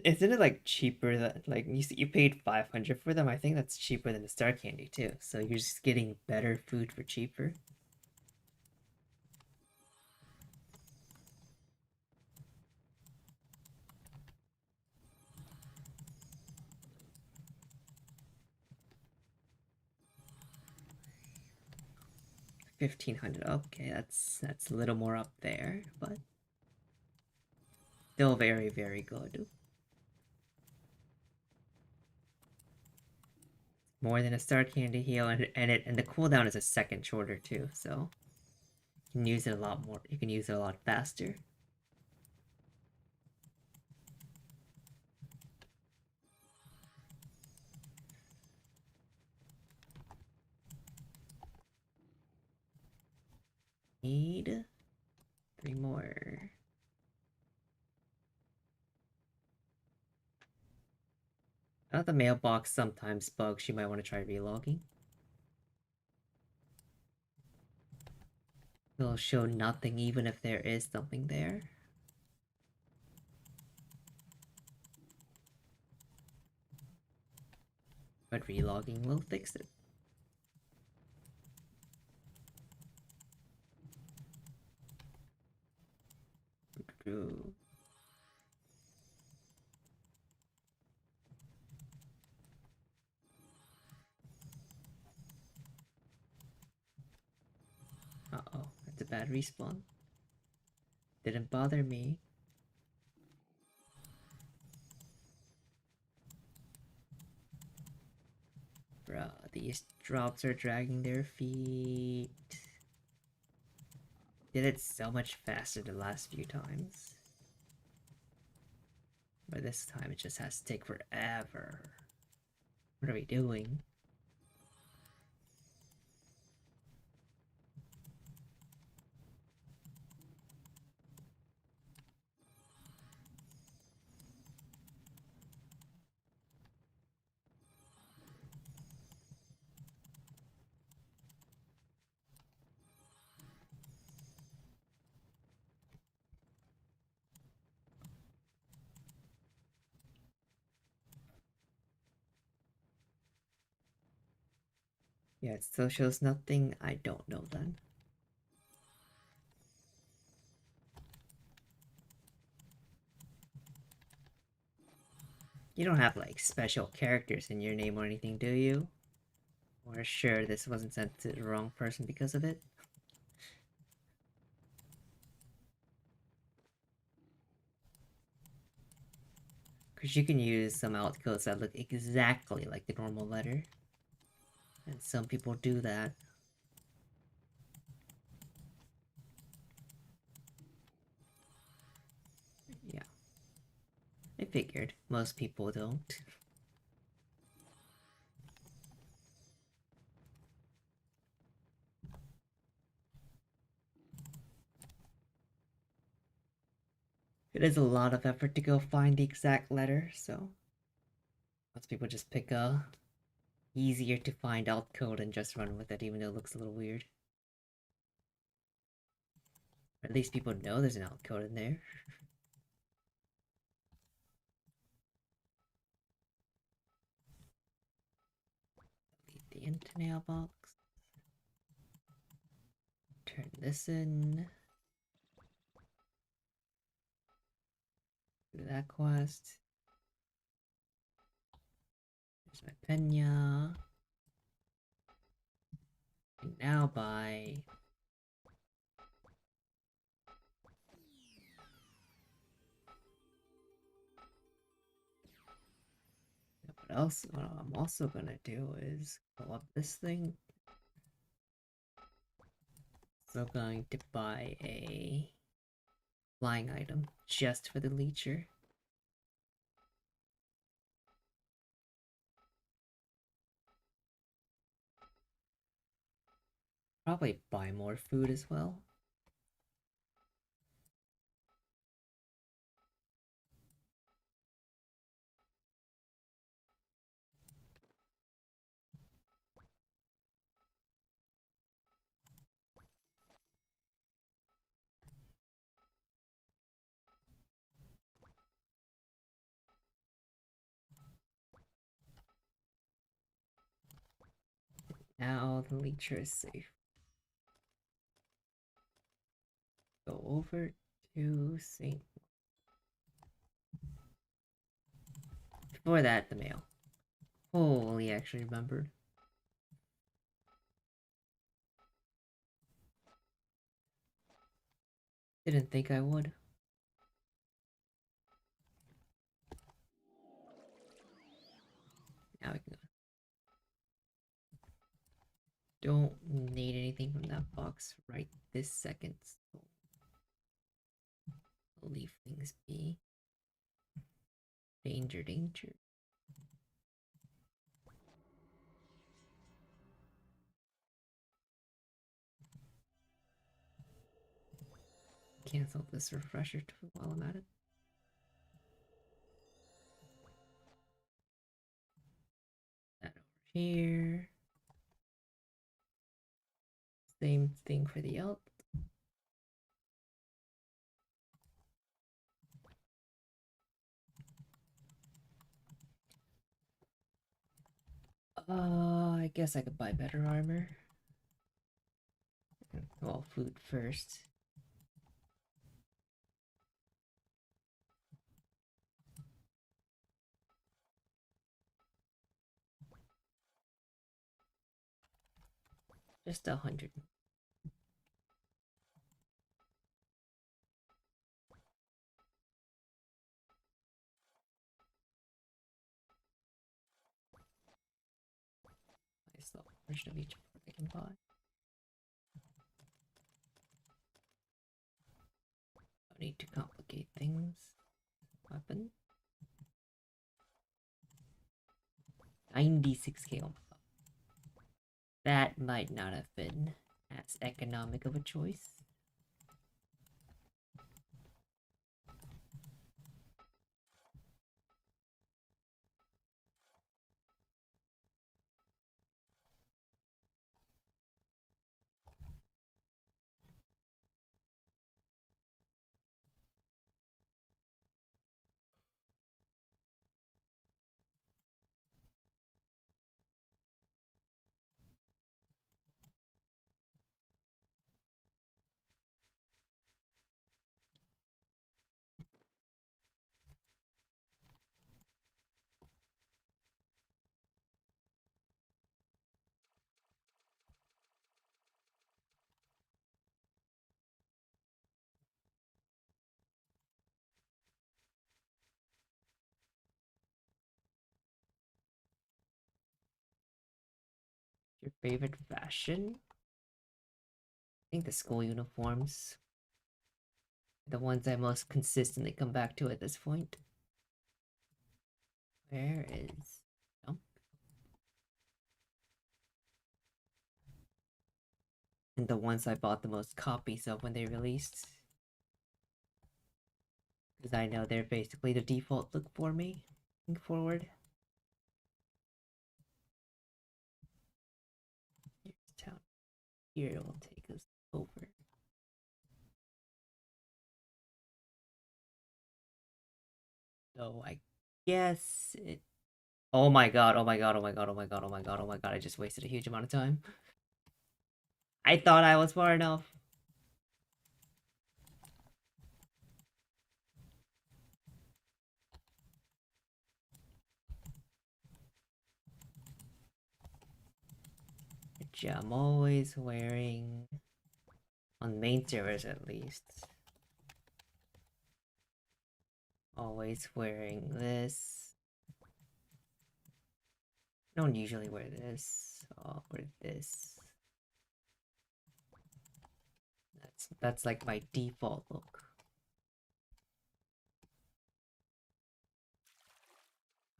Isn't it like cheaper that like you paid 500 for them? I think that's cheaper than the Star Candy too. So you're just getting better food for cheaper. 1500. Okay, that's a little more up there, but still very, very good. More than a Star Candy heal, and the cooldown is a second shorter too, so you can use it a lot more. You can use it a lot faster. Need 3 more. Now the mailbox sometimes bugs. You might want to try relogging. It'll show nothing even if there is something there. But relogging will fix it. Uh-oh, that's a bad respawn. Didn't bother me. Bruh, these drops are dragging their feet. Did it so much faster the last few times. But this time it just has to take forever. What are we doing? Yeah, it still shows nothing. I don't know then. You don't have like special characters in your name or anything, do you? Or sure this wasn't sent to the wrong person because of it? Because you can use some outcodes that look exactly like the normal letter. And some people do that. Yeah. I figured. Most people don't. It is a lot of effort to go find the exact letter, so most people just pick a easier to find out code and just run with it, even though it looks a little weird. Or at least people know there's an out code in there. Delete the into mailbox. Turn this in. Do that quest. There's my Pena. And now buy. What else? What I'm also gonna do is pull up this thing. So going to buy a flying item just for the leecher. Probably buy more food as well. Now the leecher is safe. Go over to St. Before that, the mail. Holy, actually remembered. Didn't think I would. Now we can go. Don't need anything from that box right this second. So leave things be. Danger, danger. Cancel this refresher while I'm at it. That over here. Same thing for the alt. I guess I could buy better armor. Well, food first. Just 100. Nice little version of each part I can buy. Don't need to complicate things. Weapon. 96k. That might not have been as economic of a choice. Your favorite fashion? I think the school uniforms. The ones I most consistently come back to at this point. Where is... Oh. And the ones I bought the most copies of when they released. Because I know they're basically the default look for me moving forward. Here's town. Here will take us over. So I guess it... Oh my god, oh my god, oh my god, oh my god, oh my god, oh my god, I just wasted a huge amount of time. I thought I was far enough. Which I'm always wearing... On main servers at least. Always wearing this. I don't usually wear this. I'll wear this. That's like my default look.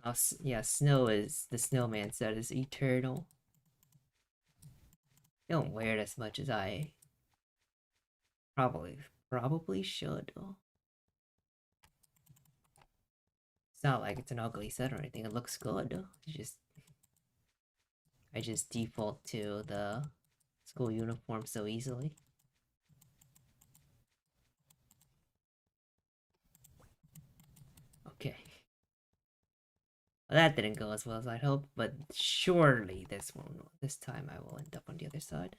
Oh, yeah, snow is... The snowman set is eternal. I don't wear it as much as I probably should. It's not like it's an ugly set or anything. It looks good. I just default to the school uniform so easily. Okay. Well, that didn't go as well as I'd hoped, but surely this time I will end up on the other side.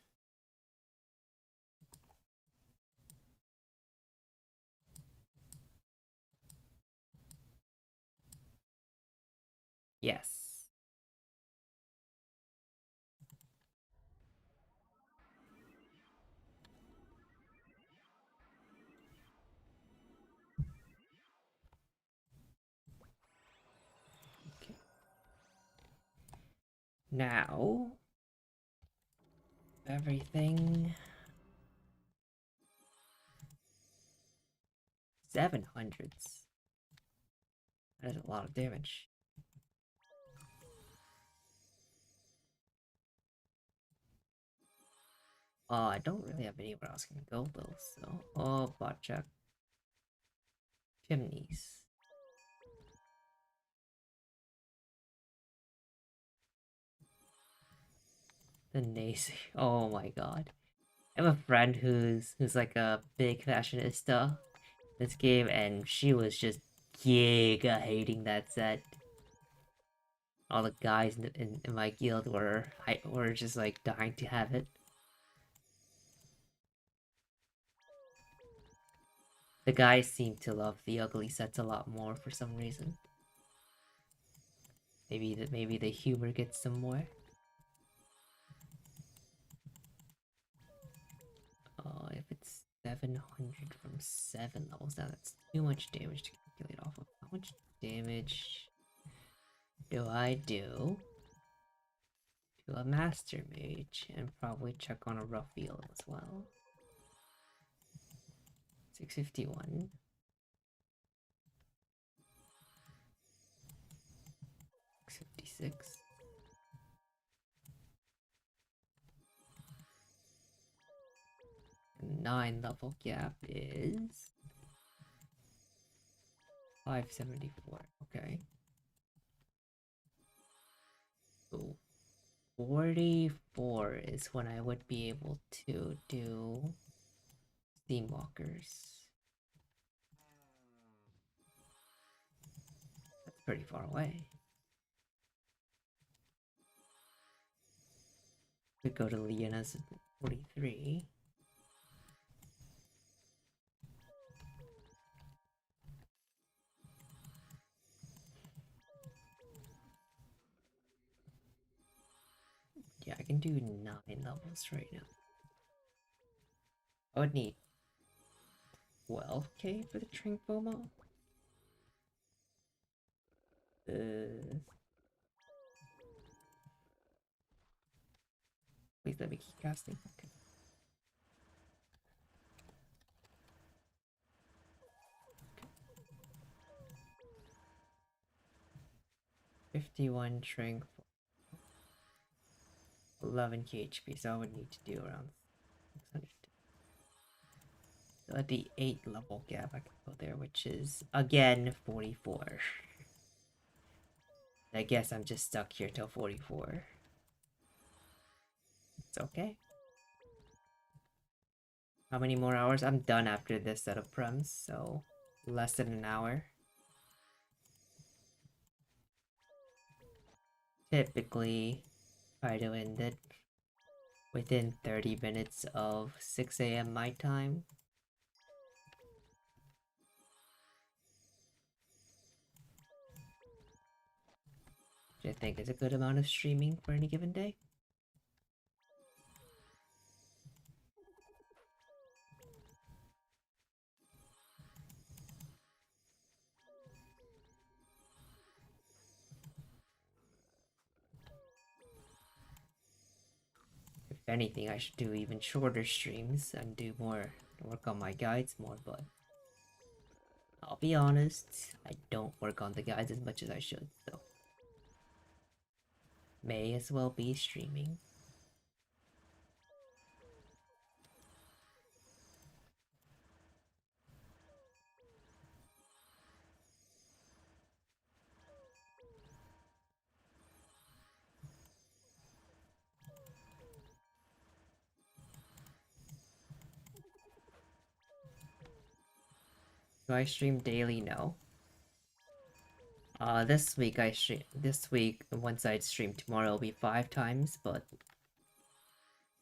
Yes. Okay. Now, everything 700s. That is a lot of damage. I don't really have anywhere else I can go though, so bot check. Chimneys. The Nazi. Oh my god. I have a friend who's like a big fashionista in this game, and she was just giga hating that set. All the guys in my guild were just like dying to have it. The guys seem to love the ugly sets a lot more for some reason. Maybe the humor gets them more. If it's 700 from 7 levels, now that's too much damage to calculate off of. How much damage do I do to a Master Mage? And probably check on a Raphael as well. 651. 656. 9 level gap is 574. Okay. So 44 is when I would be able to do Steamwalkers. That's pretty far away. We go to Leona's 43. Yeah, I can do 9 levels right now. I would need 12k for the Trinkfomo. Please let me keep casting. Okay. 51 Trink, 11k HP, so I would need to do around 600. So at the 8 level gap, I can go there, which is again 44. I guess I'm just stuck here till 44. It's okay. How many more hours? I'm done after this set of prems, so less than an hour. Typically, try to end it within 30 minutes of 6 a.m. my time. Which I think is a good amount of streaming for any given day. If anything, I should do even shorter streams and do more, work on my guides more, but I'll be honest, I don't work on the guides as much as I should, so may as well be streaming. Do I stream daily? No. This week this week once I stream tomorrow it'll be 5 times, but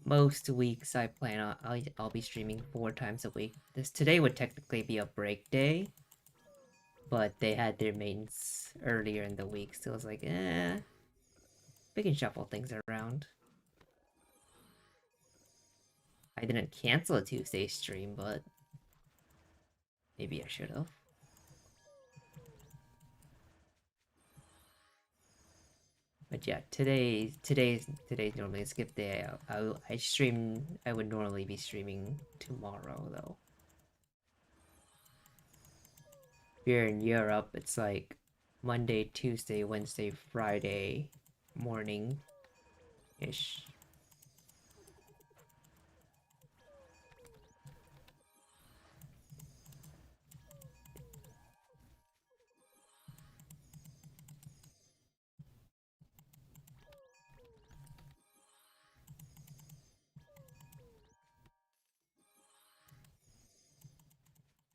most weeks I plan on I'll be streaming 4 times a week. Today would technically be a break day, but they had their mains earlier in the week, so it was like, we can shuffle things around. I didn't cancel a Tuesday stream, but maybe I should have. But yeah, today's normally a skip day. I would normally be streaming tomorrow though. If you're in Europe, it's like Monday, Tuesday, Wednesday, Friday morning ish.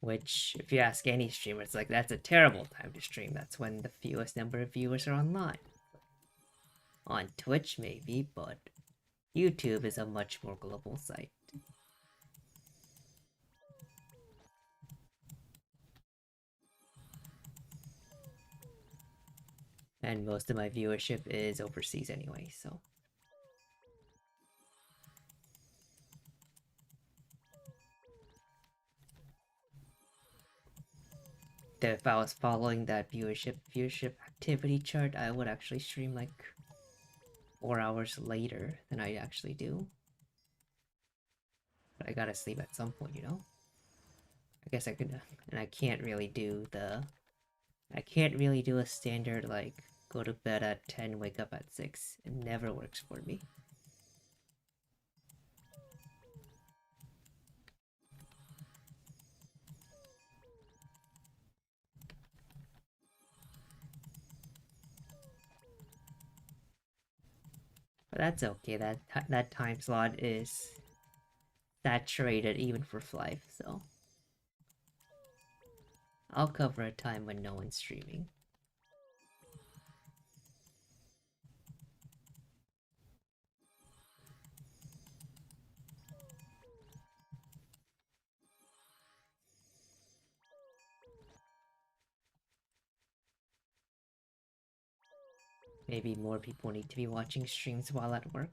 Which, if you ask any streamer, it's like, that's a terrible time to stream. That's when the fewest number of viewers are online. On Twitch, maybe, but YouTube is a much more global site. And most of my viewership is overseas anyway, so. If I was following that viewership activity chart, I would actually stream like 4 hours later than I actually do. But I gotta sleep at some point, you know? I guess I could, and I can't really do a standard, like, go to bed at 10, wake up at 6. It never works for me. But that's okay, that time slot is saturated even for Flive, so. I'll cover a time when no one's streaming. Maybe more people need to be watching streams while at work.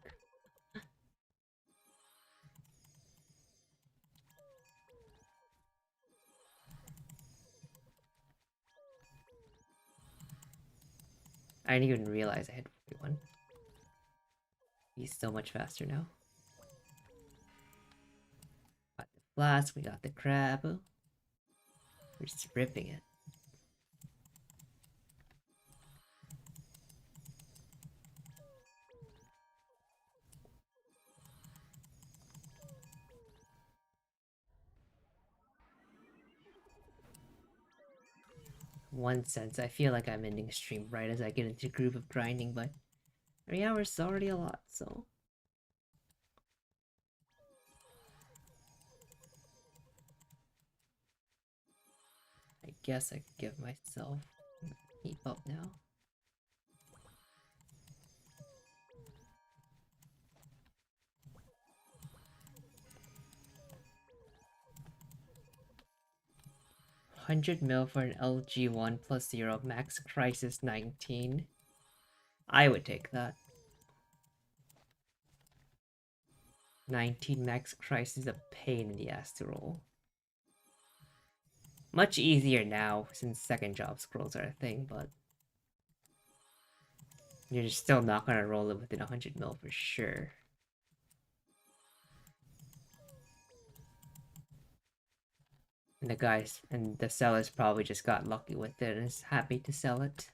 I didn't even realize I had 41. He's so much faster now. Got the flask, we got the crab. We're just ripping it. One sense, I feel like I'm ending stream right as I get into the groove of grinding, but 3 hours is already a lot, so. I guess I could give myself heat up now. $100 for an LG 1 plus 0 max crisis 19. I would take that. 19 max crisis is a pain in the ass to roll. Much easier now since second job scrolls are a thing, but you're just still not gonna roll it within 100 for sure. And the sellers probably just got lucky with it and is happy to sell it.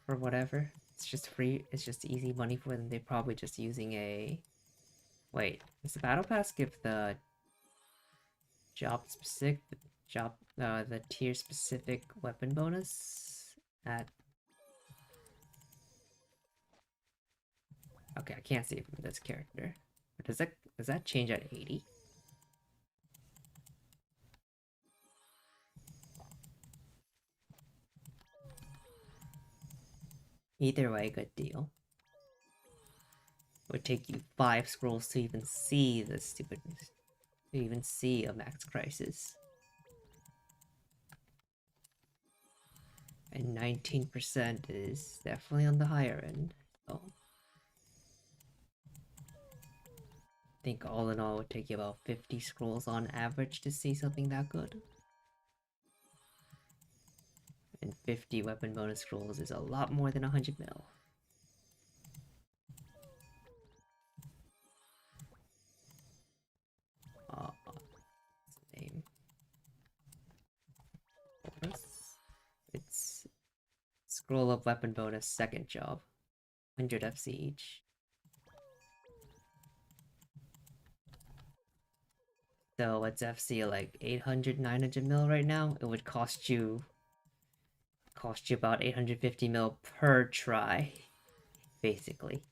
Or whatever. It's just free, it's just easy money for them. They're probably just using a... Wait, does the battle pass give the the tier specific weapon bonus at... Okay, I can't see it from this character. But does that change at 80? Either way, good deal. Would take you 5 scrolls to even see the stupid... to even see a max crisis. And 19% is definitely on the higher end. So I think all in all it would take you about 50 scrolls on average to see something that good. And 50 weapon bonus scrolls is a lot more than 100 mil. What's the name? It's scroll up weapon bonus second job. 100 FC each. So what's FC like 800, 900 mil right now? It would cost you about 850 mil per try, basically.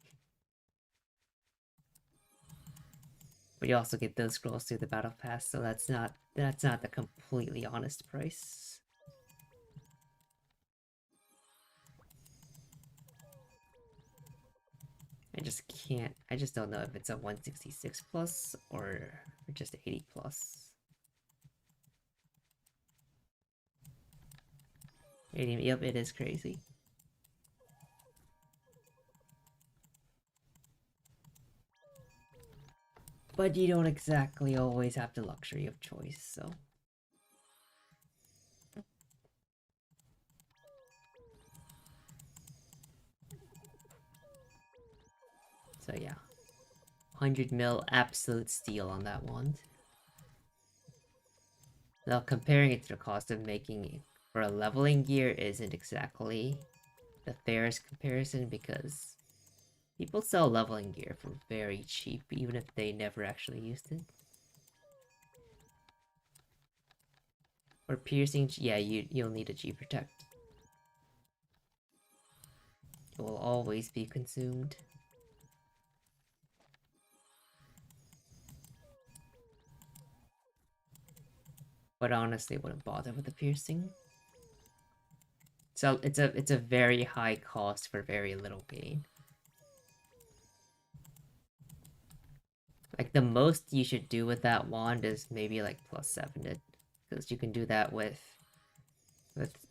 But you also get those scrolls through the battle pass, so that's not the completely honest price. I just don't know if it's a 166 plus or just 80 plus. 80, yep, it is crazy. But you don't exactly always have the luxury of choice, so... So yeah. 100 mil absolute steal on that wand. Now comparing it to the cost of making it for a leveling gear isn't exactly the fairest comparison because people sell leveling gear for very cheap even if they never actually used it. For piercing, yeah, you'll need a G Protect. It will always be consumed. But honestly, wouldn't bother with the piercing. So it's a very high cost for very little gain. Like the most you should do with that wand is maybe like +7 it, because you can do that with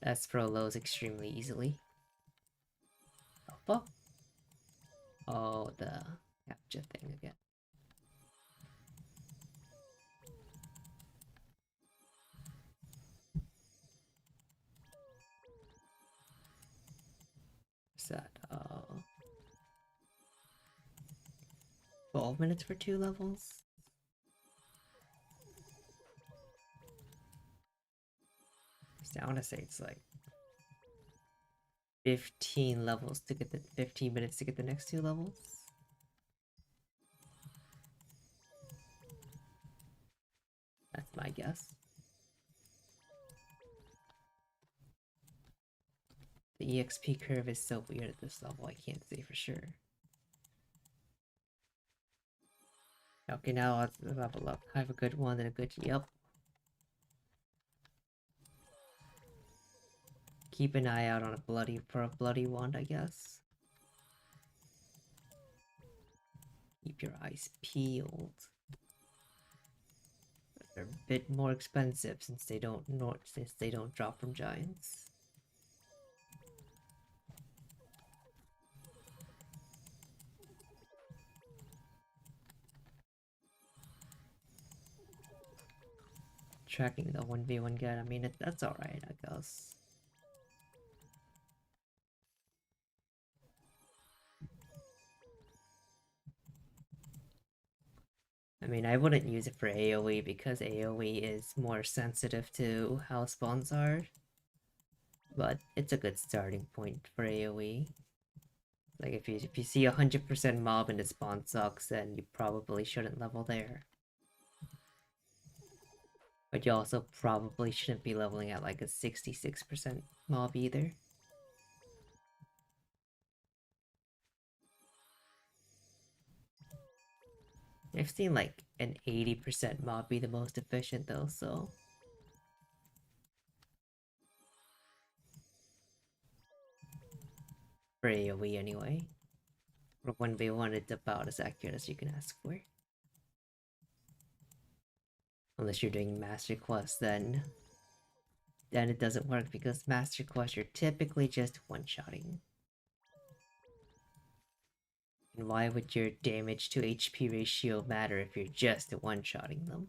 S-Pro lows extremely easily. Alpha? Oh, the capture thing again. What's that? 12 minutes for 2 levels? I want to say it's like 15 levels to get the 15 minutes to get the next 2 levels. That's my guess. The EXP curve is so weird at this level, I can't say for sure. Okay, now let's level up. I have a good one and a good... Yep. Keep an eye out on for a bloody wand, I guess. Keep your eyes peeled. They're a bit more expensive since they don't drop from giants. Tracking the 1v1 guide, I mean, that's alright, I guess. I mean, I wouldn't use it for AoE because AoE is more sensitive to how spawns are. But it's a good starting point for AoE. Like, if you see 100% mob and the spawn sucks, then you probably shouldn't level there. But you also probably shouldn't be leveling at like a 66% mob either. I've seen like an 80% mob be the most efficient though, so... For AoE anyway. For 1v1, it's about as accurate as you can ask for. Unless you're doing Master Quest, then it doesn't work because Master Quest you're typically just one-shotting. And why would your damage to HP ratio matter if you're just one-shotting them?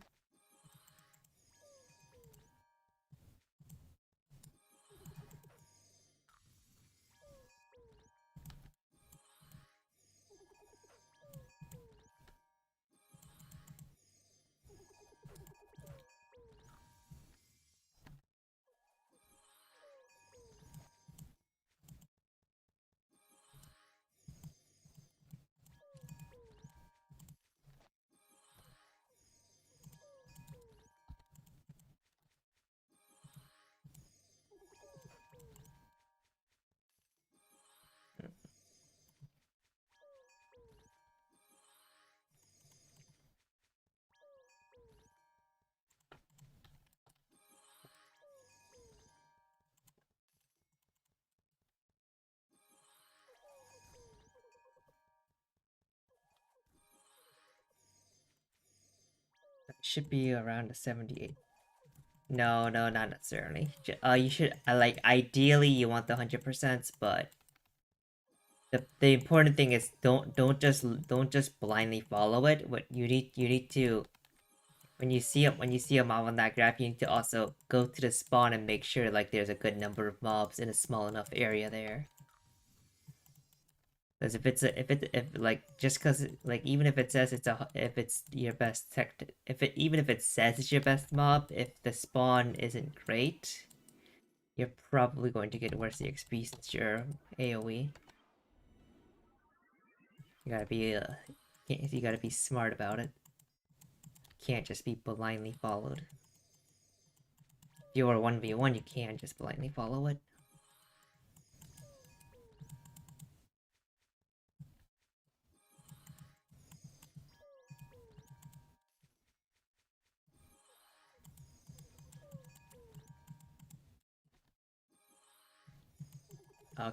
It should be around a 78. No, not necessarily. You should like ideally you want the 100%, but the important thing is don't just blindly follow it. What you need to when you see a mob on that graph, you need to also go to the spawn and make sure like there's a good number of mobs in a small enough area there. Because if like just because like even if it says if it's your best tech even if it says it's your best mob, if the spawn isn't great, you're probably going to get worse XP since you're AoE. You gotta be you gotta be smart about it. Can't just be blindly followed. If you're 1v1, you can't just blindly follow it.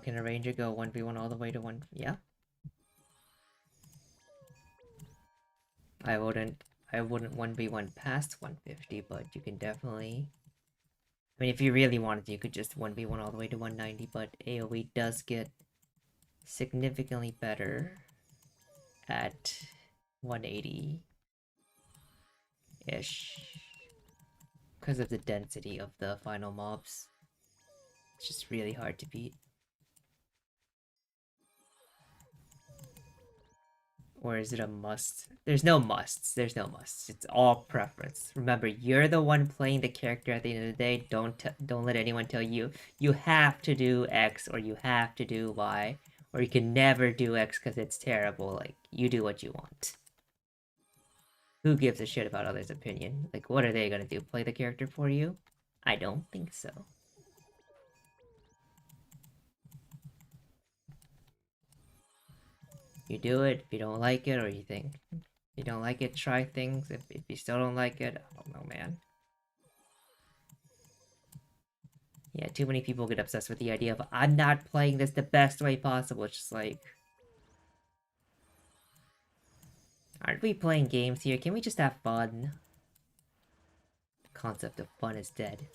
Can a ranger go 1v1 all the way to 1? Yeah. I wouldn't 1v1 past 150, but you can definitely... I mean, if you really wanted to, you could just 1v1 all the way to 190, but AoE does get significantly better at 180-ish. Because of the density of the final mobs. It's just really hard to beat. Or is it a must? There's no musts. There's no musts. It's all preference. Remember, you're the one playing the character at the end of the day. Don't let anyone tell you you have to do X or you have to do Y or you can never do X because it's terrible. Like, you do what you want. Who gives a shit about others' opinion? Like, what are they gonna do? Play the character for you? I don't think so. You do it if you don't like it or you think you don't like it, try things. If you still don't like it, I don't know, man. Yeah, too many people get obsessed with the idea of I'm not playing this the best way possible. It's just like, aren't we playing games here? Can we just have fun? The concept of fun is dead.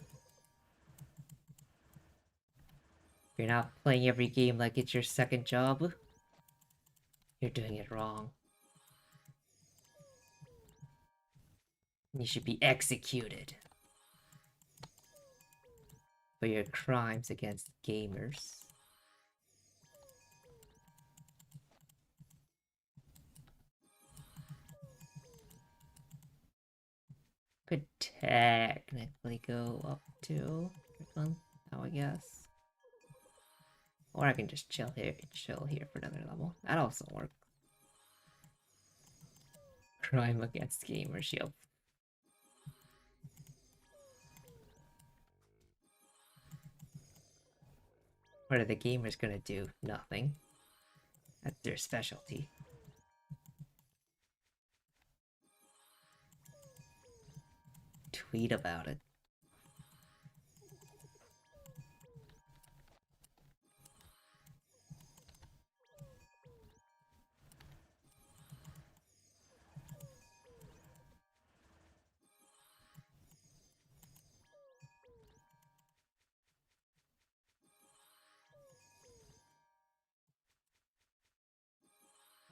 You're not playing every game like it's your second job. You're doing it wrong. You should be executed for your crimes against gamers. Could technically go up to now, I guess. Or I can just chill here for another level. That also works. Crime against gamers, yep. What are the gamers gonna do? Nothing. That's their specialty. Tweet about it.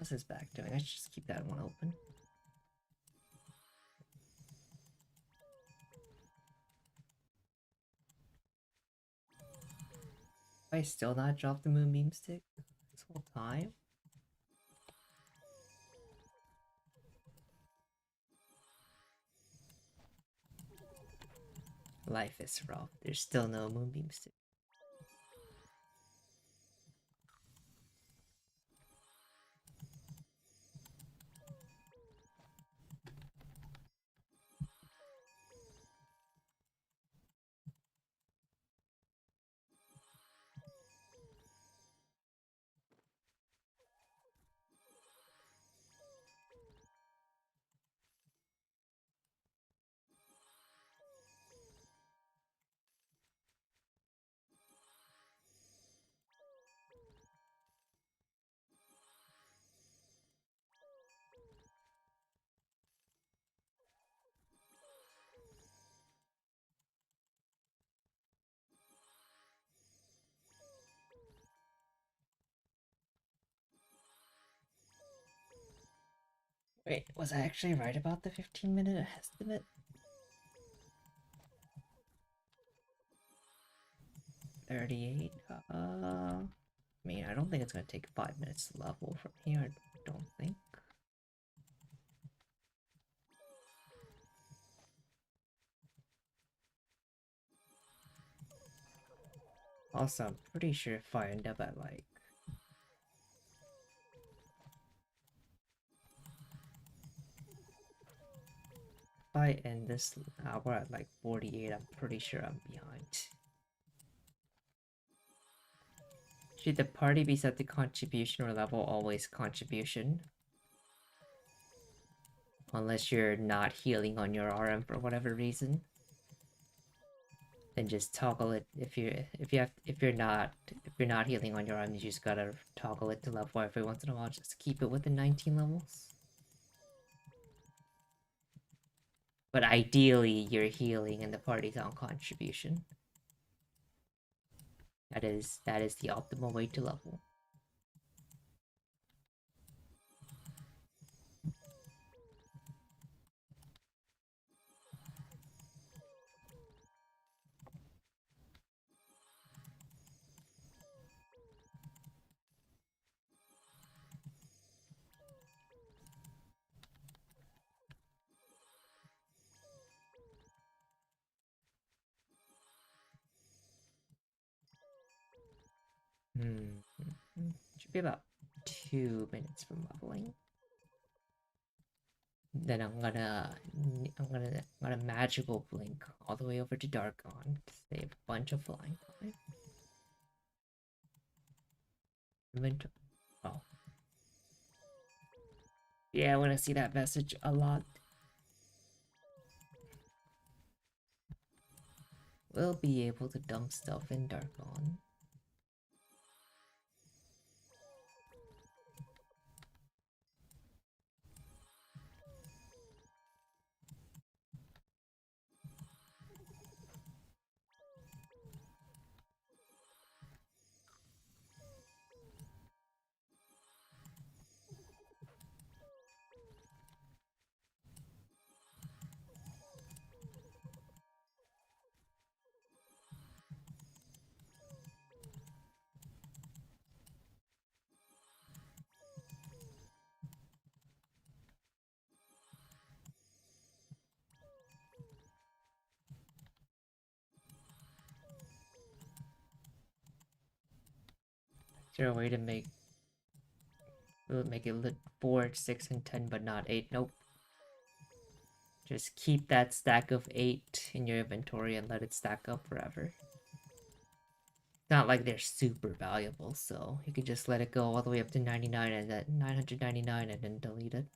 What's his back doing? I should just keep that one open. I still not dropped the Moonbeam stick this whole time? Life is rough. There's still no Moonbeam stick. Wait, was I actually right about the 15-minute estimate? 38? I mean, I don't think it's gonna take 5 minutes to level from here, I don't think. Also, I'm pretty sure if I end up at like... If I end this hour at like 48, I'm pretty sure I'm behind. Should the party be set to contribution or level always contribution? Unless you're not healing on your RM for whatever reason. Then just toggle it if you're not healing on your RM, you just gotta toggle it to level every once in a while just to keep it within 19 levels. But ideally you're healing and the party's on contribution. That is the optimal way to level. Should be about 2 minutes from leveling. Then I'm gonna magical blink all the way over to Darkon to save a bunch of flying time. Inventory. Oh. Yeah, I wanna see that message a lot. We'll be able to dump stuff in Darkon. Is there a way to make... Will it make it 4, 6, and 10, but not 8? Nope. Just keep that stack of 8 in your inventory and let it stack up forever. It's not like they're super valuable, so you can just let it go all the way up to 99 and then 999 and then delete it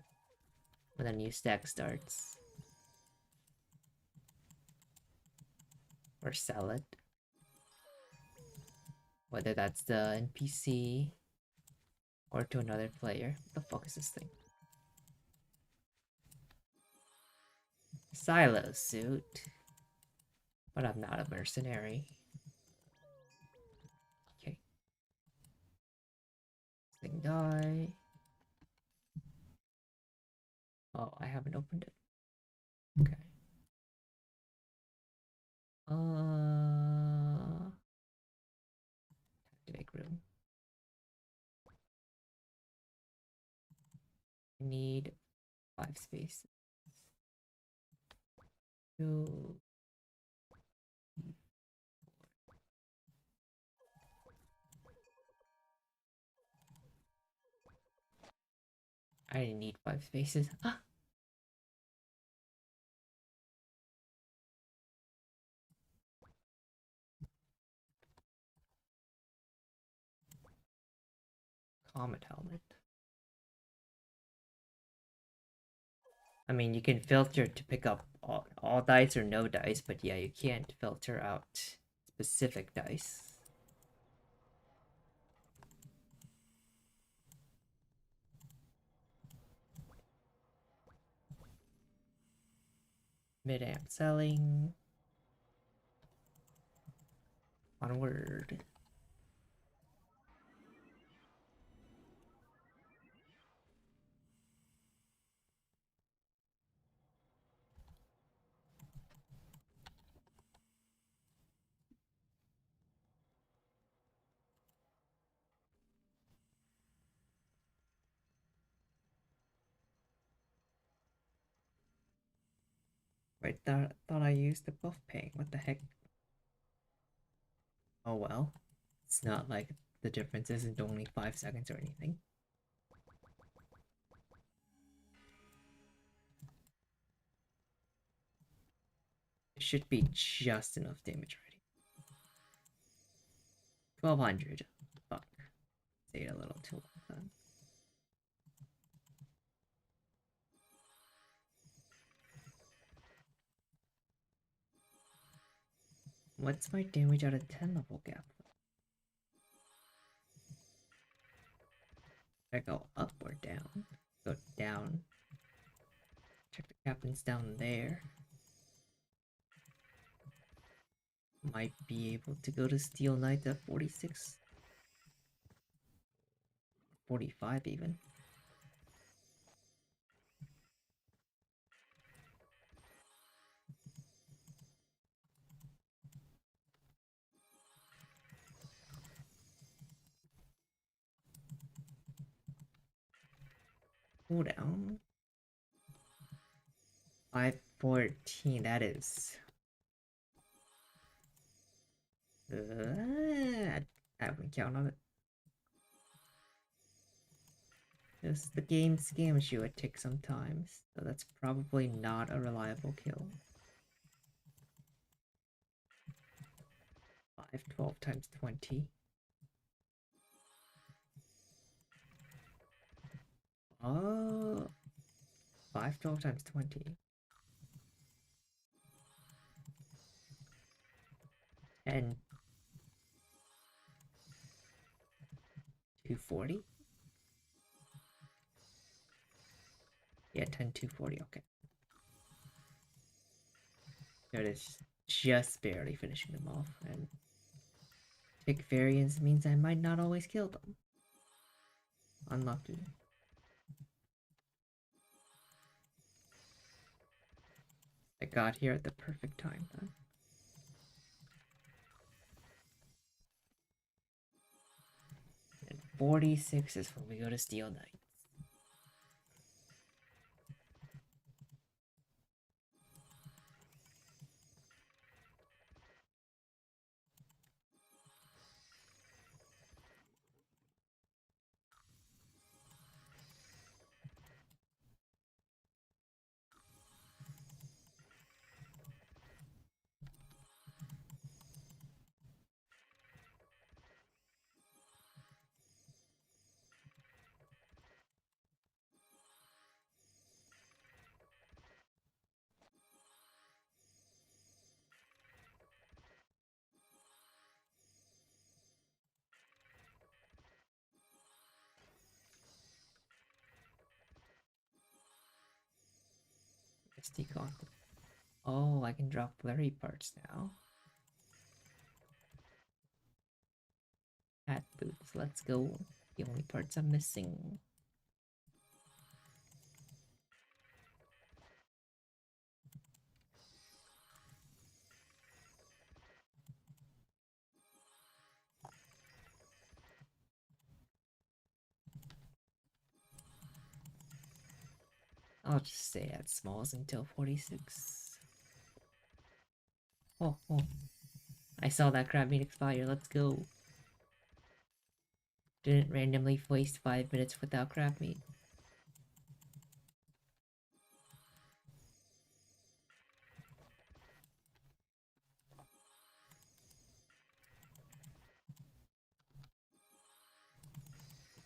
when a new stack starts. Or sell it. Whether that's the NPC or to another player. What the fuck is this thing? Silo suit. But I'm not a mercenary. Okay. This thing die. Oh, I haven't opened it. Okay. To make room. I need 5 spaces. Two. I didn't need 5 spaces. Ah! Comet helmet. I mean, you can filter to pick up all dice or no dice, but yeah, you can't filter out specific dice. Mid-amp selling. Onward. Wait, thought I used the buff ping. What the heck? Oh well. It's not like the difference isn't only 5 seconds or anything. It should be just enough damage already. 1200. Fuck. Stayed a little too long then. What's my damage out of 10 level gap? Should I go up or down? Go down. Check the captains down there. Might be able to go to Steel Knight at 46. 45 even. Cooldown. 514, that is. I wouldn't count on it. Because the game scams you a tick sometimes, so that's probably not a reliable kill. 512 times 20. Oh, 512 times 20. And 240? Yeah, 10, 240, okay. That is just barely finishing them off, and tick variance means I might not always kill them. Unlucky. I got here at the perfect time then. And 46 is when we go to Steel Knight. SD card. Oh, I can drop blurry parts now. Hat boots, let's go. The only parts I'm missing. I'll just stay at smalls until 46. Oh, oh. I saw that crab meat expire. Let's go. Didn't randomly waste 5 minutes without crab meat.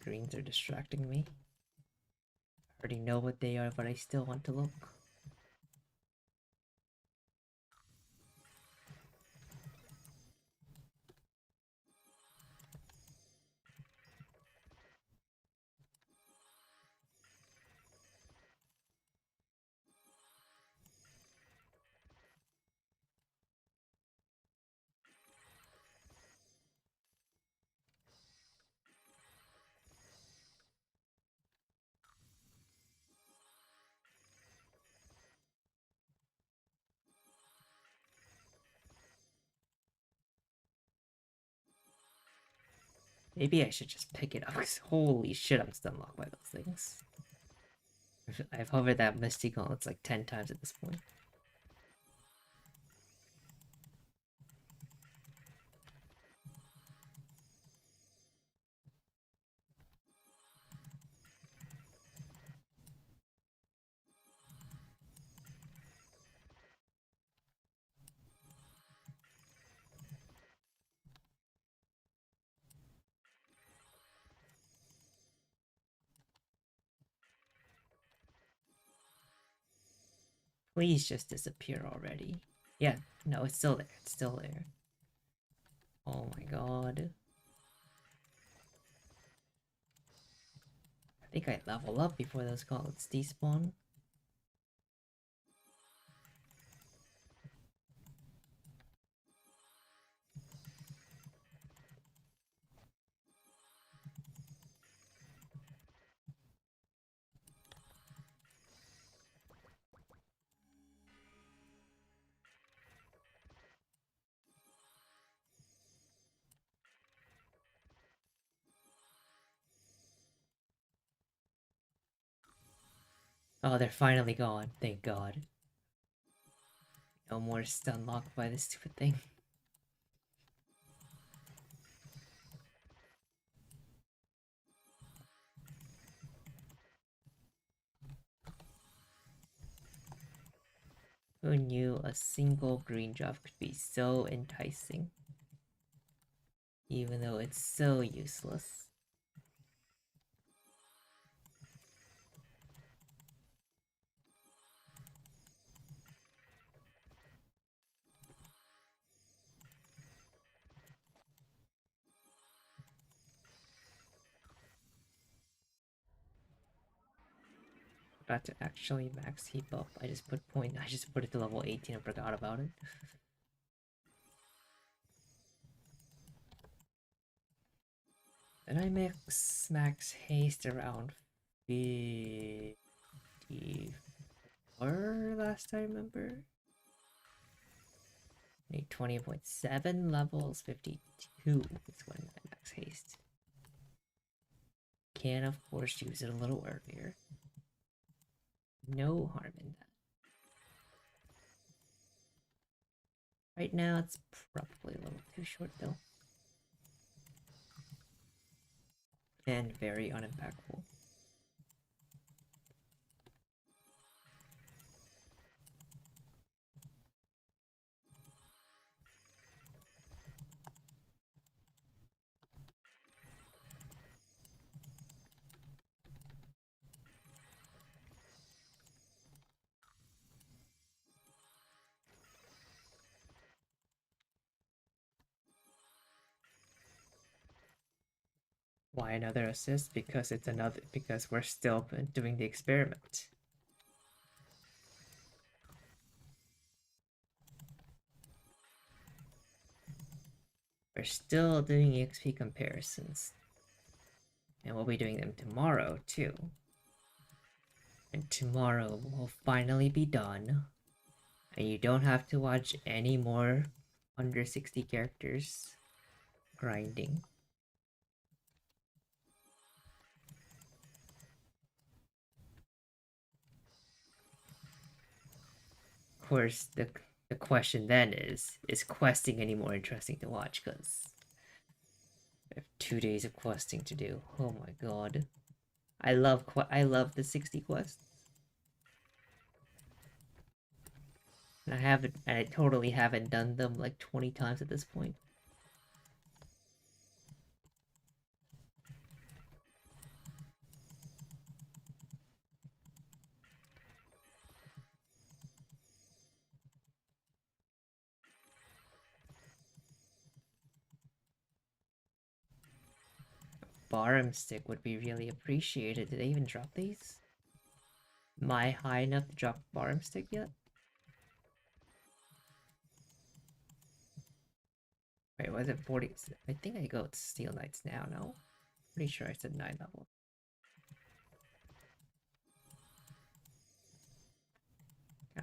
Greens are distracting me. I already know what they are, but I still want to look. Maybe I should just pick it up, because holy shit, I'm still unlocked by those things. I've hovered that Misty Gauntlets like 10 times at this point. Please just disappear already. Yeah, no, it's still there. It's still there. Oh my god. I think I level up before those gauntlets despawn. Oh, they're finally gone. Thank god. No more stun locked by this stupid thing. Who knew a single green drop could be so enticing? Even though it's so useless. About to actually max heap up. I just put it to level 18 and forgot about it. And I max haste around 54 last I remember. Need 20.7 levels, 52 is when I max haste. Can of course use it a little earlier. No harm in that. Right now it's probably a little too short though. And very unimpactful. Why another assist? Because we're still doing the experiment. We're still doing EXP comparisons. And we'll be doing them tomorrow too. And tomorrow will finally be done. And you don't have to watch any more under 60 characters grinding. course, the question then is questing any more interesting to watch? Because I have 2 days of questing to do. Oh my god. I love the 60 quests. And I totally haven't done them like 20 times at this point. Barham stick would be really appreciated. Did they even drop these? Am I high enough to drop Barham stick yet? Wait, was it 40? I think I go with Steel Knights now, no? Pretty sure I said 9 level.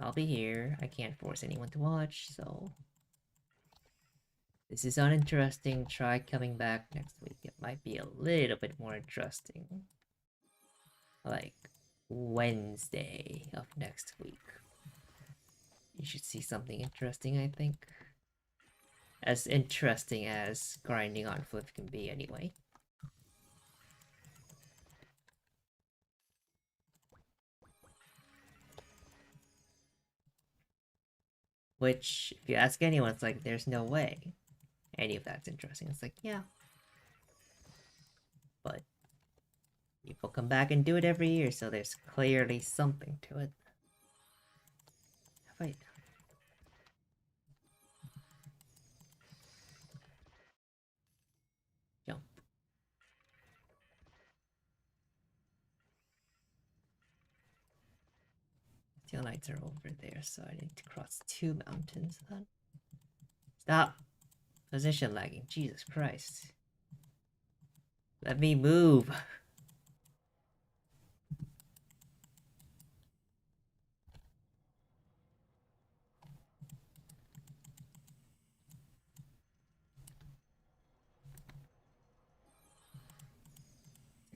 I'll be here. I can't force anyone to watch, so... This is uninteresting. Try coming back next week. It might be a little bit more interesting. Like, Wednesday of next week. You should see something interesting, I think. As interesting as grinding on Flip can be, anyway. Which, if you ask anyone, it's like, there's no way any of that's interesting. It's like, yeah. But people come back and do it every year, so there's clearly something to it. Wait. Jump. Steel Knights are over there, so I need to cross 2 mountains then. Stop! Position lagging. Jesus Christ. Let me move!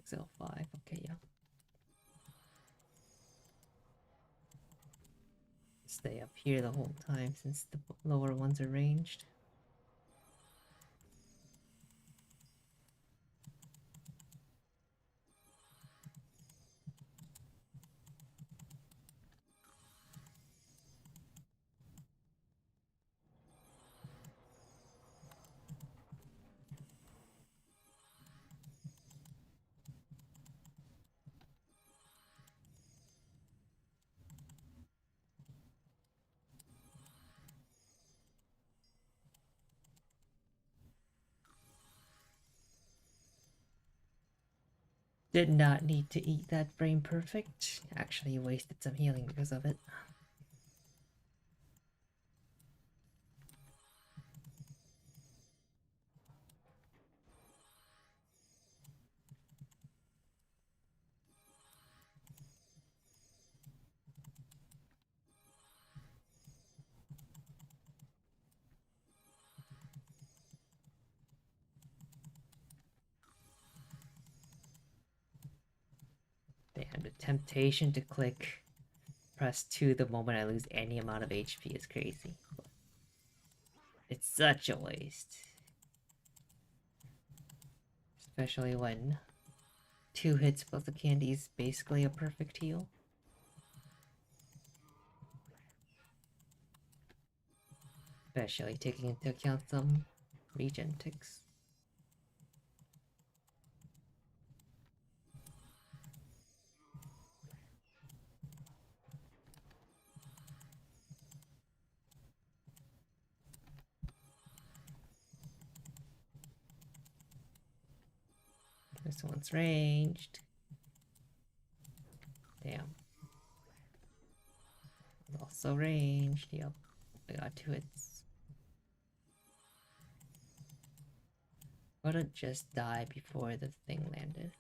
XL5, okay, yeah. Stay up here the whole time since the lower ones are ranged. Did not need to eat that brain perfect. Actually wasted some healing because of it. Damn, the temptation to click press 2 the moment I lose any amount of HP is crazy. It's such a waste. Especially when 2 hits plus the candy is basically a perfect heal. Especially taking into account some regen ticks. This one's ranged. Damn. Also ranged. Yep. I got 2 hits. Wouldn't just die before the thing landed.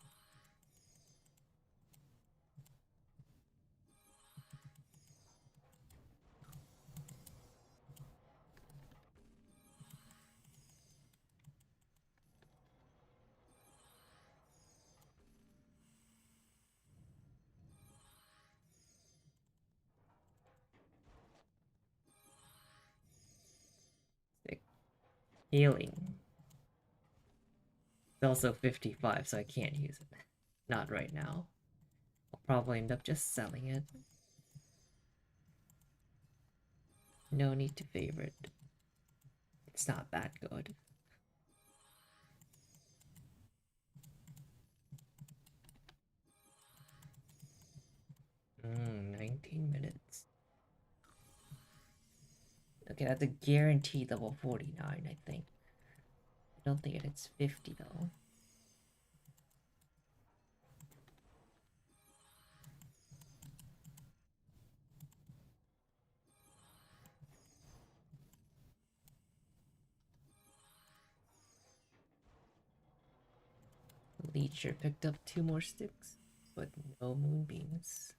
Healing. It's also 55, so I can't use it. Not right now. I'll probably end up just selling it. No need to favorite. It's not that good. 19 minutes. Okay, that's a guaranteed level 49, I think. I don't think it hits 50 though. Leecher picked up 2 more sticks, but no moonbeams.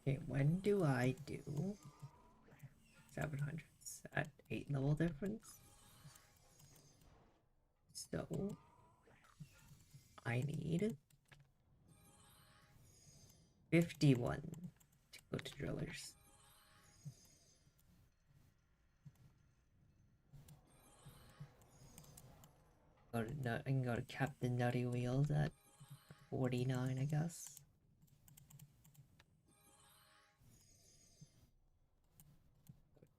Okay, when do I do 700s at 8 level difference? So I need 51 to go to drillers. I can go to Captain Nutty Wheels at 49, I guess.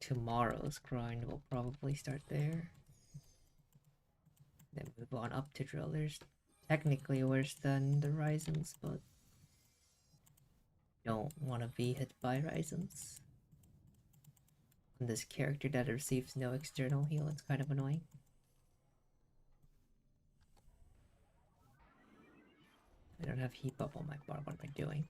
Tomorrow's grind will probably start there. Then move on up to drillers. Technically worse than the Risings, but don't want to be hit by Risings. And this character that receives no external heal, it's kind of annoying. I don't have heap up on my bar, what am I doing?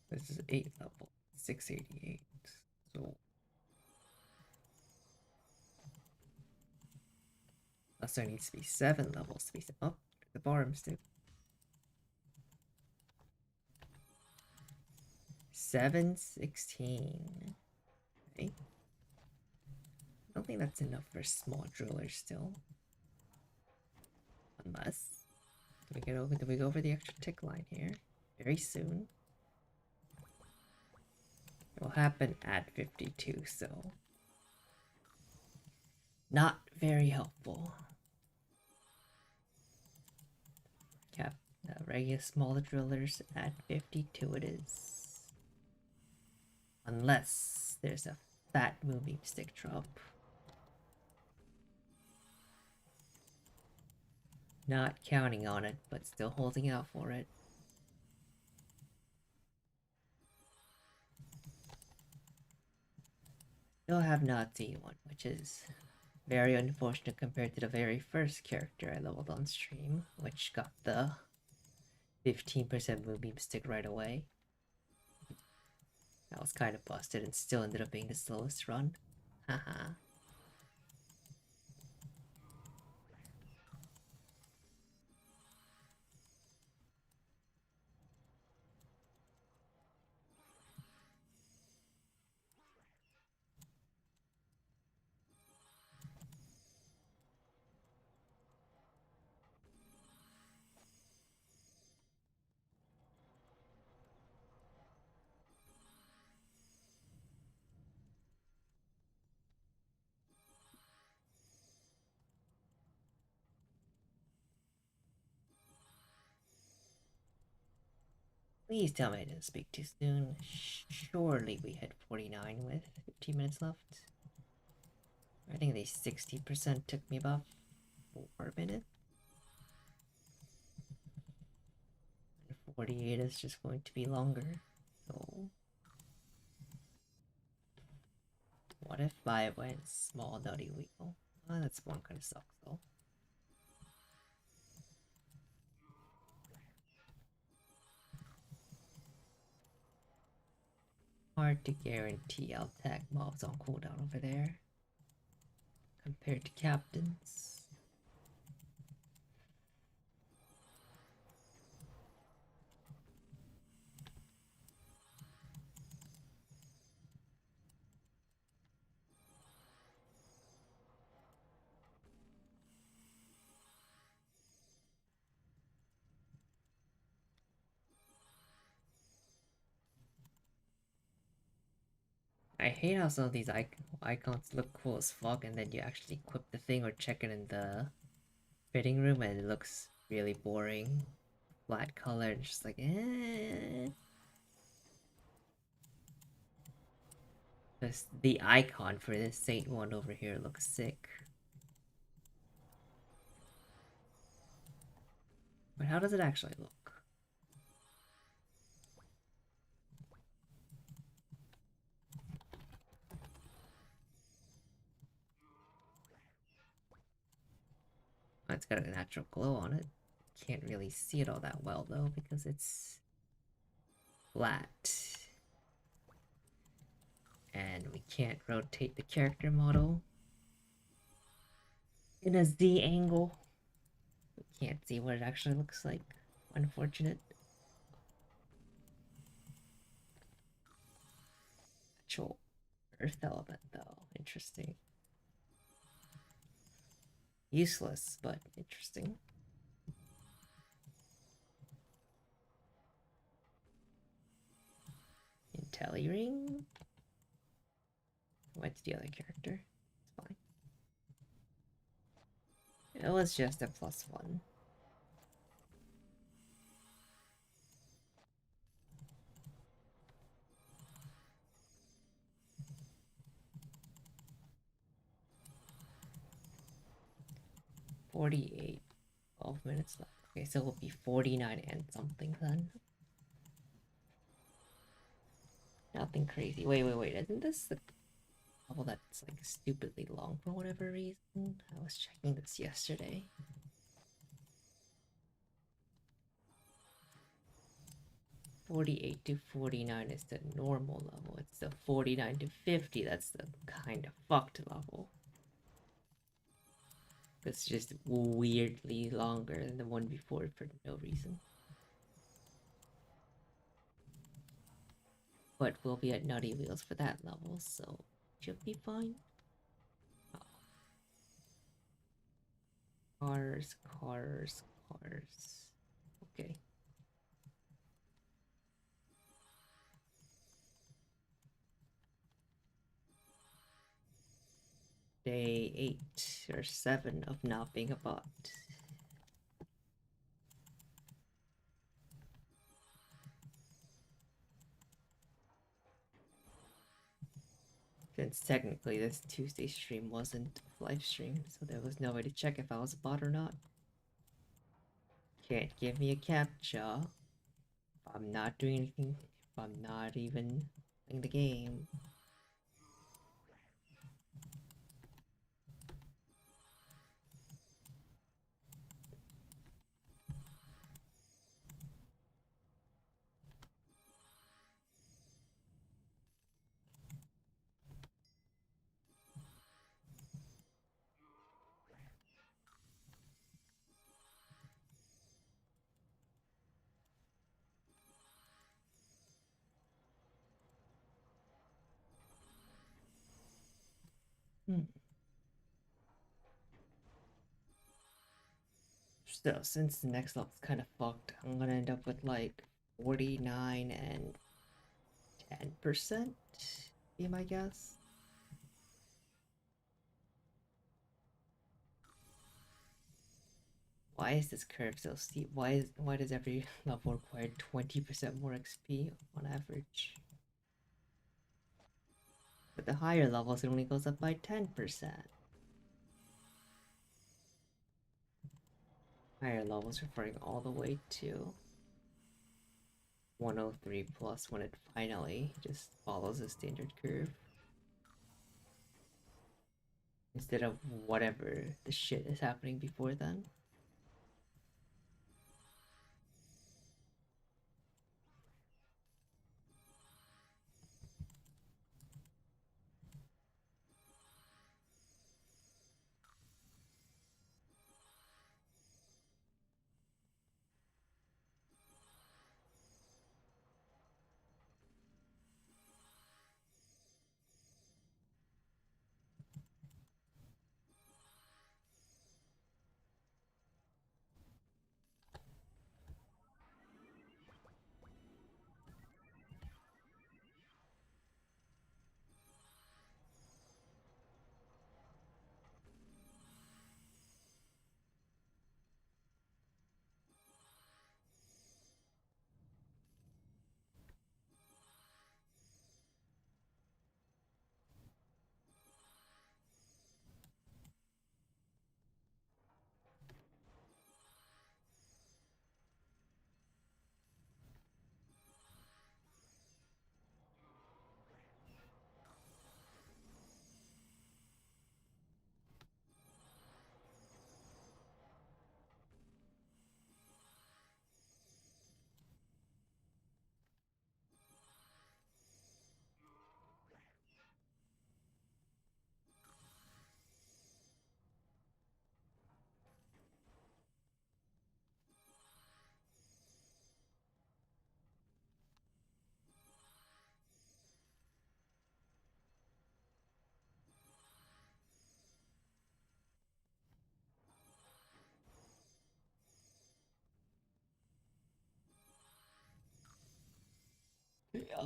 This is 8 level, 688. So also needs to be 7 levels to be up. Oh, the bottom stick. 716. Okay. I don't think that's enough for small drillers still. Unless do we go over the extra tick line here? Very soon. It will happen at 52, so not very helpful. Cap regular small drillers at 52 it is. Unless there's a fat moving stick drop. Not counting on it, but still holding out for it. Still have not seen one, which is very unfortunate compared to the very first character I leveled on stream, which got the 15% moonbeam stick right away. That was kind of busted and still ended up being the slowest run. Haha. Please tell me I didn't speak too soon. Surely we hit 49 with 15 minutes left. I think the 60% took me about 4 minutes. And 48 is just going to be longer. So what if I went small nutty wheel? Oh, that's one kind of sucks though. Hard to guarantee I'll tag mobs on cooldown over there compared to captains. I hate how some of these icons look cool as fuck, and then you actually equip the thing or check it in the fitting room, and it looks really boring, flat color, and just like eh. The icon for this Saint one over here looks sick. But how does it actually look? Oh, it's got a natural glow on it. Can't really see it all that well though because it's flat. And we can't rotate the character model in a Z angle. We can't see what it actually looks like. Unfortunate. Actual earth element though. Interesting. Useless, but interesting. Intelli-ring? What's the other character? It's fine. It was just a +1. $48. 12 minutes left. Okay, so it'll be 49 and something then. Nothing crazy. Wait. Isn't this the level that's like stupidly long for whatever reason? I was checking this yesterday. 48 to 49 is the normal level. It's the 49 to 50 that's the kind of fucked level. It's just weirdly longer than the one before for no reason. But we'll be at Nutty Wheels for that level, so should be fine. Oh. Cars. Okay. Day 8 or 7 of not being a bot. Since technically this Tuesday stream wasn't live stream, so there was no way to check if I was a bot or not. Can't give me a captcha if I'm not doing anything, if I'm not even playing the game. So, since the next level's kind of fucked, I'm gonna end up with like 49 and 10%, be my guess. Why is this curve so steep? Why does every level require 20% more XP on average? But the higher levels it only goes up by 10%. Higher levels referring all the way to 103 plus when it finally just follows a standard curve. Instead of whatever the shit is happening before then.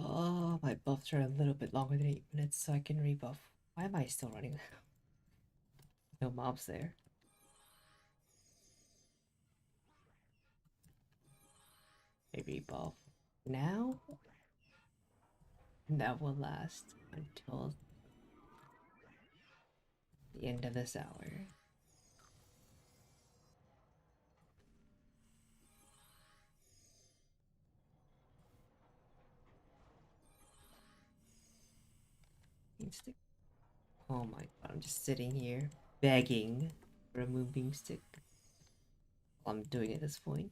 Oh, my buffs are a little bit longer than 8 minutes, so I can rebuff. Why am I still running? No mobs there. I rebuff now? And that will last until the end of this hour. Stick. Oh my god, I'm just sitting here begging for a Moonbeam stick. I'm doing it at this point.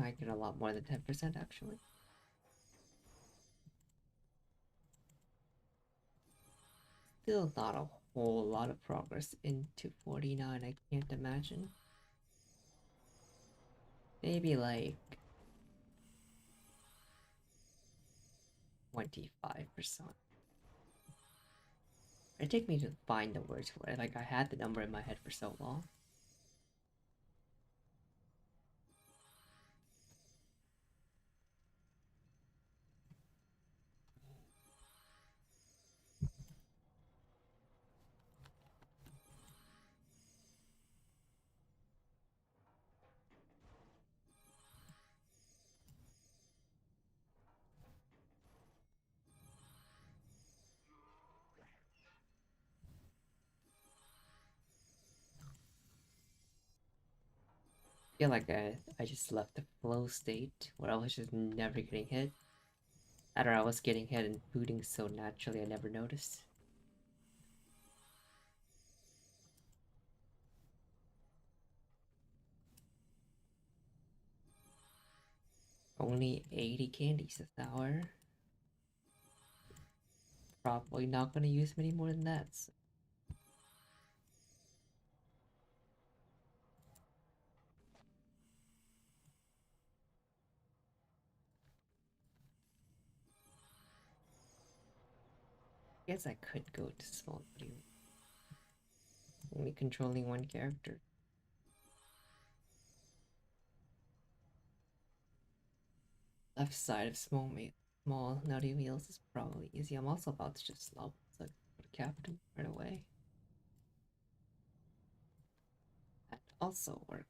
I get a lot more than 10% actually. Still not a whole lot of progress into 49, I can't imagine. Maybe like 25%. It took me to find the words for it, like I had the number in my head for so long. I feel like I just left the flow state where I was just never getting hit. I don't know, I was getting hit and booting so naturally I never noticed. Only 80 candies this hour. Probably not gonna use many more than that. So. Guess I could go to small video. Only controlling one character. Left side of small nutty wheels is probably easy. I'm also about to just level, so go to captain right away. That also works.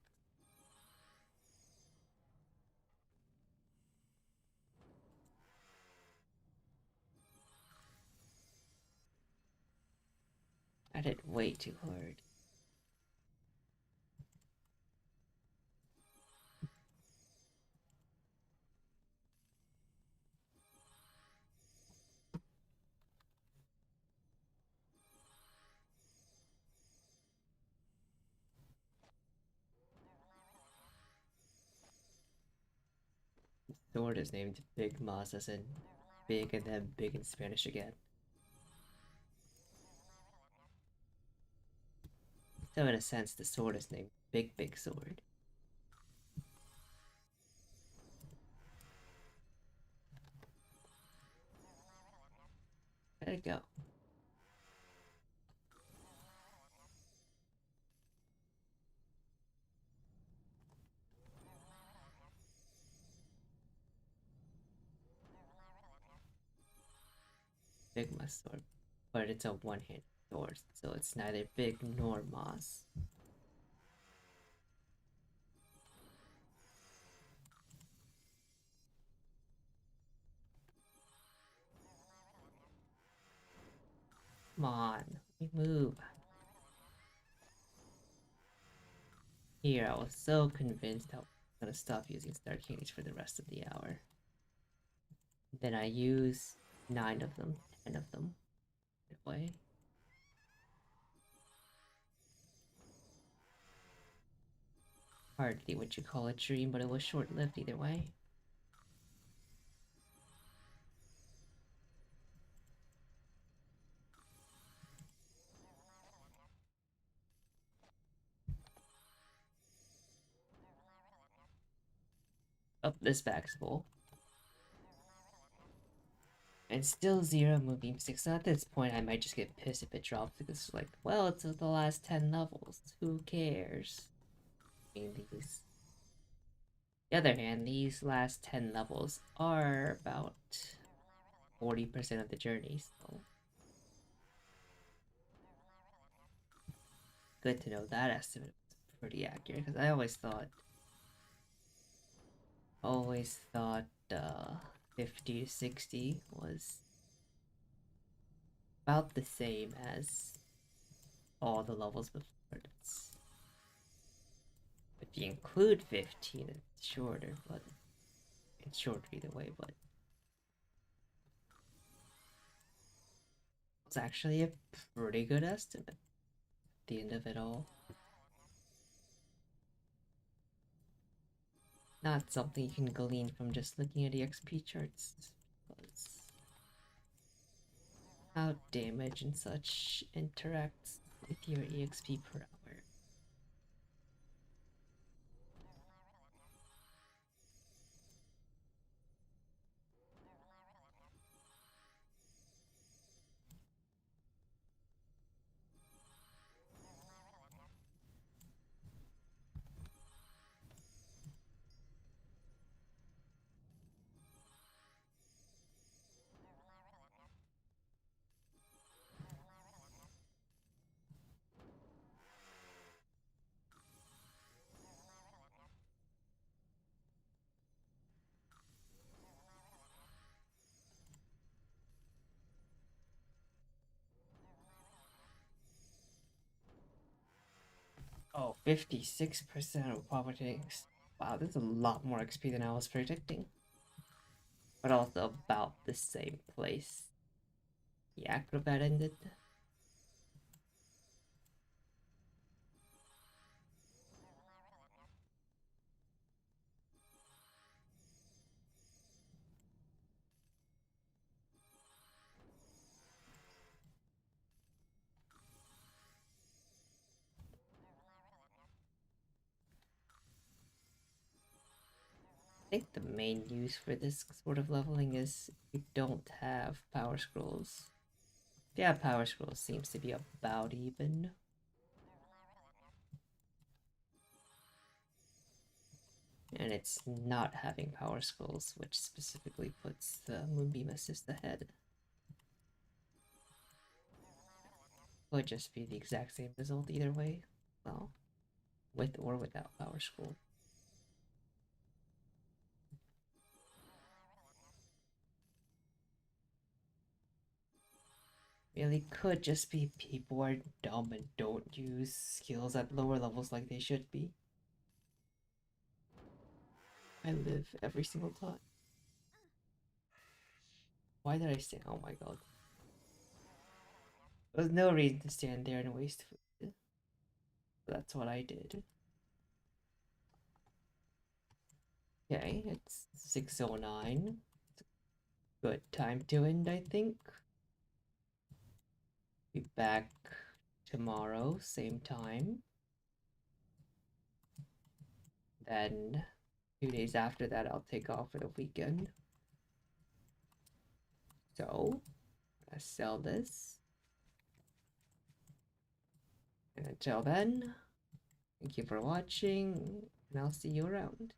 I did way too hard. The word is named Big Mas as in big and then big in Spanish again. So in a sense, the sword is named Big Big Sword. There you go. Big Mas sword. But it's a one-handed sword, so it's neither big nor Mas. Come on, let me move. Here, I was so convinced I was gonna stop using Star Cage for the rest of the hour. Then I use 9 of them, 10 of them. Way. Hardly what you call a dream, but it was short-lived either way. Up this back's full. And still 0 Moonbeam 6. So at this point, I might just get pissed if it drops because it's like, well, it's the last 10 levels. Who cares? I mean, these. The other hand, these last 10 levels are about 40% of the journey, so good to know that estimate was pretty accurate because I always thought 50 to 60 was about the same as all the levels before. If you include 15, it's shorter, but it's shorter either way, but it's actually a pretty good estimate at the end of it all. Not something you can glean from just looking at EXP charts. How damage and such interacts with your EXP per hour. Oh, 56% of poverty. Wow, this is a lot more XP than I was predicting. But also about the same place the acrobat ended. I think the main use for this sort of leveling is you don't have power scrolls. Yeah, power scrolls seems to be about even. And it's not having power scrolls, which specifically puts the Moonbeam Assist ahead. Would just be the exact same result either way. Well, with or without power scroll. Really could just be people are dumb and don't use skills at lower levels like they should be. I live every single time. Why did I say, oh my god. There's no reason to stand there and waste food. That's what I did. Okay, it's 6:09. Good time to end, I think. Be back tomorrow, same time. Then 2 days after that, I'll take off for the weekend. So, I sell this. And until then, thank you for watching, and I'll see you around.